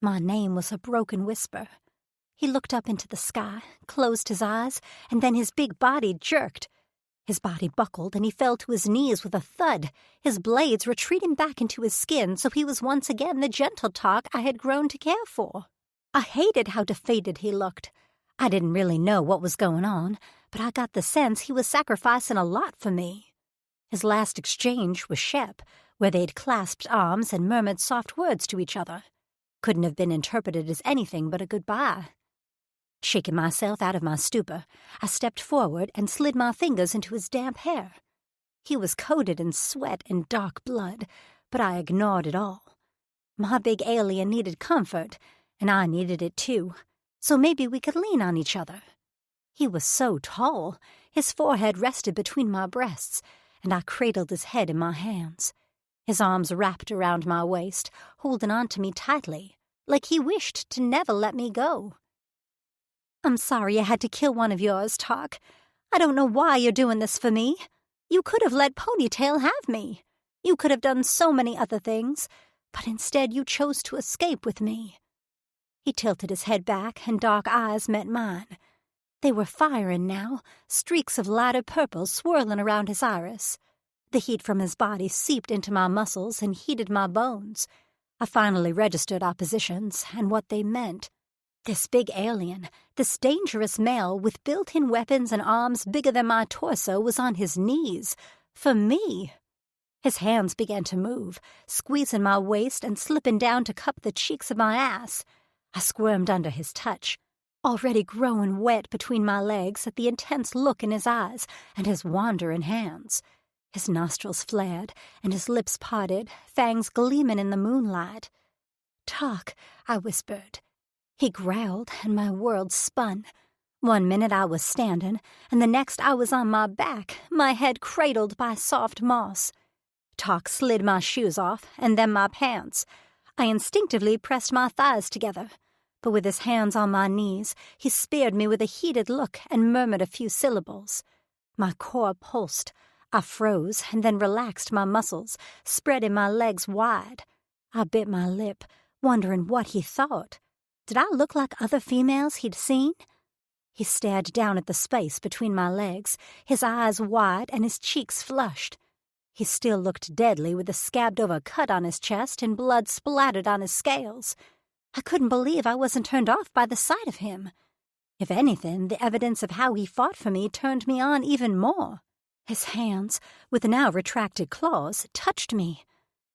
My name was a broken whisper. He looked up into the sky, closed his eyes, and then his big body jerked. His body buckled, and he fell to his knees with a thud, his blades retreating back into his skin so he was once again the gentle Talk I had grown to care for. I hated how defeated he looked. I didn't really know what was going on, but I got the sense he was sacrificing a lot for me. His last exchange was Shep, where they'd clasped arms and murmured soft words to each other. Couldn't have been interpreted as anything but a goodbye. Shaking myself out of my stupor, I stepped forward and slid my fingers into his damp hair. He was coated in sweat and dark blood, but I ignored it all. My big alien needed comfort, and I needed it too, so maybe we could lean on each other. He was so tall, his forehead rested between my breasts, and I cradled his head in my hands. His arms wrapped around my waist, holding on to me tightly, like he wished to never let me go. "I'm sorry I had to kill one of yours, Talk. I don't know why you're doing this for me. You could have let Ponytail have me. You could have done so many other things, but instead you chose to escape with me." He tilted his head back, and dark eyes met mine. They were firing now, streaks of lighter purple swirling around his iris. The heat from his body seeped into my muscles and heated my bones. I finally registered oppositions and what they meant. This big alien, this dangerous male with built-in weapons and arms bigger than my torso was on his knees, for me. His hands began to move, squeezing my waist and slipping down to cup the cheeks of my ass. I squirmed under his touch. already growing wet between my legs at the intense look in his eyes and his wandering hands. His nostrils flared, and his lips parted, fangs gleaming in the moonlight. "Talk," I whispered. He growled, and my world spun. One minute I was standing, and the next I was on my back, my head cradled by soft moss. Talk slid my shoes off, and then my pants. I instinctively pressed my thighs together, but with his hands on my knees, he speared me with a heated look and murmured a few syllables. My core pulsed. I froze and then relaxed my muscles, spreading my legs wide. I bit my lip, wondering what he thought. Did I look like other females he'd seen? He stared down at the space between my legs, his eyes wide and his cheeks flushed. He still looked deadly with a scabbed-over cut on his chest and blood splattered on his scales. I couldn't believe I wasn't turned off by the sight of him. If anything, the evidence of how he fought for me turned me on even more. His hands, with now retracted claws, touched me.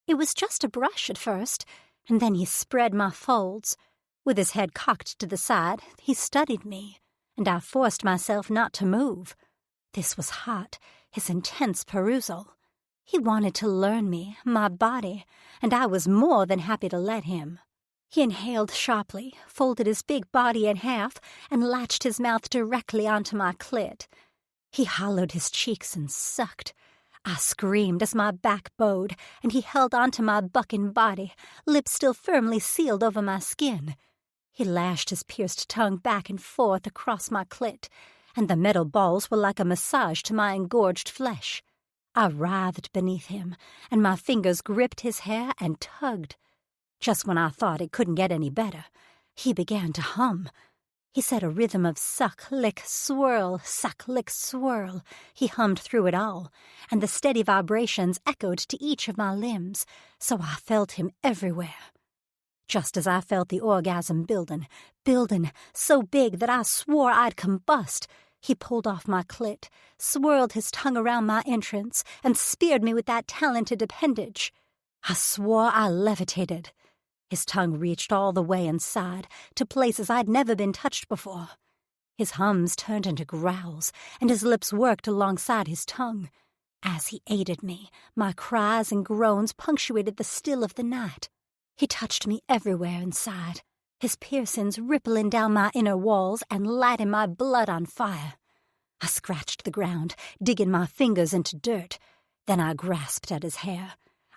It was just a brush at first, and then he spread my folds. With his head cocked to the side, he studied me, and I forced myself not to move. This was hot, his intense perusal. He wanted to learn me, my body, and I was more than happy to let him. He inhaled sharply, folded his big body in half, and latched his mouth directly onto my clit. He hollowed his cheeks and sucked. I screamed as my back bowed, and he held onto my bucking body, lips still firmly sealed over my skin. He lashed his pierced tongue back and forth across my clit, and the metal balls were like a massage to my engorged flesh. I writhed beneath him, and my fingers gripped his hair and tugged. Just when I thought it couldn't get any better, he began to hum. He said a rhythm of suck, lick, swirl, suck, lick, swirl. He hummed through it all, and the steady vibrations echoed to each of my limbs, so I felt him everywhere. Just as I felt the orgasm building, so big that I swore I'd combust, he pulled off my clit, swirled his tongue around my entrance, and speared me with that talented appendage. I swore I levitated. His tongue reached all the way inside, to places I'd never been touched before. His hums turned into growls, and his lips worked alongside his tongue. As he aided me, my cries and groans punctuated the still of the night. He touched me everywhere inside, his piercings rippling down my inner walls and lighting my blood on fire. I scratched the ground, digging my fingers into dirt. Then I grasped at his hair.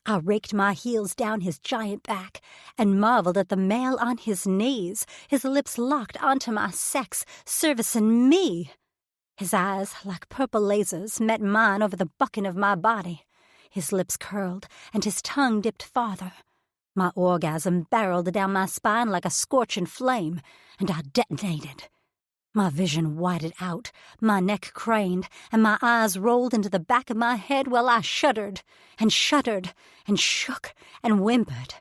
I raked my heels down his giant back and marveled at the male on his knees, his lips locked onto my sex, servicing me. His eyes, like purple lasers, met mine over the bucking of my body. His lips curled, and his tongue dipped farther. My orgasm barreled down my spine like a scorching flame, and I detonated. My vision widened out, my neck craned, and my eyes rolled into the back of my head while I shuddered, and shook, and whimpered.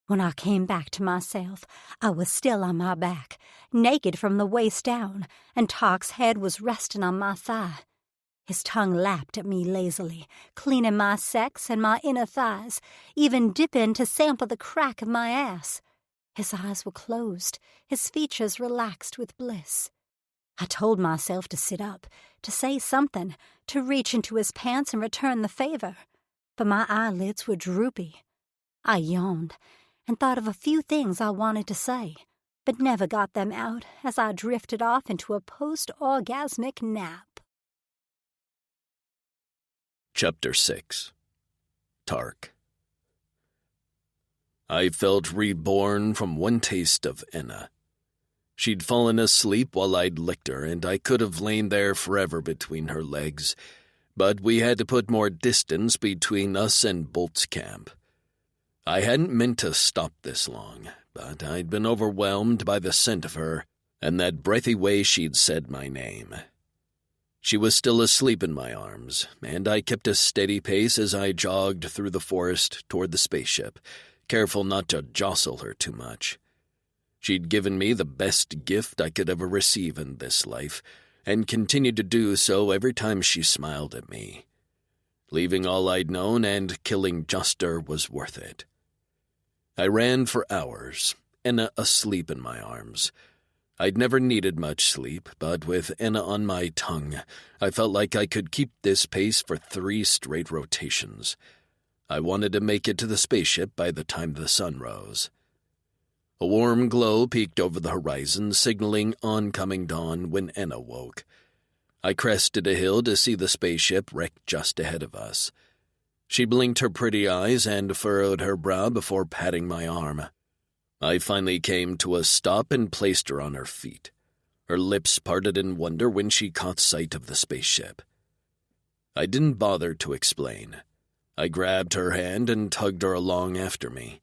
When I came back to myself, I was still on my back, naked from the waist down, and Talk's head was resting on my thigh. His tongue lapped at me lazily, cleaning my sex and my inner thighs, even dipping to sample the crack of my ass. His eyes were closed, his features relaxed with bliss. I told myself to sit up, to say something, to reach into his pants and return the favor, but my eyelids were droopy. I yawned and thought of a few things I wanted to say, but never got them out as I drifted off into a post-orgasmic nap. Chapter 6. Tark. I felt reborn from one taste of Enna. She'd fallen asleep while I'd licked her, and I could have lain there forever between her legs, but we had to put more distance between us and Bolt's camp. I hadn't meant to stop this long, but I'd been overwhelmed by the scent of her and that breathy way she'd said my name. She was still asleep in my arms, and I kept a steady pace as I jogged through the forest toward the spaceship, careful not to jostle her too much. She'd given me the best gift I could ever receive in this life, and continued to do so every time she smiled at me. Leaving all I'd known and killing Juster was worth it. I ran for hours, Enna asleep in my arms. I'd never needed much sleep, but with Enna on my tongue, I felt like I could keep this pace for 3 straight rotations. I wanted to make it to the spaceship by the time the sun rose. A warm glow peeked over the horizon, signaling oncoming dawn when Enna woke. I crested a hill to see the spaceship wrecked just ahead of us. She blinked her pretty eyes and furrowed her brow before patting my arm. I finally came to a stop and placed her on her feet. Her lips parted in wonder when she caught sight of the spaceship. I didn't bother to explain. I grabbed her hand and tugged her along after me.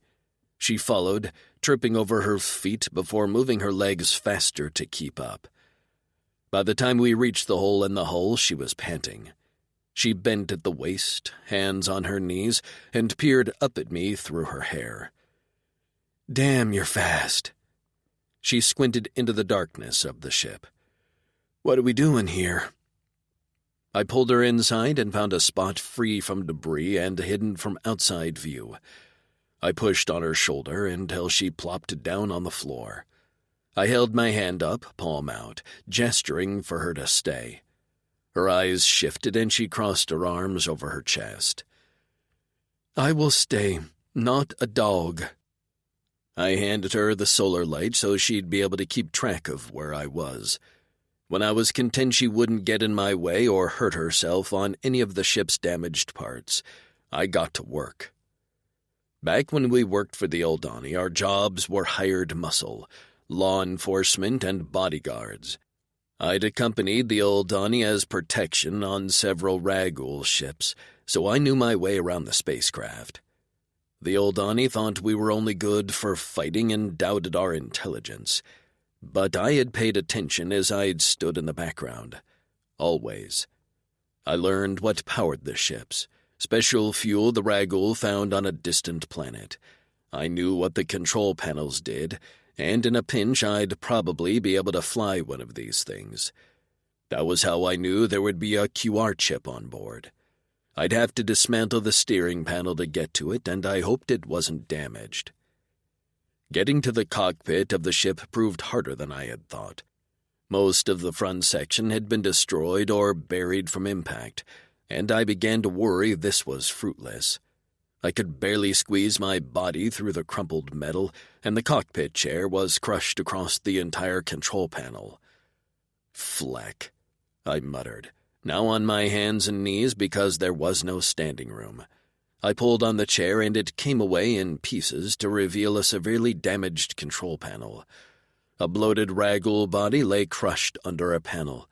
She followed, tripping over her feet before moving her legs faster to keep up. By the time we reached the hole in the hull, she was panting. She bent at the waist, hands on her knees, and peered up at me through her hair. "Damn, you're fast." She squinted into the darkness of the ship. "What are we doing here?" I pulled her inside and found a spot free from debris and hidden from outside view. I pushed on her shoulder until she plopped down on the floor. I held my hand up, palm out, gesturing for her to stay. Her eyes shifted and she crossed her arms over her chest. "I will stay, not a dog." I handed her the solar light so she'd be able to keep track of where I was. When I was content she wouldn't get in my way or hurt herself on any of the ship's damaged parts, I got to work. Back when we worked for the Aldani, our jobs were hired muscle, law enforcement, and bodyguards. I'd accompanied the Aldani as protection on several Ragul ships, so I knew my way around the spacecraft. The Aldani thought we were only good for fighting and doubted our intelligence, but I had paid attention as I'd stood in the background. Always. I learned what powered the ships, special fuel the Ragul found on a distant planet. I knew what the control panels did, and in a pinch I'd probably be able to fly one of these things. That was how I knew there would be a QR chip on board. I'd have to dismantle the steering panel to get to it, and I hoped it wasn't damaged. Getting to the cockpit of the ship proved harder than I had thought. Most of the front section had been destroyed or buried from impact, and I began to worry this was fruitless. I could barely squeeze my body through the crumpled metal, and the cockpit chair was crushed across the entire control panel. "Fleck," I muttered, now on my hands and knees because there was no standing room. I pulled on the chair and it came away in pieces to reveal a severely damaged control panel. A bloated Ragul body lay crushed under a panel.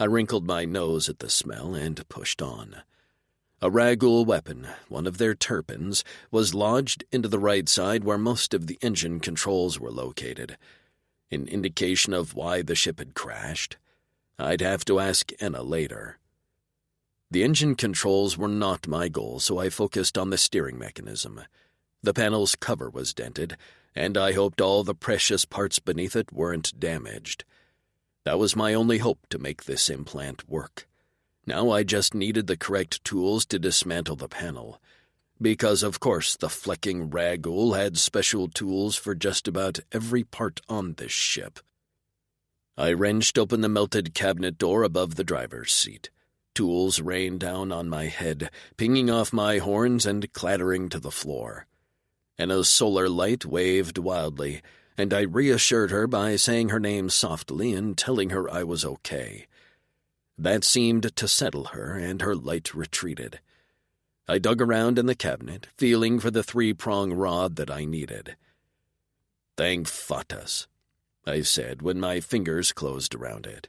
I wrinkled my nose at the smell and pushed on. A Ragul weapon, one of their turpins, was lodged into the right side where most of the engine controls were located. An indication of why the ship had crashed? I'd have to ask Enna later. The engine controls were not my goal, so I focused on the steering mechanism. The panel's cover was dented, and I hoped all the precious parts beneath it weren't damaged. That was my only hope to make this implant work. Now I just needed the correct tools to dismantle the panel, because of course the flecking Ragul had special tools for just about every part on this ship. I wrenched open the melted cabinet door above the driver's seat. Tools rained down on my head, pinging off my horns and clattering to the floor. Enna's solar light waved wildly, and I reassured her by saying her name softly and telling her I was okay. That seemed to settle her, and her light retreated. I dug around in the cabinet, feeling for the 3-prong rod that I needed. "Thank Fatas," I said when my fingers closed around it.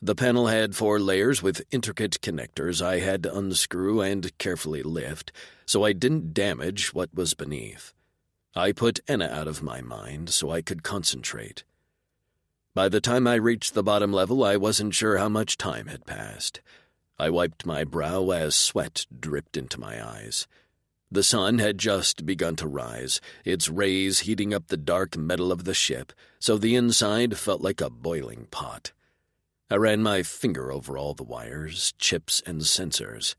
The panel had 4 layers with intricate connectors I had to unscrew and carefully lift, so I didn't damage what was beneath. I put Enna out of my mind so I could concentrate. By the time I reached the bottom level, I wasn't sure how much time had passed. I wiped my brow as sweat dripped into my eyes. The sun had just begun to rise, its rays heating up the dark metal of the ship, so the inside felt like a boiling pot. I ran my finger over all the wires, chips, and sensors.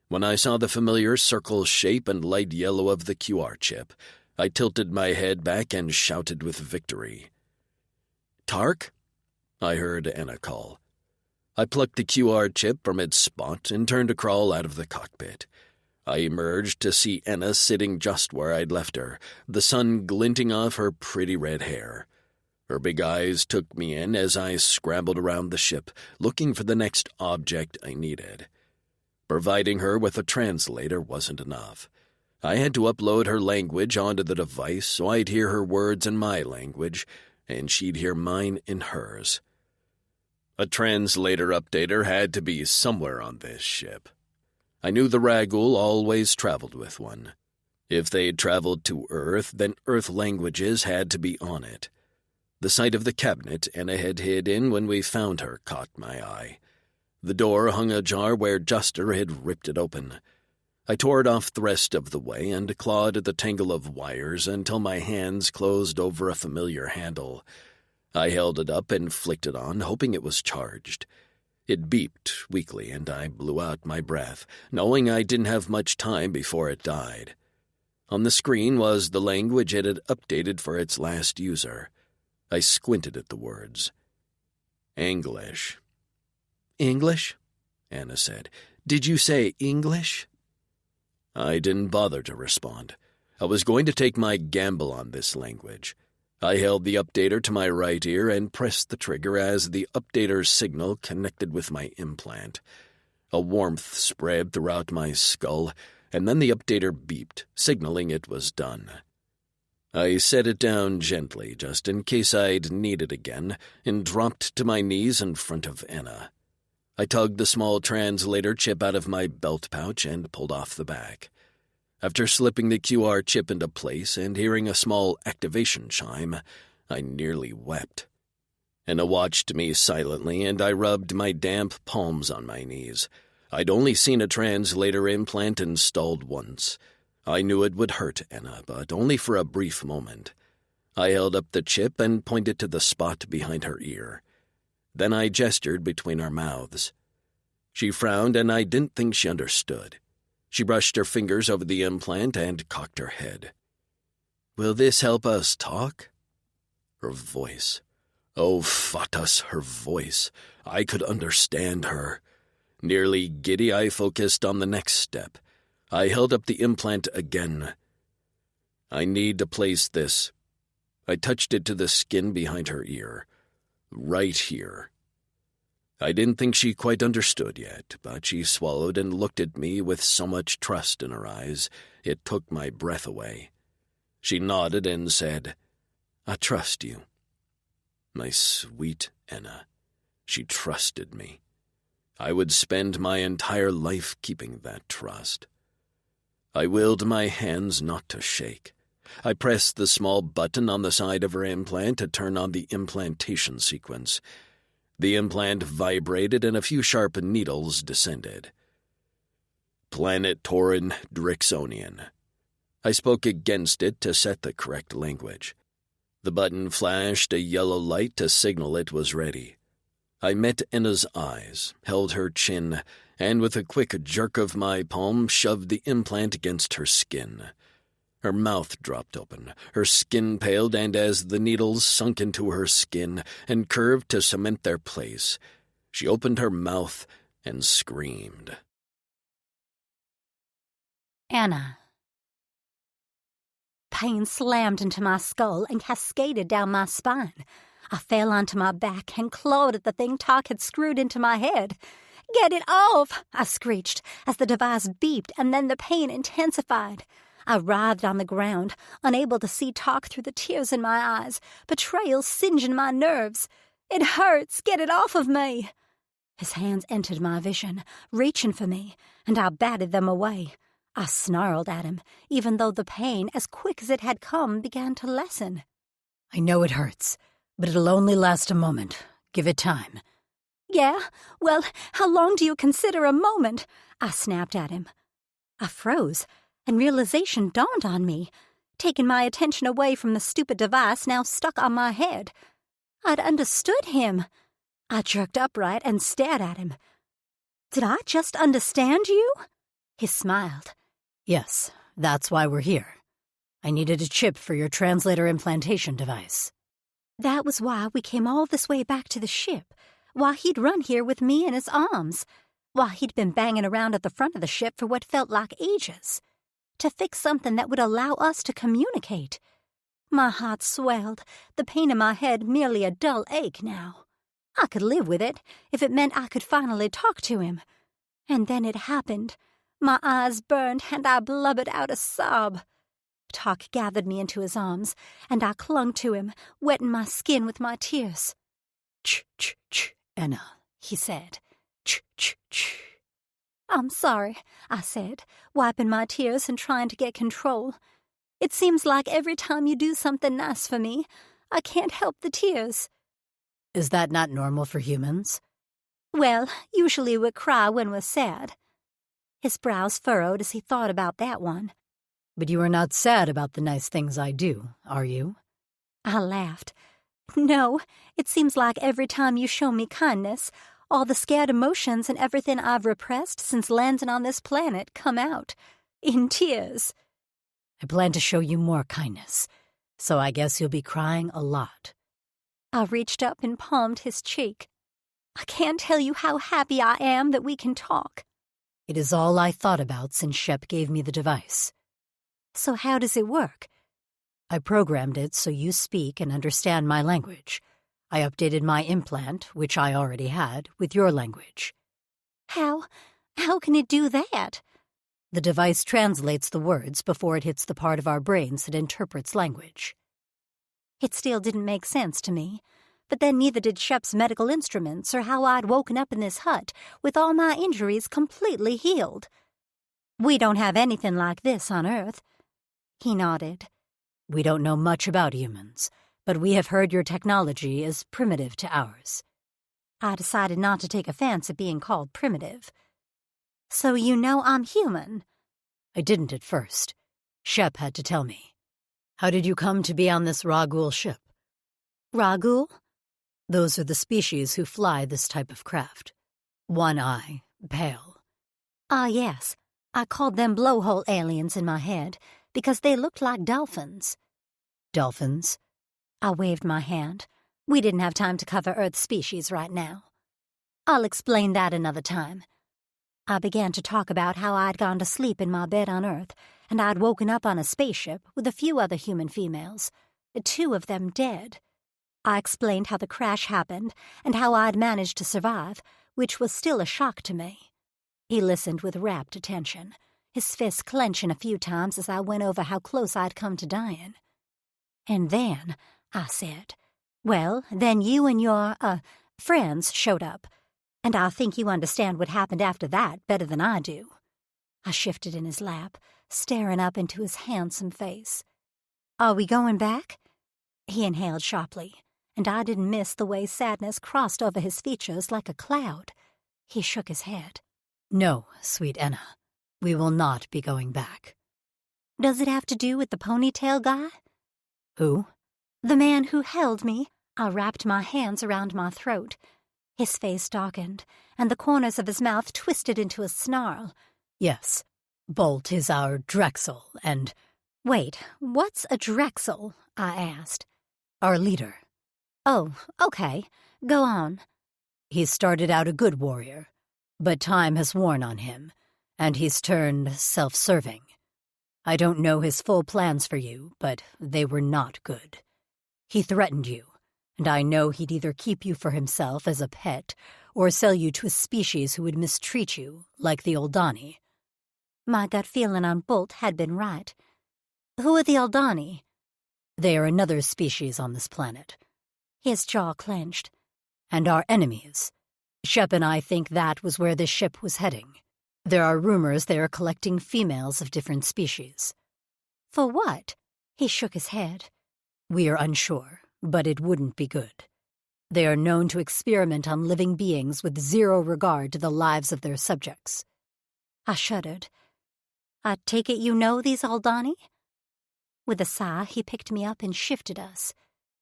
When I saw the familiar circle shape and light yellow of the QR chip, I tilted my head back and shouted with victory. Tark? I heard Anna call. I plucked the QR chip from its spot and turned to crawl out of the cockpit. I emerged to see Anna sitting just where I'd left her, the sun glinting off her pretty red hair. Her big eyes took me in as I scrambled around the ship, looking for the next object I needed. Providing her with a translator wasn't enough. I had to upload her language onto the device so I'd hear her words in my language, and she'd hear mine in hers. A translator updater had to be somewhere on this ship. I knew the Ragul always traveled with one. If they'd traveled to Earth, then Earth languages had to be on it. The sight of the cabinet Anna had hid in when we found her caught my eye. The door hung ajar where Juster had ripped it open. I tore it off the rest of the way and clawed at the tangle of wires until my hands closed over a familiar handle. I held it up and flicked it on, hoping it was charged. It beeped weakly, and I blew out my breath, knowing I didn't have much time before it died. On the screen was the language it had updated for its last user. I squinted at the words. English. English? Anna said. Did you say English? I didn't bother to respond. I was going to take my gamble on this language. I held the updater to my right ear and pressed the trigger as the updater's signal connected with my implant. A warmth spread throughout my skull, and then the updater beeped, signaling it was done. I set it down gently, just in case I'd need it again, and dropped to my knees in front of Anna. I tugged the small translator chip out of my belt pouch and pulled off the back. After slipping the QR chip into place and hearing a small activation chime, I nearly wept. Anna watched me silently, and I rubbed my damp palms on my knees. I'd only seen a translator implant installed once. I knew it would hurt Anna, but only for a brief moment. I held up the chip and pointed to the spot behind her ear. Then I gestured between our mouths. She frowned, and I didn't think she understood. She brushed her fingers over the implant and cocked her head. Will this help us talk? Her voice. Oh, Fatus, her voice. I could understand her. Nearly giddy, I focused on the next step. I held up the implant again. I need to place this. I touched it to the skin behind her ear. Right here. I didn't think she quite understood yet, but she swallowed and looked at me with so much trust in her eyes, it took my breath away. She nodded and said, I trust you. My sweet Anna. She trusted me. I would spend my entire life keeping that trust. I willed my hands not to shake. I pressed the small button on the side of her implant to turn on the implantation sequence. The implant vibrated and a few sharp needles descended. Planet Tauran Drixonian. I spoke against it to set the correct language. The button flashed a yellow light to signal it was ready. I met Anna's eyes, held her chin, and with a quick jerk of my palm shoved the implant against her skin. Her mouth dropped open, her skin paled, and as the needles sunk into her skin and curved to cement their place, she opened her mouth and screamed. Anna. Pain slammed into my skull and cascaded down my spine. I fell onto my back and clawed at the thing Talk had screwed into my head. Get it off! I screeched as the device beeped, and then the pain intensified. I writhed on the ground, unable to see Talk through the tears in my eyes, betrayal singeing my nerves. It hurts! Get it off of me! His hands entered my vision, reaching for me, and I batted them away. I snarled at him, even though the pain, as quick as it had come, began to lessen. I know it hurts, but it'll only last a moment. Give it time. Yeah? Well, how long do you consider a moment? I snapped at him. I froze, and realization dawned on me, taking my attention away from the stupid device now stuck on my head. I'd understood him. I jerked upright and stared at him. Did I just understand you? He smiled. Yes, that's why we're here. I needed a chip for your translator implantation device. That was why we came all this way back to the ship, why he'd run here with me in his arms, why he'd been banging around at the front of the ship for what felt like ages, to fix something that would allow us to communicate. My heart swelled, the pain in my head merely a dull ache now. I could live with it if it meant I could finally talk to him. And then it happened. My eyes burned and I blubbered out a sob. Talk gathered me into his arms, and I clung to him, wetting my skin with my tears. Ch, Enna, he said. Ch. I'm sorry, I said, wiping my tears and trying to get control. It seems like every time you do something nice for me, I can't help the tears. Is that not normal for humans? Well, usually we cry when we're sad. His brows furrowed as he thought about that one. But you are not sad about the nice things I do, are you? I laughed. No, it seems like every time you show me kindness, all the scared emotions and everything I've repressed since landing on this planet come out, in tears. I plan to show you more kindness, so I guess you'll be crying a lot. I reached up and palmed his cheek. I can't tell you how happy I am that we can talk. It is all I thought about since Shep gave me the device. So how does it work? I programmed it so you speak and understand my language. I updated my implant, which I already had, with your language. How can it do that? The device translates the words before it hits the part of our brains that interprets language. It still didn't make sense to me, but then neither did Shep's medical instruments or how I'd woken up in this hut with all my injuries completely healed. We don't have anything like this on Earth. He nodded. We don't know much about humans, but we have heard your technology is primitive to ours. I decided not to take offense at being called primitive. So you know I'm human? I didn't at first. Shep had to tell me. How did you come to be on this Ragul ship? Ragul? Those are the species who fly this type of craft. One eye, pale. Ah, yes. I called them blowhole aliens in my head because they looked like dolphins. Dolphins? I waved my hand. We didn't have time to cover Earth species right now. I'll explain that another time. I began to talk about how I'd gone to sleep in my bed on Earth, and I'd woken up on a spaceship with a few other human females, 2 of them dead. I explained how the crash happened and how I'd managed to survive, which was still a shock to me. He listened with rapt attention, his fists clenching a few times as I went over how close I'd come to dying. And then, I said, well, then you and your, friends showed up, and I think you understand what happened after that better than I do. I shifted in his lap, staring up into his handsome face. Are we going back? He inhaled sharply, and I didn't miss the way sadness crossed over his features like a cloud. He shook his head. No, sweet Enna. We will not be going back. Does it have to do with the ponytail guy? Who? The man who held me. I wrapped my hands around my throat. His face darkened, and the corners of his mouth twisted into a snarl. Yes. Bolt is our Drexel, and— Wait, what's a Drexel? I asked. Our leader. Oh, okay. Go on. He started out a good warrior, but time has worn on him, and he's turned self-serving. I don't know his full plans for you, but they were not good. He threatened you, and I know he'd either keep you for himself as a pet or sell you to a species who would mistreat you, like the Aldani. My gut feeling on Bolt had been right. Who are the Aldani? They are another species on this planet. His jaw clenched. And our enemies. Shep and I think that was where this ship was heading. There are rumors they are collecting females of different species. For what? He shook his head. We are unsure, but it wouldn't be good. They are known to experiment on living beings with zero regard to the lives of their subjects. I shuddered. I take it you know these Aldani? With a sigh, he picked me up and shifted us.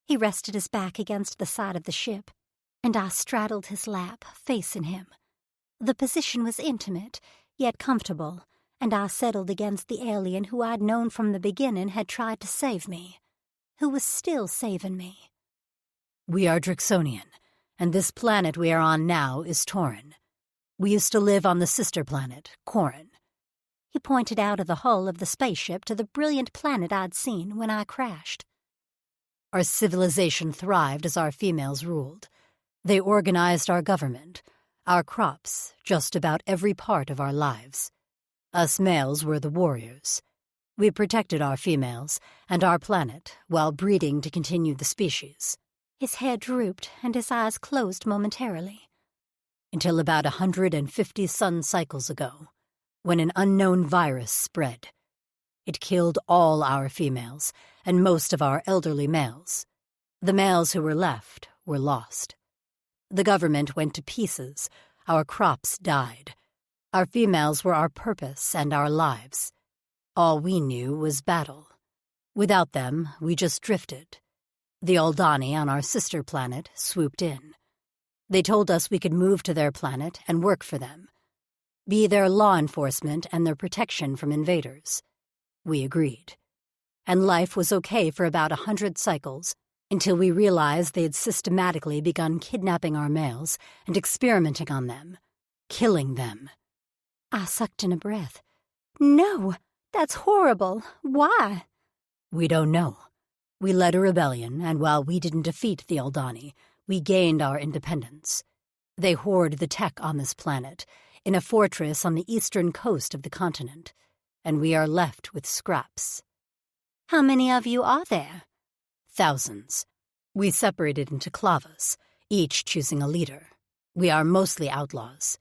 He rested his back against the side of the ship, and I straddled his lap, facing him. The position was intimate, yet comfortable, and I settled against the alien who I'd known from the beginning had tried to save me, who was still saving me. We are Drixonian, and this planet we are on now is Tauren. We used to live on the sister planet, Corin." He pointed out of the hull of the spaceship to the brilliant planet I'd seen when I crashed. Our civilization thrived as our females ruled. They organized our government, our crops, just about every part of our lives. Us males were the warriors. We protected our females and our planet while breeding to continue the species. His head drooped and his eyes closed momentarily. Until about 150 sun cycles ago, when an unknown virus spread. It killed all our females and most of our elderly males. The males who were left were lost. The government went to pieces. Our crops died. Our females were our purpose and our lives. All we knew was battle. Without them, we just drifted. The Aldani on our sister planet swooped in. They told us we could move to their planet and work for them. Be their law enforcement and their protection from invaders. We agreed. And life was okay for about 100 cycles, until we realized they had systematically begun kidnapping our males and experimenting on them, killing them. I sucked in a breath. "No, that's horrible. Why?" "We don't know. We led a rebellion, and while we didn't defeat the Aldani, we gained our independence. They hoard the tech on this planet, in a fortress on the eastern coast of the continent, and we are left with scraps." "How many of you are there?" "Thousands. We separated into clavas, each choosing a leader. We are mostly outlaws.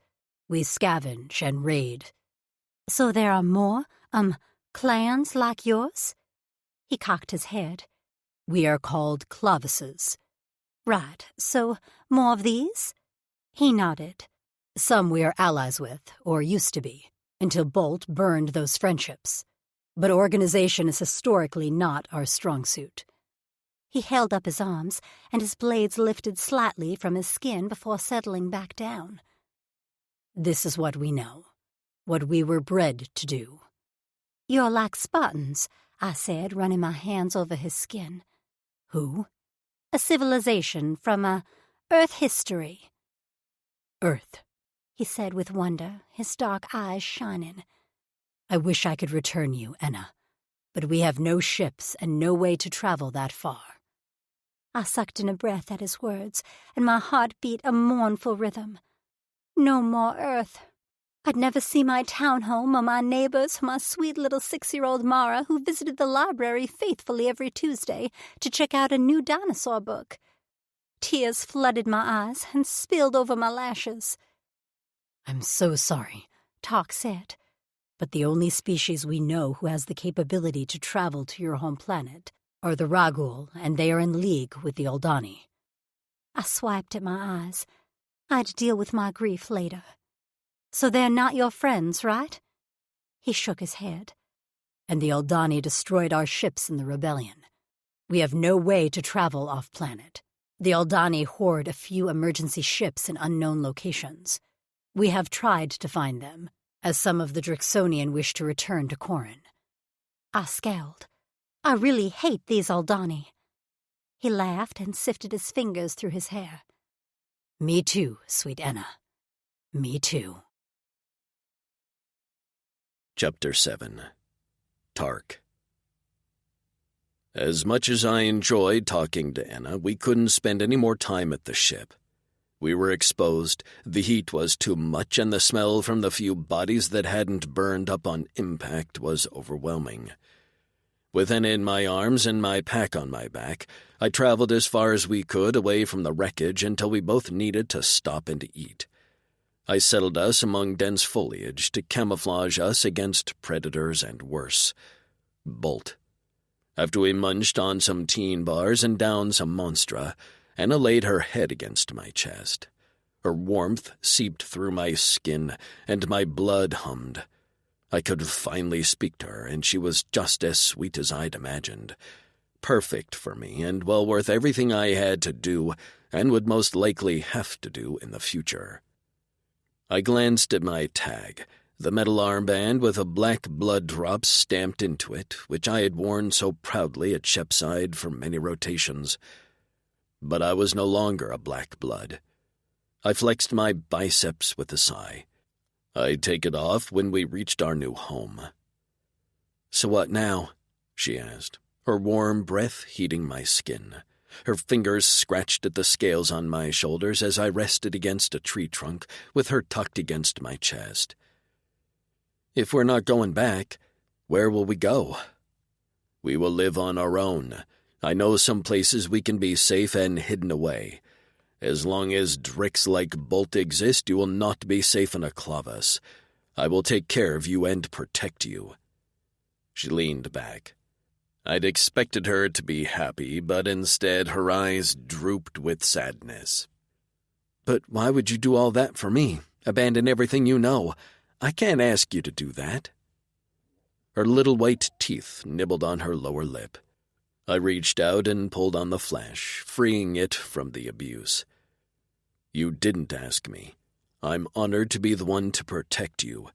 We scavenge and raid." "So there are more, clans like yours?" He cocked his head. "We are called clavises." "Right, so more of these?" He nodded. "Some we are allies with, or used to be, until Bolt burned those friendships. But organization is historically not our strong suit." He held up his arms, and his blades lifted slightly from his skin before settling back down. "This is what we know, what we were bred to do." "You're like Spartans," I said, running my hands over his skin. "Who?" "A civilization from, Earth history." "Earth," he said with wonder, his dark eyes shining. "I wish I could return you, Enna, but we have no ships and no way to travel that far." I sucked in a breath at his words, and my heart beat a mournful rhythm. No more Earth. I'd never see my townhome or my neighbors or my sweet little 6-year-old Mara who visited the library faithfully every Tuesday to check out a new dinosaur book. Tears flooded my eyes and spilled over my lashes. "I'm so sorry," Talk said. "but the only species we know who has the capability to travel to your home planet are the Ragul, and they are in league with the Aldani." I swiped at my eyes. I'd deal with my grief later. "So they're not your friends, right?" He shook his head. "And the Aldani destroyed our ships in the rebellion. We have no way to travel off-planet. The Aldani hoard a few emergency ships in unknown locations. We have tried to find them, as some of the Drixonian wish to return to Corin." I scowled. "I really hate these Aldani." He laughed and sifted his fingers through his hair. "Me too, sweet Enna. Me too." Chapter 7. Tark. As much as I enjoyed talking to Enna, we couldn't spend any more time at the ship. We were exposed, the heat was too much, and the smell from the few bodies that hadn't burned up on impact was overwhelming. With Enna in my arms and my pack on my back, I traveled as far as we could away from the wreckage until we both needed to stop and eat. I settled us among dense foliage to camouflage us against predators and worse. Bolt. After we munched on some teen bars and downed some Monstra, Enna laid her head against my chest. Her warmth seeped through my skin, and my blood hummed. I could finally speak to her, and she was just as sweet as I'd imagined. Perfect for me, and well worth everything I had to do, and would most likely have to do in the future. I glanced at my tag, the metal armband with a black blood drop stamped into it, which I had worn so proudly at Shepside for many rotations. but I was no longer a black blood. I flexed my biceps with a sigh. I'd take it off when we reached our new home. "So what now?" she asked, her warm breath heating my skin. Her fingers scratched at the scales on my shoulders as I rested against a tree trunk with her tucked against my chest. "If we're not going back, where will we go?" "We will live on our own. I know some places we can be safe and hidden away. As long as Drix like Bolt exist, you will not be safe in a Clavus. I will take care of you and protect you." She leaned back. I'd expected her to be happy, but instead her eyes drooped with sadness. "But why would you do all that for me? Abandon everything you know? I can't ask you to do that." Her little white teeth nibbled on her lower lip. I reached out and pulled on the flash, freeing it from the abuse. "You didn't ask me. I'm honored to be the one to protect you.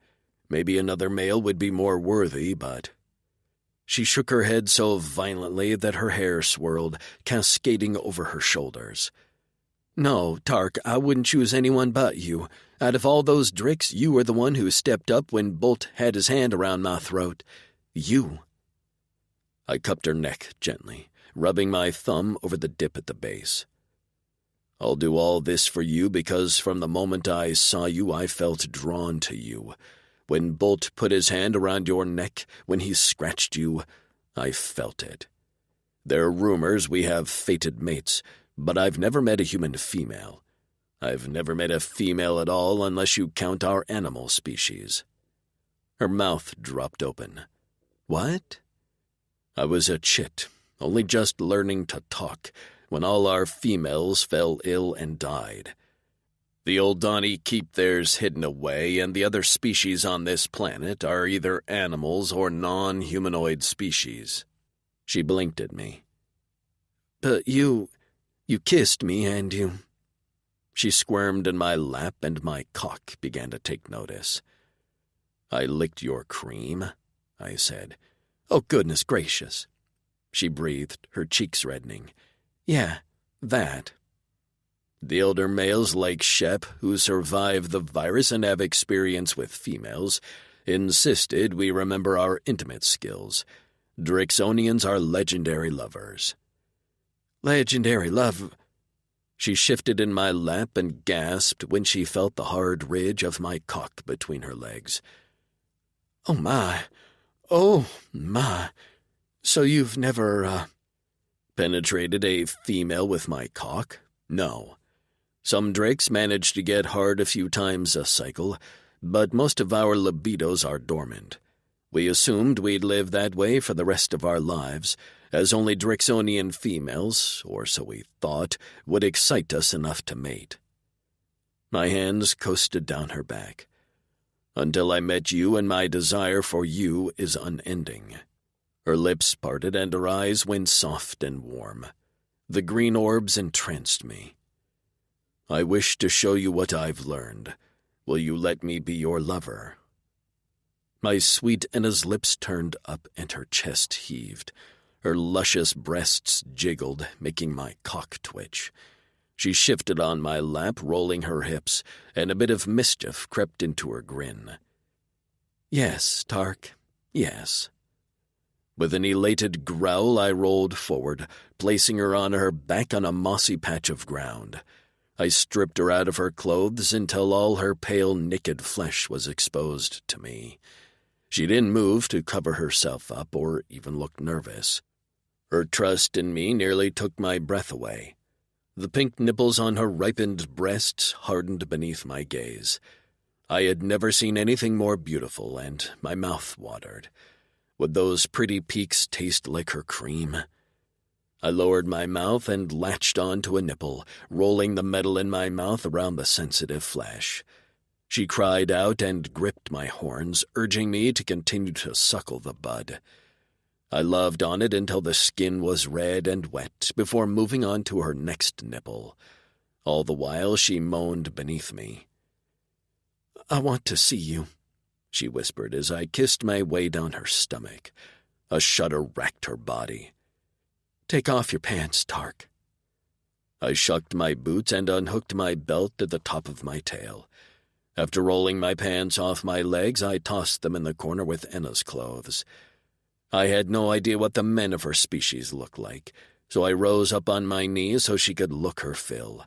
Maybe another male would be more worthy, but—" She shook her head so violently that her hair swirled, cascading over her shoulders. "No, Tark, I wouldn't choose anyone but you. Out of all those Drix, you were the one who stepped up when Bolt had his hand around my throat. You." I cupped her neck gently, rubbing my thumb over the dip at the base. "I'll do all this for you because from the moment I saw you, I felt drawn to you. When Bolt put his hand around your neck, when he scratched you, I felt it. There are rumors we have fated mates, but I've never met a human female. I've never met a female at all unless you count our animal species." Her mouth dropped open. "What?" "I was a chit, only just learning to talk, when all our females fell ill and died. The Oldani keep theirs hidden away, and the other species on this planet are either animals or non-humanoid species." She blinked at me. "But you kissed me, and you—" She squirmed in my lap, and my cock began to take notice. "I licked your cream," I said. "Oh, goodness gracious." She breathed, her cheeks reddening. "Yeah, that." The elder males like Shep, who survived the virus and have experience with females, insisted we remember our intimate skills. Drixonians are legendary lovers. "Legendary love—" She shifted in my lap and gasped when she felt the hard ridge of my cock between her legs. Oh my. So you've never, penetrated a female with my cock? No. Some Drakes manage to get hard a few times a cycle, but most of our libidos are dormant. We assumed we'd live that way for the rest of our lives, as only Drixonian females, or so we thought, would excite us enough to mate. My hands coasted down her back. "Until I met you, and my desire for you is unending." Her lips parted and her eyes went soft and warm. The green orbs entranced me. "I wish to show you what I've learned. Will you let me be your lover?" My sweet Enna's lips turned up and her chest heaved. Her luscious breasts jiggled, making my cock twitch. She shifted on my lap, rolling her hips, and a bit of mischief crept into her grin. "Yes, Tark, yes." With an elated growl, I rolled forward, placing her on her back on a mossy patch of ground. I stripped her out of her clothes until all her pale, naked flesh was exposed to me. She didn't move to cover herself up or even look nervous. Her trust in me nearly took my breath away. The pink nipples on her ripened breasts hardened beneath my gaze. I had never seen anything more beautiful, and my mouth watered. Would those pretty peaks taste like her cream? I lowered my mouth and latched onto a nipple, rolling the metal in my mouth around the sensitive flesh. She cried out and gripped my horns, urging me to continue to suckle the bud. I loved on it until the skin was red and wet before moving on to her next nipple. All the while she moaned beneath me. "I want to see you," she whispered as I kissed my way down her stomach. A shudder racked her body. "Take off your pants, Tark." I shucked my boots and unhooked my belt at the top of my tail. After rolling my pants off my legs, I tossed them in the corner with Enna's clothes. I had no idea what the men of her species looked like, so I rose up on my knees so she could look her fill.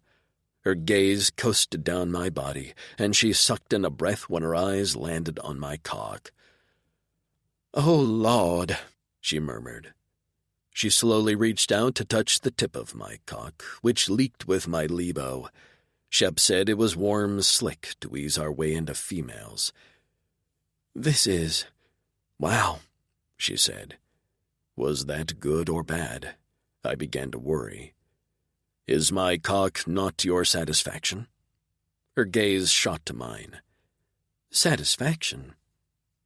Her gaze coasted down my body, and she sucked in a breath when her eyes landed on my cock. "Oh, Lord," she murmured. She slowly reached out to touch the tip of my cock, which leaked with my libo. Shep said it was warm slick to ease our way into females. "This is... wow," she said. Was that good or bad? I began to worry. "Is my cock not to your satisfaction?" Her gaze shot to mine. "Satisfaction?"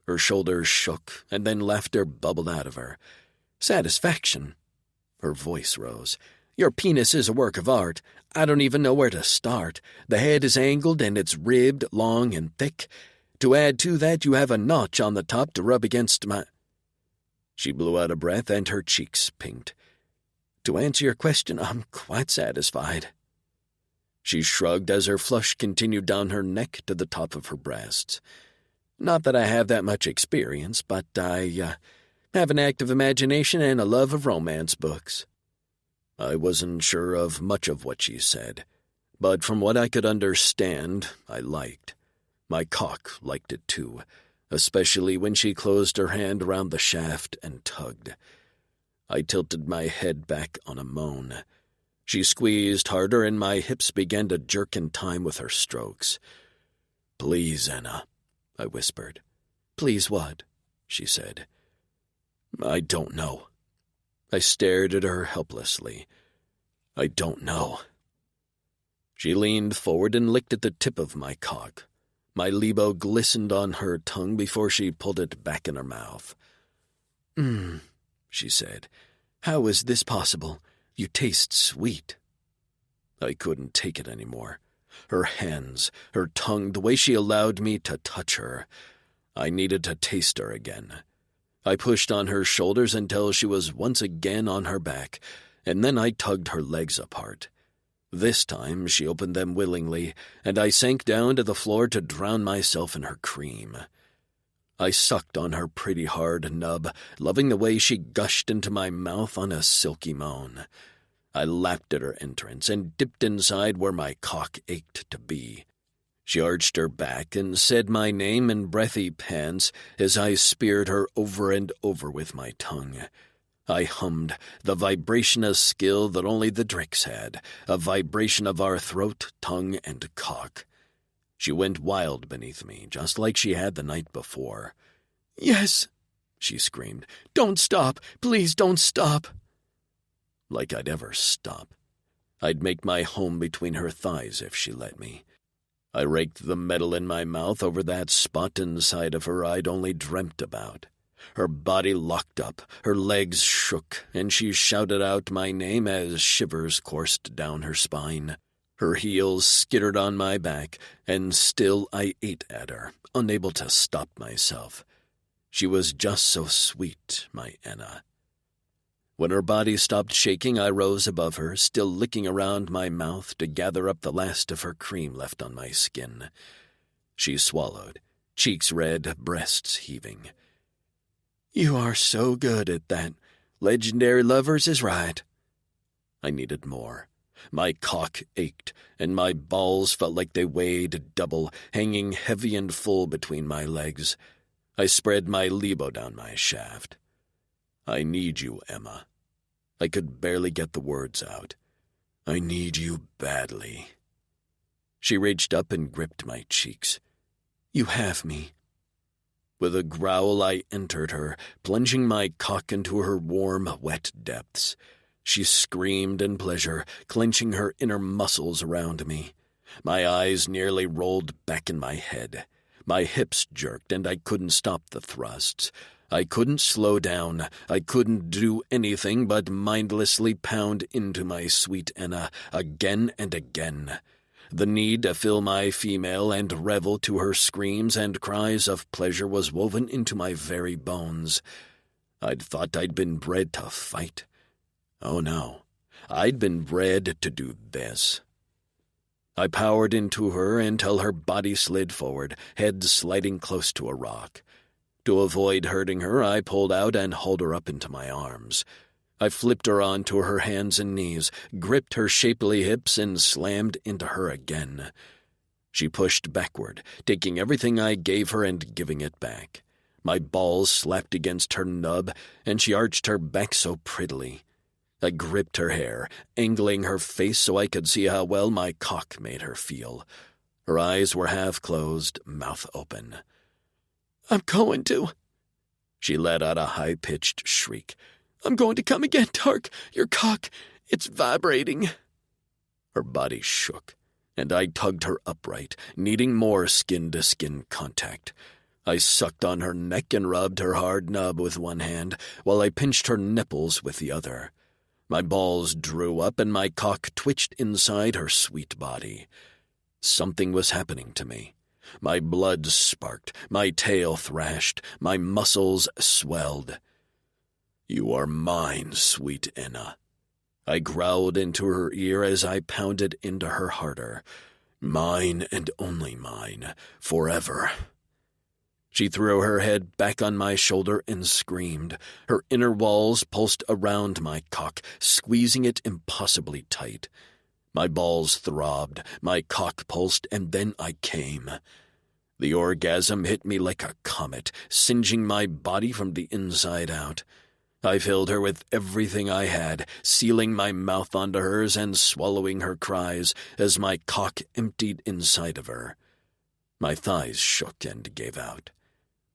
Her shoulders shook, and then laughter bubbled out of her. "Satisfaction?" Her voice rose. "Your penis is a work of art. I don't even know where to start. The head is angled and it's ribbed, long and thick. To add to that, you have a notch on the top to rub against my—" She blew out a breath and her cheeks pinked. "To answer your question, I'm quite satisfied." She shrugged as her flush continued down her neck to the top of her breasts. "Not that I have that much experience, but I have an active imagination and a love of romance books." I wasn't sure of much of what she said, but from what I could understand, I liked. My cock liked it too, especially when she closed her hand around the shaft and tugged. I tilted my head back on a moan. She squeezed harder and my hips began to jerk in time with her strokes. "Please, Enna," I whispered. "Please what?" she said. "I don't know." I stared at her helplessly. "I don't know." She leaned forward and licked at the tip of my cock. My libo glistened on her tongue before she pulled it back in her mouth. She said. "How is this possible? You taste sweet." I couldn't take it anymore. Her hands, her tongue, the way she allowed me to touch her. I needed to taste her again. I pushed on her shoulders until she was once again on her back, and then I tugged her legs apart. This time she opened them willingly, and I sank down to the floor to drown myself in her cream. I sucked on her pretty hard nub, loving the way she gushed into my mouth on a silky moan. I lapped at her entrance and dipped inside where my cock ached to be. She arched her back and said my name in breathy pants as I speared her over and over with my tongue. I hummed, the vibration of skill that only the Drix had, a vibration of our throat, tongue, and cock. She went wild beneath me, just like she had the night before. "Yes," she screamed. "Don't stop. Please don't stop." Like I'd ever stop. I'd make my home between her thighs if she let me. I raked the metal in my mouth over that spot inside of her I'd only dreamt about. Her body locked up, her legs shook, and she shouted out my name as shivers coursed down her spine. Her heels skittered on my back, and still I ate at her, unable to stop myself. She was just so sweet, my Enna. When her body stopped shaking, I rose above her, still licking around my mouth to gather up the last of her cream left on my skin. She swallowed, cheeks red, breasts heaving. "You are so good at that. Legendary lovers is right." I needed more. My cock ached, and my balls felt like they weighed double, hanging heavy and full between my legs. I spread my libo down my shaft. "I need you, Emma." I could barely get the words out. "I need you badly." She reached up and gripped my cheeks. "You have me." With a growl, I entered her, plunging my cock into her warm, wet depths. She screamed in pleasure, clenching her inner muscles around me. My eyes nearly rolled back in my head. My hips jerked, and I couldn't stop the thrusts. I couldn't slow down. I couldn't do anything but mindlessly pound into my sweet Enna again and again. The need to fill my female and revel to her screams and cries of pleasure was woven into my very bones. I'd thought I'd been bred to fight. Oh no, I'd been bred to do this. I powered into her until her body slid forward, head sliding close to a rock. To avoid hurting her, I pulled out and hauled her up into my arms. I flipped her onto her hands and knees, gripped her shapely hips, and slammed into her again. She pushed backward, taking everything I gave her and giving it back. My balls slapped against her nub, and she arched her back so prettily. I gripped her hair, angling her face so I could see how well my cock made her feel. Her eyes were half closed, mouth open. "I'm going to." She let out a high-pitched shriek. "I'm going to come again, Tark. Your cock, it's vibrating." Her body shook, and I tugged her upright, needing more skin-to-skin contact. I sucked on her neck and rubbed her hard nub with one hand, while I pinched her nipples with the other. My balls drew up and my cock twitched inside her sweet body. Something was happening to me. My blood sparked, my tail thrashed, my muscles swelled. "You are mine, sweet Enna," I growled into her ear as I pounded into her harder. "Mine and only mine, forever." She threw her head back on my shoulder and screamed. Her inner walls pulsed around my cock, squeezing it impossibly tight. My balls throbbed, my cock pulsed, and then I came. The orgasm hit me like a comet, singeing my body from the inside out. I filled her with everything I had, sealing my mouth onto hers and swallowing her cries as my cock emptied inside of her. My thighs shook and gave out.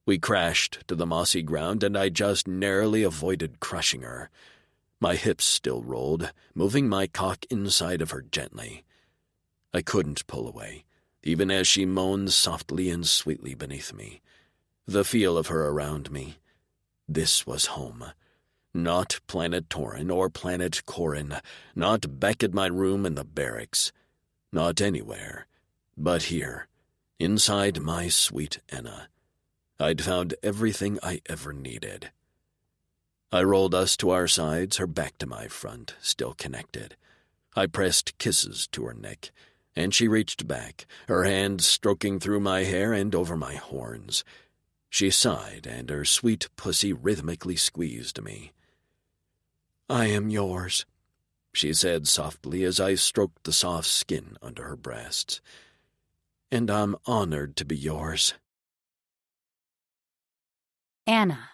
We crashed to the mossy ground, and I just narrowly avoided crushing her. My hips still rolled, moving my cock inside of her gently. I couldn't pull away, even as she moaned softly and sweetly beneath me. The feel of her around me. This was home. Not planet Torin or planet Corin, not back at my room in the barracks. Not anywhere, but here, inside my sweet Enna. I'd found everything I ever needed. I rolled us to our sides, her back to my front, still connected. I pressed kisses to her neck, and she reached back, her hand stroking through my hair and over my horns. She sighed, and her sweet pussy rhythmically squeezed me. "I am yours," she said softly as I stroked the soft skin under her breasts. "And I'm honored to be yours." Anna.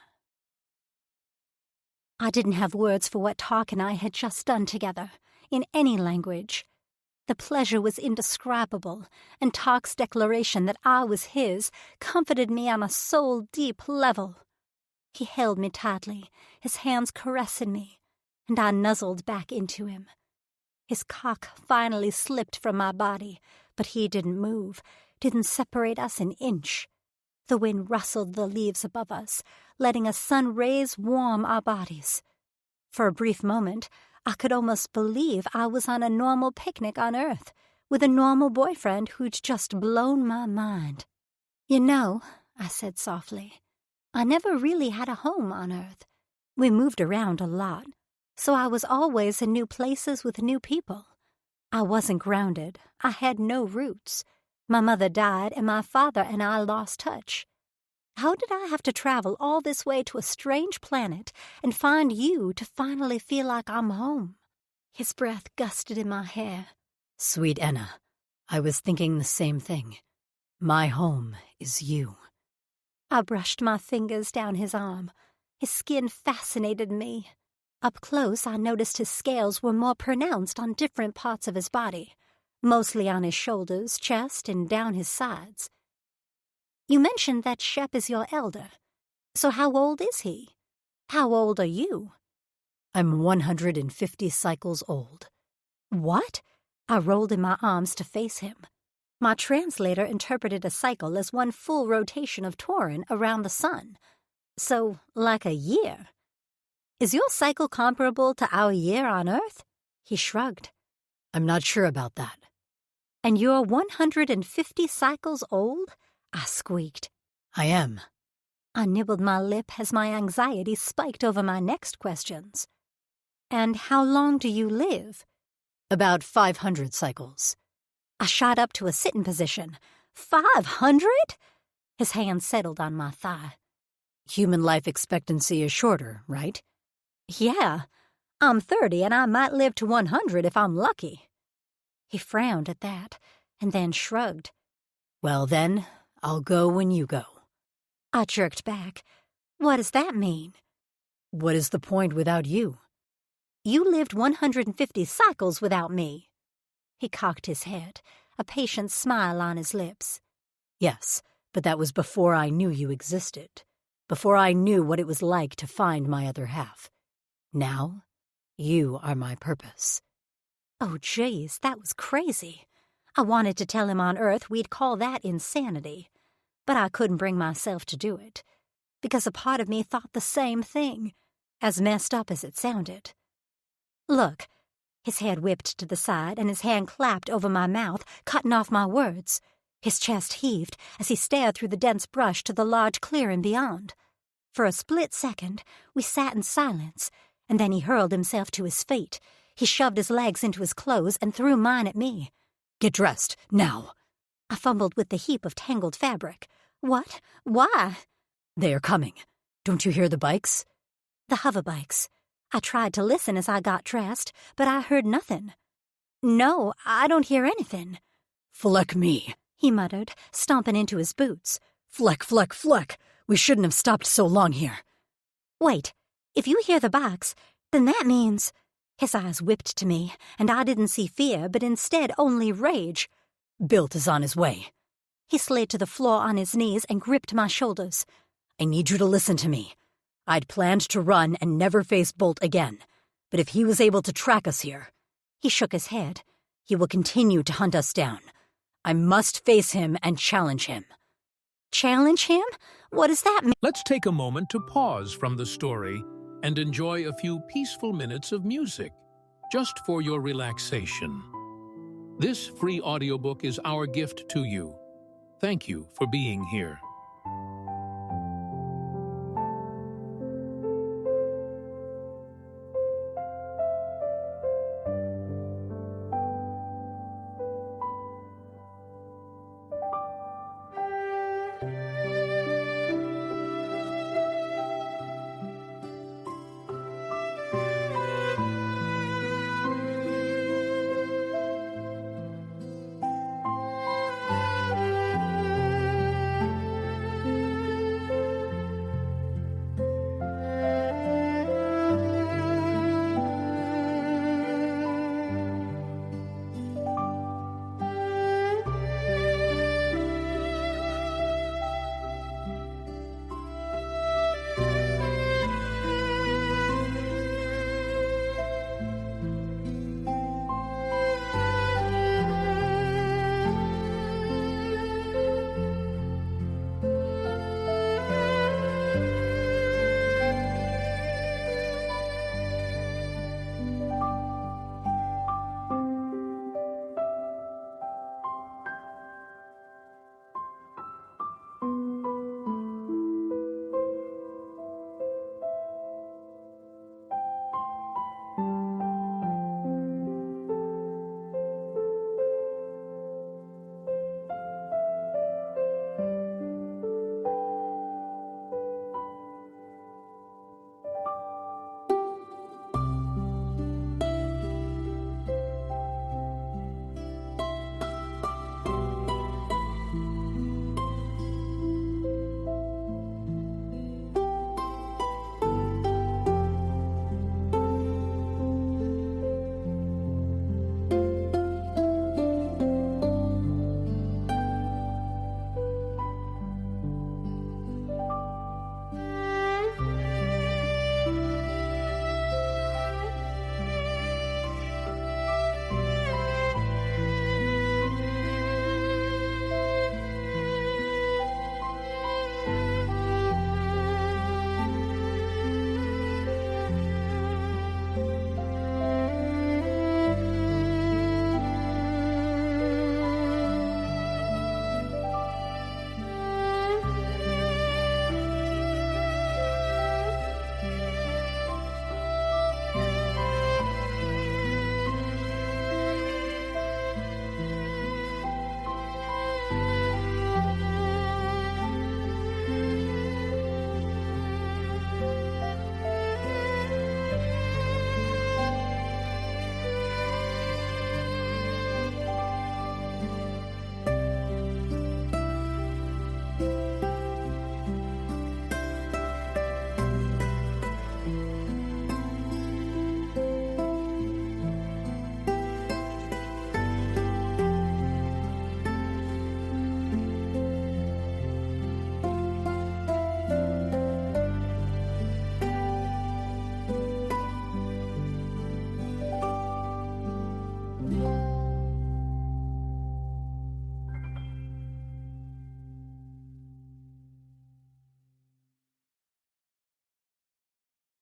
I didn't have words for what Tark and I had just done together, in any language. The pleasure was indescribable, and Tark's declaration that I was his comforted me on a soul-deep level. He held me tightly, his hands caressing me, and I nuzzled back into him. His cock finally slipped from my body, but he didn't move, didn't separate us an inch. The wind rustled the leaves above us, letting a sun rays warm our bodies. For a brief moment, I could almost believe I was on a normal picnic on Earth, with a normal boyfriend who'd just blown my mind. "You know," I said softly, "I never really had a home on Earth. We moved around a lot, so I was always in new places with new people. I wasn't grounded. I had no roots. My mother died, and my father and I lost touch. How did I have to travel all this way to a strange planet and find you to finally feel like I'm home?" His breath gusted in my hair. Sweet Enna, I was thinking the same thing. My home is you. I brushed my fingers down his arm. His skin fascinated me. Up close, I noticed his scales were more pronounced on different parts of his body, mostly on his shoulders, chest, and down his sides. "You mentioned that Shep is your elder. So how old is he? How old are you?" I'm 150 cycles old. "What?" I rolled in my arms to face him. My translator interpreted a cycle as one full rotation of Torin around the sun. So, like a year. "Is your cycle comparable to our year on Earth?" He shrugged. I'm not sure about that. "And you're 150 cycles old?" I squeaked. I am. I nibbled my lip as my anxiety spiked over my next questions. And how long do you live? About 500 cycles. I shot up to a sitting position. 500? His hand settled on my thigh. Human life expectancy is shorter, right? Yeah. I'm 30 and I might live to 100 if I'm lucky. He frowned at that and then shrugged. Well then, I'll go when you go. I jerked back. What does that mean? What is the point without you? You lived 150 cycles without me. He cocked his head, a patient smile on his lips. Yes, but that was before I knew you existed. Before I knew what it was like to find my other half. Now, you are my purpose. Oh, jeez, that was crazy. I wanted to tell him on Earth we'd call that insanity. But I couldn't bring myself to do it. Because a part of me thought the same thing, as messed up as it sounded. Look, his head whipped to the side and his hand clapped over my mouth, cutting off my words. His chest heaved as he stared through the dense brush to the large clearing beyond. For a split second, we sat in silence, and then he hurled himself to his feet. He shoved his legs into his clothes and threw mine at me. Get dressed, now. I fumbled with the heap of tangled fabric. What? Why? They are coming. Don't you hear the bikes? The hover bikes. I tried to listen as I got dressed, but I heard nothing. No, I don't hear anything. Fleck me, he muttered, stomping into his boots. Fleck, fleck, fleck. We shouldn't have stopped so long here. Wait, if you hear the bikes, then that means... His eyes whipped to me, and I didn't see fear, but instead only rage. Bilt is on his way. He slid to the floor on his knees and gripped my shoulders. I need you to listen to me. I'd planned to run and never face Bolt again, but if he was able to track us here... He shook his head. He will continue to hunt us down. I must face him and challenge him. Challenge him? What does that mean? Let's take a moment to pause from the story and enjoy a few peaceful minutes of music, just for your relaxation. This free audiobook is our gift to you. Thank you for being here.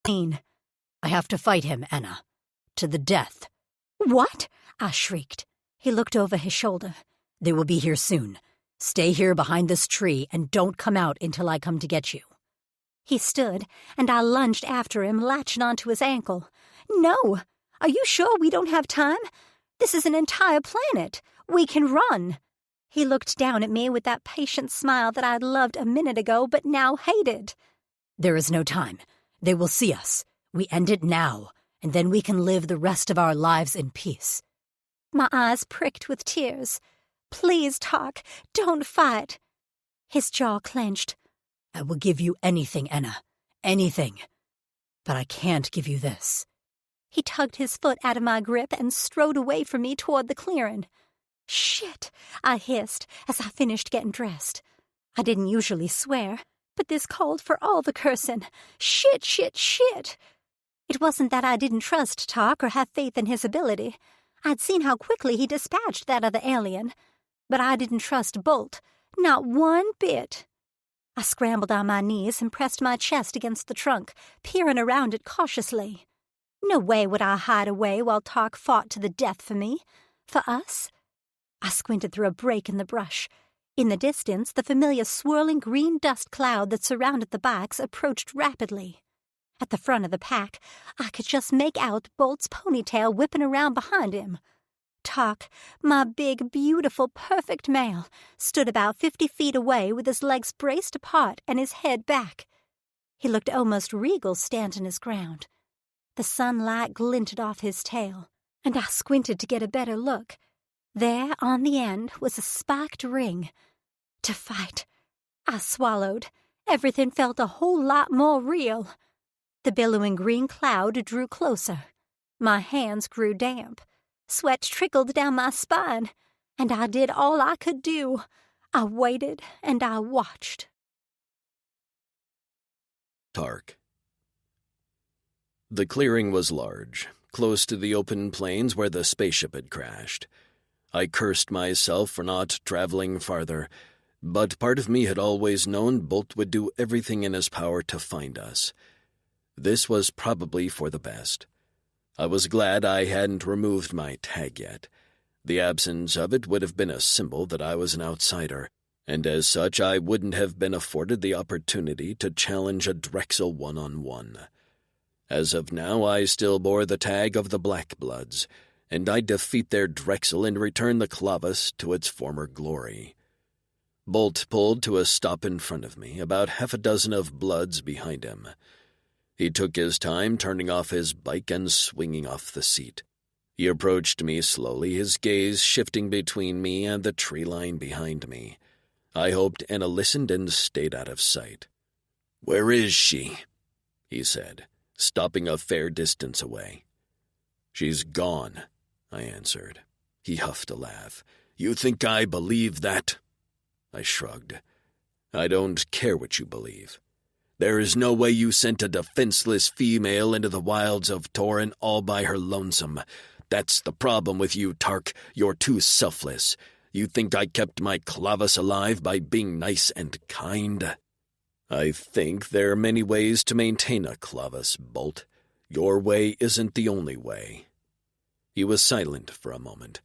I have to fight him, Anna. To the death. What? I shrieked. He looked over his shoulder. They will be here soon. Stay here behind this tree and don't come out until I come to get you. He stood, and I lunged after him, latching onto his ankle. No! Are you sure we don't have time? This is an entire planet. We can run. He looked down at me with that patient smile that I'd loved a minute ago but now hated. There is no time. They will see us. We end it now, and then we can live the rest of our lives in peace. My eyes pricked with tears. Please, talk. Don't fight. His jaw clenched. I will give you anything, Anna. Anything. But I can't give you this. He tugged his foot out of my grip and strode away from me toward the clearing. Shit, I hissed as I finished getting dressed. I didn't usually swear, but this called for all the cursing. Shit, shit, shit. It wasn't that I didn't trust Talk or have faith in his ability. I'd seen how quickly he dispatched that other alien. But I didn't trust Bolt, not one bit. I scrambled on my knees and pressed my chest against the trunk, peering around it cautiously. No way would I hide away while Talk fought to the death for me. For us. I squinted through a break in the brush. In the distance, the familiar swirling green dust cloud that surrounded the bikes approached rapidly. At the front of the pack, I could just make out Bolt's ponytail whipping around behind him. Talk, my big, beautiful, perfect male, stood about 50 feet away with his legs braced apart and his head back. He looked almost regal standing his ground. The sunlight glinted off his tail, and I squinted to get a better look. There, on the end, was a spiked ring. To fight. I swallowed. Everything felt a whole lot more real. The billowing green cloud drew closer. My hands grew damp. Sweat trickled down my spine, and I did all I could do. I waited and I watched. Tark. The clearing was large, close to the open plains where the spaceship had crashed. I cursed myself for not traveling farther, but part of me had always known Bolt would do everything in his power to find us. This was probably for the best. I was glad I hadn't removed my tag yet. The absence of it would have been a symbol that I was an outsider, and as such I wouldn't have been afforded the opportunity to challenge a Drexel one-on-one. As of now, I still bore the tag of the Black Bloods, and I'd defeat their Drexel and return the Clavus to its former glory. Bolt pulled to a stop in front of me, about half a dozen of Bloods behind him. He took his time turning off his bike and swinging off the seat. He approached me slowly, his gaze shifting between me and the tree line behind me. I hoped Anna listened and stayed out of sight. "Where is she?" he said, stopping a fair distance away. "She's gone," I answered. He huffed a laugh. "You think I believe that?" I shrugged. "I don't care what you believe. There is no way you sent a defenseless female into the wilds of Torin all by her lonesome. That's the problem with you, Tark. You're too selfless. You think I kept my Clavus alive by being nice and kind? I think there are many ways to maintain a Clavus, Bolt. Your way isn't the only way." He was silent for a moment.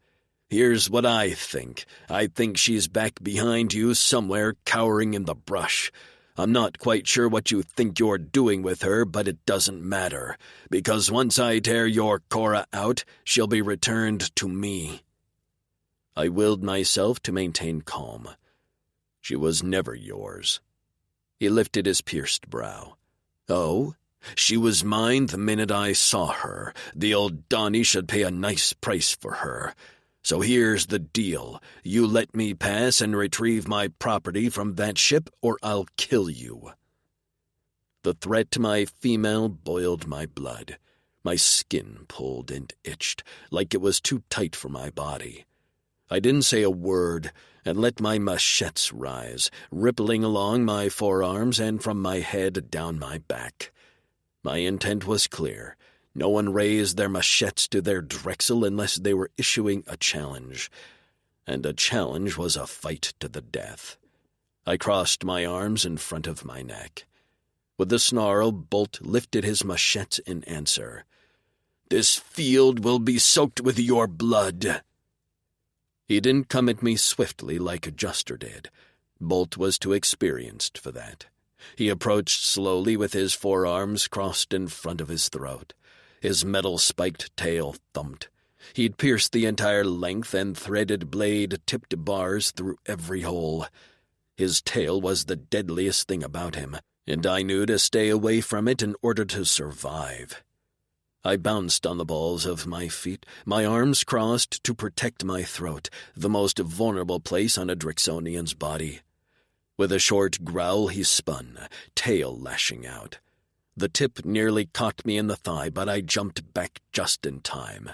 "Here's what I think. I think she's back behind you somewhere, cowering in the brush. I'm not quite sure what you think you're doing with her, but it doesn't matter, because once I tear your Cora out, she'll be returned to me." I willed myself to maintain calm. "She was never yours." He lifted his pierced brow. "Oh? She was mine the minute I saw her. The old Donnie should pay a nice price for her. So here's the deal. You let me pass and retrieve my property from that ship, or I'll kill you." The threat to my female boiled my blood. My skin pulled and itched, like it was too tight for my body. I didn't say a word, and let my machetes rise, rippling along my forearms and from my head down my back. My intent was clear. No one raised their machetes to their Drexel unless they were issuing a challenge. And a challenge was a fight to the death. I crossed my arms in front of my neck. With a snarl, Bolt lifted his machete in answer. "This field will be soaked with your blood." He didn't come at me swiftly like Juster did. Bolt was too experienced for that. He approached slowly with his forearms crossed in front of his throat. His metal-spiked tail thumped. He'd pierced the entire length, and threaded blade tipped bars through every hole. His tail was the deadliest thing about him, and I knew to stay away from it in order to survive. I bounced on the balls of my feet, my arms crossed to protect my throat, the most vulnerable place on a Drixonian's body. With a short growl, he spun, tail lashing out. The tip nearly caught me in the thigh, but I jumped back just in time.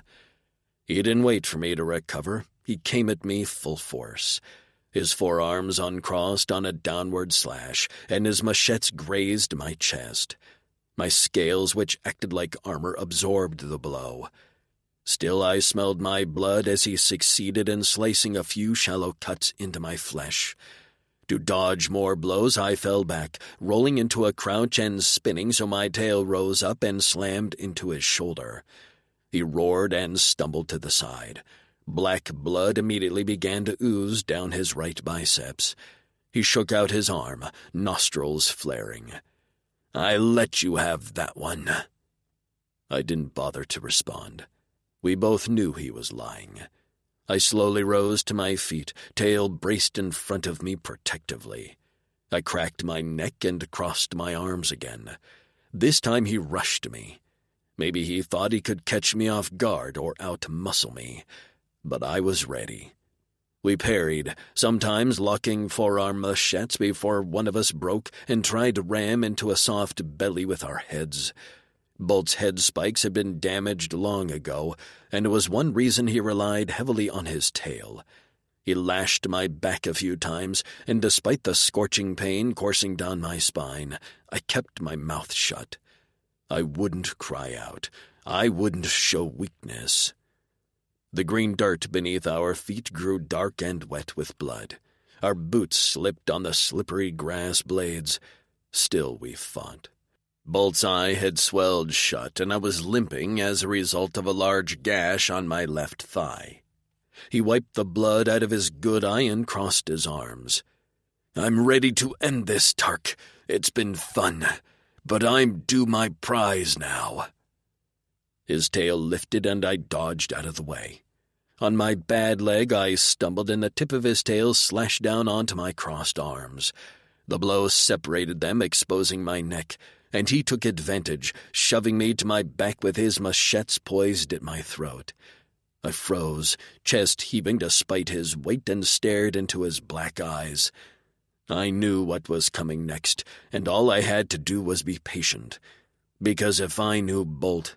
He didn't wait for me to recover. He came at me full force. His forearms uncrossed on a downward slash, and his machete grazed my chest. My scales, which acted like armor, absorbed the blow. Still, I smelled my blood as he succeeded in slicing a few shallow cuts into my flesh. To dodge more blows, I fell back, rolling into a crouch and spinning so my tail rose up and slammed into his shoulder. He roared and stumbled to the side. Black blood immediately began to ooze down his right biceps. He shook out his arm, nostrils flaring. "I let you have that one." I didn't bother to respond. We both knew he was lying. I slowly rose to my feet, tail braced in front of me protectively. I cracked my neck and crossed my arms again. This time he rushed me. Maybe he thought he could catch me off guard or out-muscle me, but I was ready. We parried, sometimes locking forearm machetes before one of us broke and tried to ram into a soft belly with our heads. Bolt's head spikes had been damaged long ago, and it was one reason he relied heavily on his tail. He lashed my back a few times, and despite the scorching pain coursing down my spine, I kept my mouth shut. I wouldn't cry out. I wouldn't show weakness. The green dirt beneath our feet grew dark and wet with blood. Our boots slipped on the slippery grass blades. Still we fought. Bolt's eye had swelled shut, and I was limping as a result of a large gash on my left thigh. He wiped the blood out of his good eye and crossed his arms. "I'm ready to end this, Tark. It's been fun, but I'm due my prize now." His tail lifted, and I dodged out of the way. On my bad leg, I stumbled, and the tip of his tail slashed down onto my crossed arms. The blow separated them, exposing my neck, and he took advantage, shoving me to my back with his machetes poised at my throat. I froze, chest heaving despite his weight, and stared into his black eyes. I knew what was coming next, and all I had to do was be patient, because if I knew Bolt...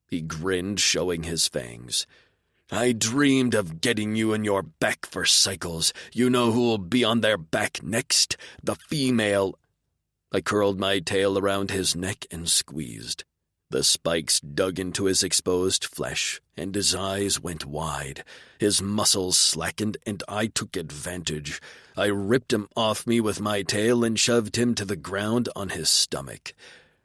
He grinned, showing his fangs. "I dreamed of getting you in your back for cycles. You know who'll be on their back next? The female..." I curled my tail around his neck and squeezed. The spikes dug into his exposed flesh, and his eyes went wide. His muscles slackened, and I took advantage. I ripped him off me with my tail and shoved him to the ground on his stomach.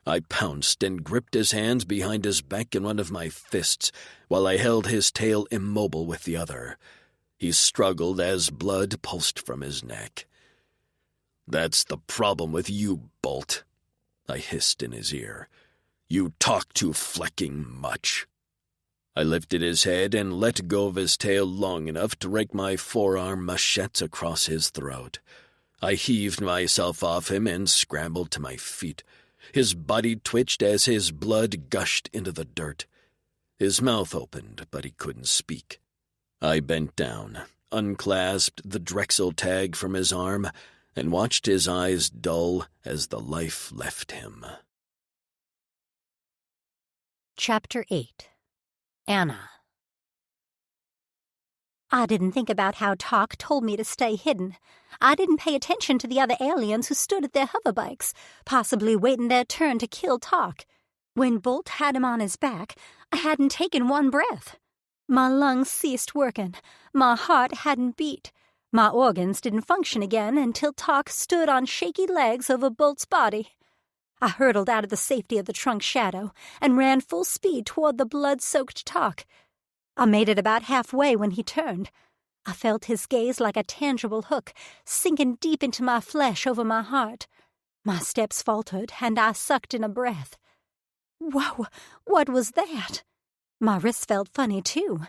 I pounced and gripped his hands behind his back in one of my fists, while I held his tail immobile with the other. He struggled as blood pulsed from his neck. "That's the problem with you, Bolt," I hissed in his ear. "You talk too flecking much." I lifted his head and let go of his tail long enough to rake my forearm machete across his throat. I heaved myself off him and scrambled to my feet. His body twitched as his blood gushed into the dirt. His mouth opened, but he couldn't speak. I bent down, unclasped the Drexel tag from his arm, and watched his eyes dull as the life left him. Chapter 8. Anna. I didn't think about how Talk told me to stay hidden. I didn't pay attention to the other aliens who stood at their hoverbikes, possibly waiting their turn to kill Talk. When Bolt had him on his back, I hadn't taken one breath. My lungs ceased working. My heart hadn't beat. My organs didn't function again until Talk stood on shaky legs over Bolt's body. I hurtled out of the safety of the trunk shadow and ran full speed toward the blood-soaked Talk. I made it about halfway when he turned. I felt his gaze like a tangible hook, sinking deep into my flesh over my heart. My steps faltered, and I sucked in a breath. Whoa, what was that? My wrists felt funny, too.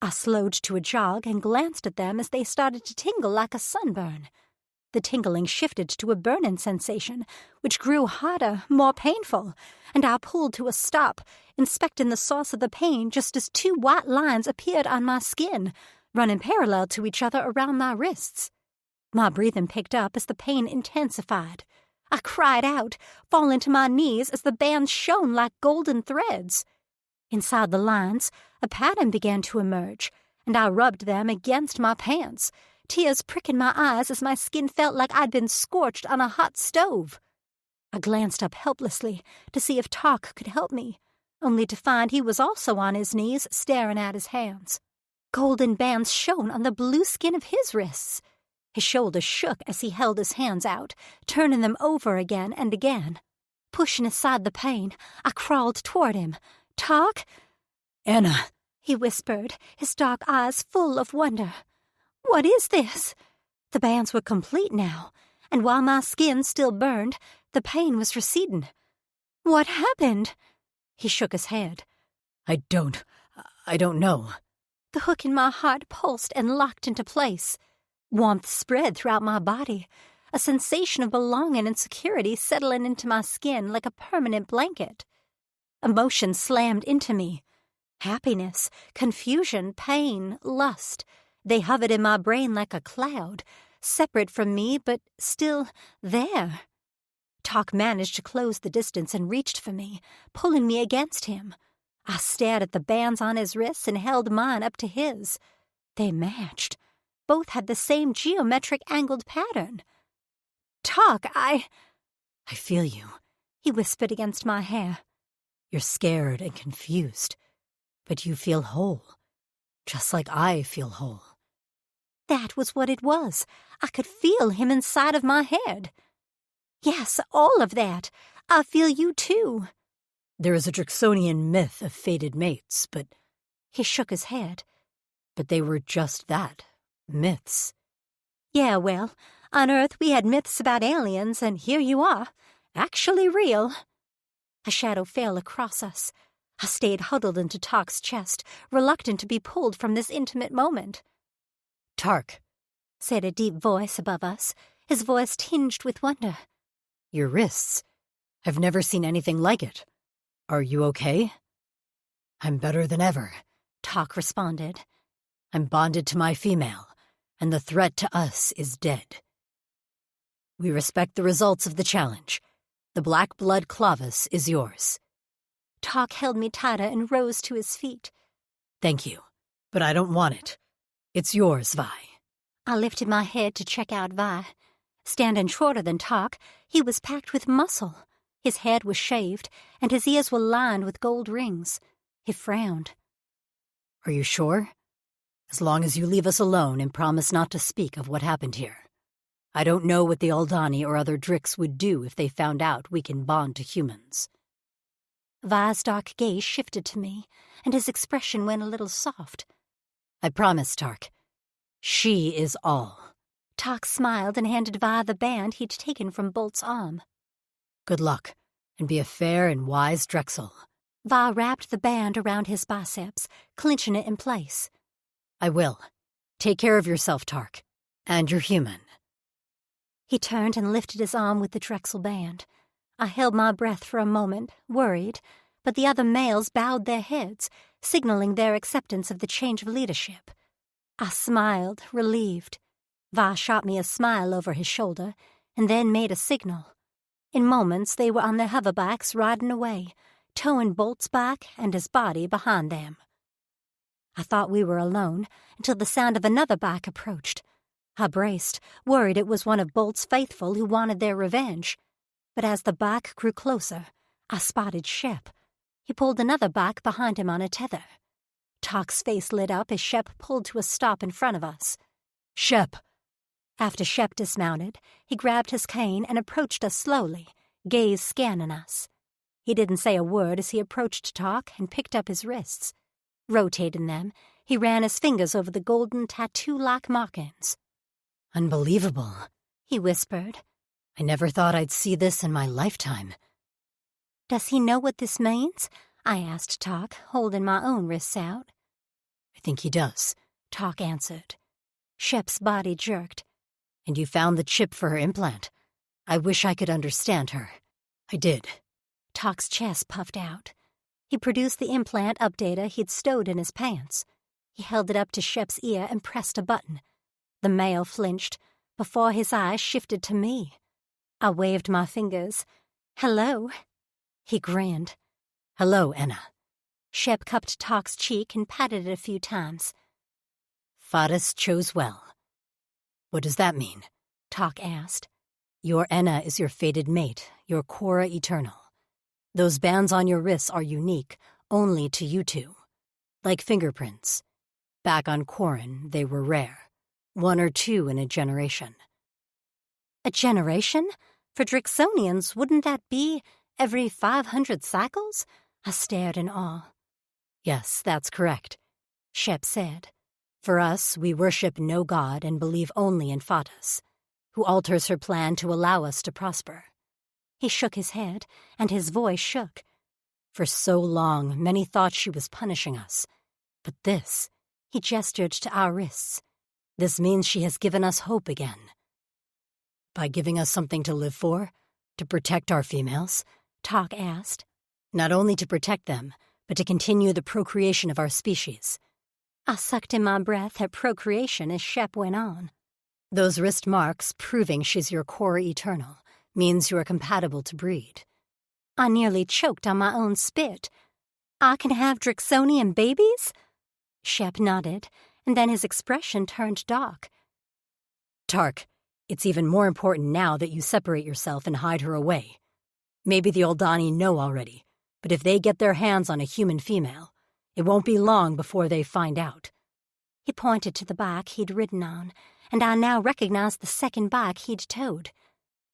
I slowed to a jog and glanced at them as they started to tingle like a sunburn. The tingling shifted to a burning sensation, which grew hotter, more painful, and I pulled to a stop, inspecting the source of the pain just as two white lines appeared on my skin, running parallel to each other around my wrists. My breathing picked up as the pain intensified. I cried out, falling to my knees as the bands shone like golden threads. Inside the lines, a pattern began to emerge, and I rubbed them against my pants, tears pricking my eyes as my skin felt like I'd been scorched on a hot stove. I glanced up helplessly to see if Talk could help me, only to find he was also on his knees staring at his hands. Golden bands shone on the blue skin of his wrists. His shoulders shook as he held his hands out, turning them over again and again. Pushing aside the pain, I crawled toward him. "Talk?" "Anna," he whispered, his dark eyes full of wonder. "What is this?" The bands were complete now, and while my skin still burned, the pain was receding. "What happened?" He shook his head. I don't know." The hook in my heart pulsed and locked into place. Warmth spread throughout my body, a sensation of belonging and security settling into my skin like a permanent blanket. Emotion slammed into me. Happiness, confusion, pain, lust. They hovered in my brain like a cloud, separate from me but still there. Talk managed to close the distance and reached for me, pulling me against him. I stared at the bands on his wrists and held mine up to his. They matched. Both had the same geometric angled pattern. "Talk, I feel you," he whispered against my hair. "You're scared and confused, but you feel whole, just like I feel whole." That was what it was. I could feel him inside of my head. "Yes, all of that. I feel you too." "There is a Drixonian myth of fated mates, but—" He shook his head. "But they were just that, myths." "Yeah, well, on Earth we had myths about aliens, and here you are, actually real." A shadow fell across us. I stayed huddled into Talk's chest, reluctant to be pulled from this intimate moment. "Tark," said a deep voice above us, his voice tinged with wonder. "Your wrists. I've never seen anything like it. Are you okay?" "I'm better than ever," Talk responded. "I'm bonded to my female, and the threat to us is dead. We respect the results of the challenge. The black blood Clavis is yours." Talk held me tighter and rose to his feet. "Thank you, but I don't want it. It's yours, Vi." I lifted my head to check out Vi. Standing shorter than Talk, he was packed with muscle. His head was shaved, and his ears were lined with gold rings. He frowned. "Are you sure? As long as you leave us alone and promise not to speak of what happened here. I don't know what the Aldani or other Drix would do if they found out we can bond to humans." Vi's dark gaze shifted to me, and his expression went a little soft. "I promise, Tark. She is all." Talk smiled and handed Vi the band he'd taken from Bolt's arm. "Good luck, and be a fair and wise Drexel." Vi wrapped the band around his biceps, clinching it in place. "I will. Take care of yourself, Tark. And you're human." He turned and lifted his arm with the Drexel band. I held my breath for a moment, worried, but the other males bowed their heads, signaling their acceptance of the change of leadership. I smiled, relieved. Vi shot me a smile over his shoulder, and then made a signal. In moments they were on their hoverbikes riding away, towing Bolt's back and his body behind them. I thought we were alone until the sound of another bike approached. I braced, worried it was one of Bolt's faithful who wanted their revenge. But as the bike grew closer, I spotted Shep. He pulled another bike behind him on a tether. Talk's face lit up as Shep pulled to a stop in front of us. "Shep!" After Shep dismounted, he grabbed his cane and approached us slowly, gaze scanning us. He didn't say a word as he approached Talk and picked up his wrists. Rotating them, he ran his fingers over the golden tattoo-like markings. Unbelievable, he whispered. I never thought I'd see this in my lifetime. Does he know what this means? I asked Talk, holding my own wrists out. I think he does, Talk answered. Shep's body jerked. And you found the chip for her implant. I wish I could understand her. I did. Talk's chest puffed out. He produced the implant updater he'd stowed in his pants. He held it up to Shep's ear and pressed a button. The male flinched before his eyes shifted to me. I waved my fingers. Hello. He grinned. Hello, Enna. Shep cupped Talk's cheek and patted it a few times. Fadis chose well. What does that mean? Talk asked. Your Enna is your fated mate, your Cora Eternal. Those bands on your wrists are unique, only to you two. Like fingerprints. Back on Corin, they were rare. 1 or 2 in a generation. A generation? For Drixonians, wouldn't that be every 500 cycles? I stared in awe. Yes, that's correct, Shep said. For us, we worship no god and believe only in Fadis, who alters her plan to allow us to prosper. He shook his head, and his voice shook. For so long, many thought she was punishing us. But this, he gestured to our wrists. This means she has given us hope again. By giving us something to live for, to protect our females, Talk asked. Not only to protect them, but to continue the procreation of our species. I sucked in my breath at procreation as Shep went on. Those wrist marks proving she's your Cora Eternal means you are compatible to breed. I nearly choked on my own spit. I can have Drixonian babies? Shep nodded, and then his expression turned dark. Tark, it's even more important now that you separate yourself and hide her away. Maybe the Oldani know already, but if they get their hands on a human female, it won't be long before they find out. He pointed to the bike he'd ridden on, and I now recognized the second bike he'd towed.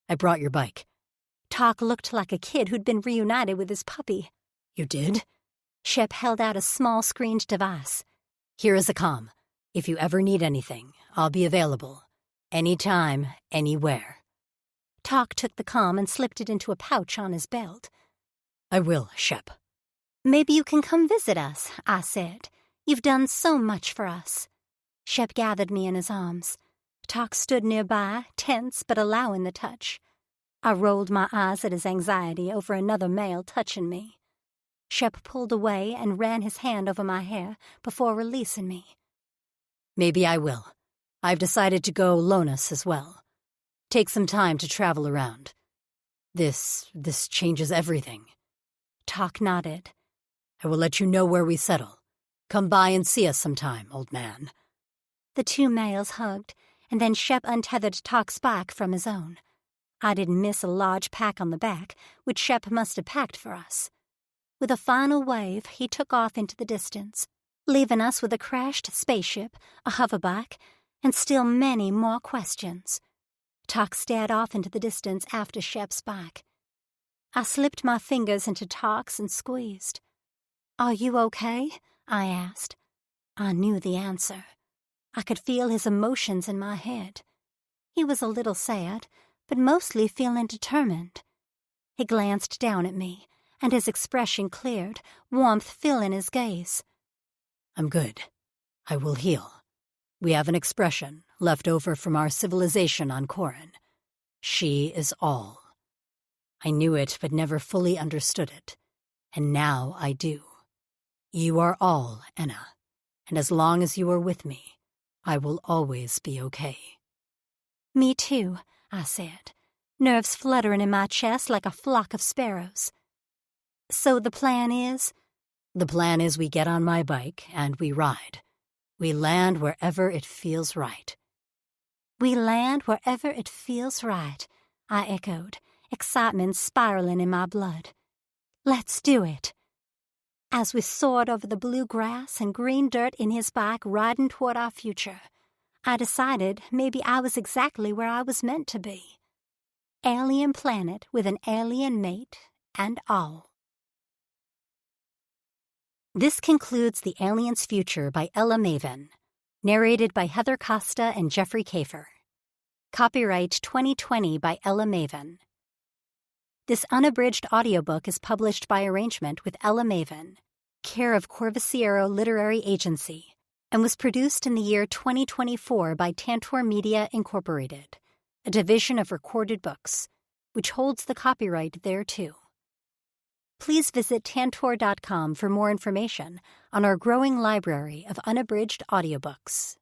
I brought your bike. Talk looked like a kid who'd been reunited with his puppy. You did? Shep held out a small screened device. Here is a comm. If you ever need anything, I'll be available. Anytime, anywhere. Talk took the comm and slipped it into a pouch on his belt. I will, Shep. Maybe you can come visit us, I said. You've done so much for us. Shep gathered me in his arms. Talk stood nearby, tense but allowing the touch. I rolled my eyes at his anxiety over another male touching me. Shep pulled away and ran his hand over my hair before releasing me. Maybe I will. I've decided to go Lonus as well. Take some time to travel around. This changes everything. Talk nodded. I will let you know where we settle. Come by and see us sometime, old man. The two males hugged, and then Shep untethered Talk's bike from his own. I didn't miss a large pack on the back, which Shep must have packed for us. With a final wave, he took off into the distance, leaving us with a crashed spaceship, a hoverbike, and still many more questions. Talk stared off into the distance after Shep's bike. I slipped my fingers into Talk's and squeezed. "Are you okay?" I asked. I knew the answer. I could feel his emotions in my head. He was a little sad, but mostly feeling determined. He glanced down at me, and his expression cleared, warmth filling his gaze. I'm good. I will heal. We have an expression left over from our civilization on Corin. She is all. I knew it but never fully understood it, and now I do. You are all, Enna, and as long as you are with me, I will always be okay. Me too, I said, nerves fluttering in my chest like a flock of sparrows. So the plan is? The plan is we get on my bike and we ride. We land wherever it feels right. We land wherever it feels right, I echoed, excitement spiraling in my blood. Let's do it. As we soared over the blue grass and green dirt in his bike riding toward our future, I decided maybe I was exactly where I was meant to be. alien planet with an alien mate and all. This concludes The Alien's Future by Ella Maven, narrated by Heather Costa and Jeffrey Kafer. Copyright 2020 by Ella Maven. This unabridged audiobook is published by arrangement with Ella Maven, care of Corvisiero Literary Agency, and was produced in the year 2024 by Tantor Media Incorporated, a division of Recorded Books, which holds the copyright thereto. Please visit tantor.com for more information on our growing library of unabridged audiobooks.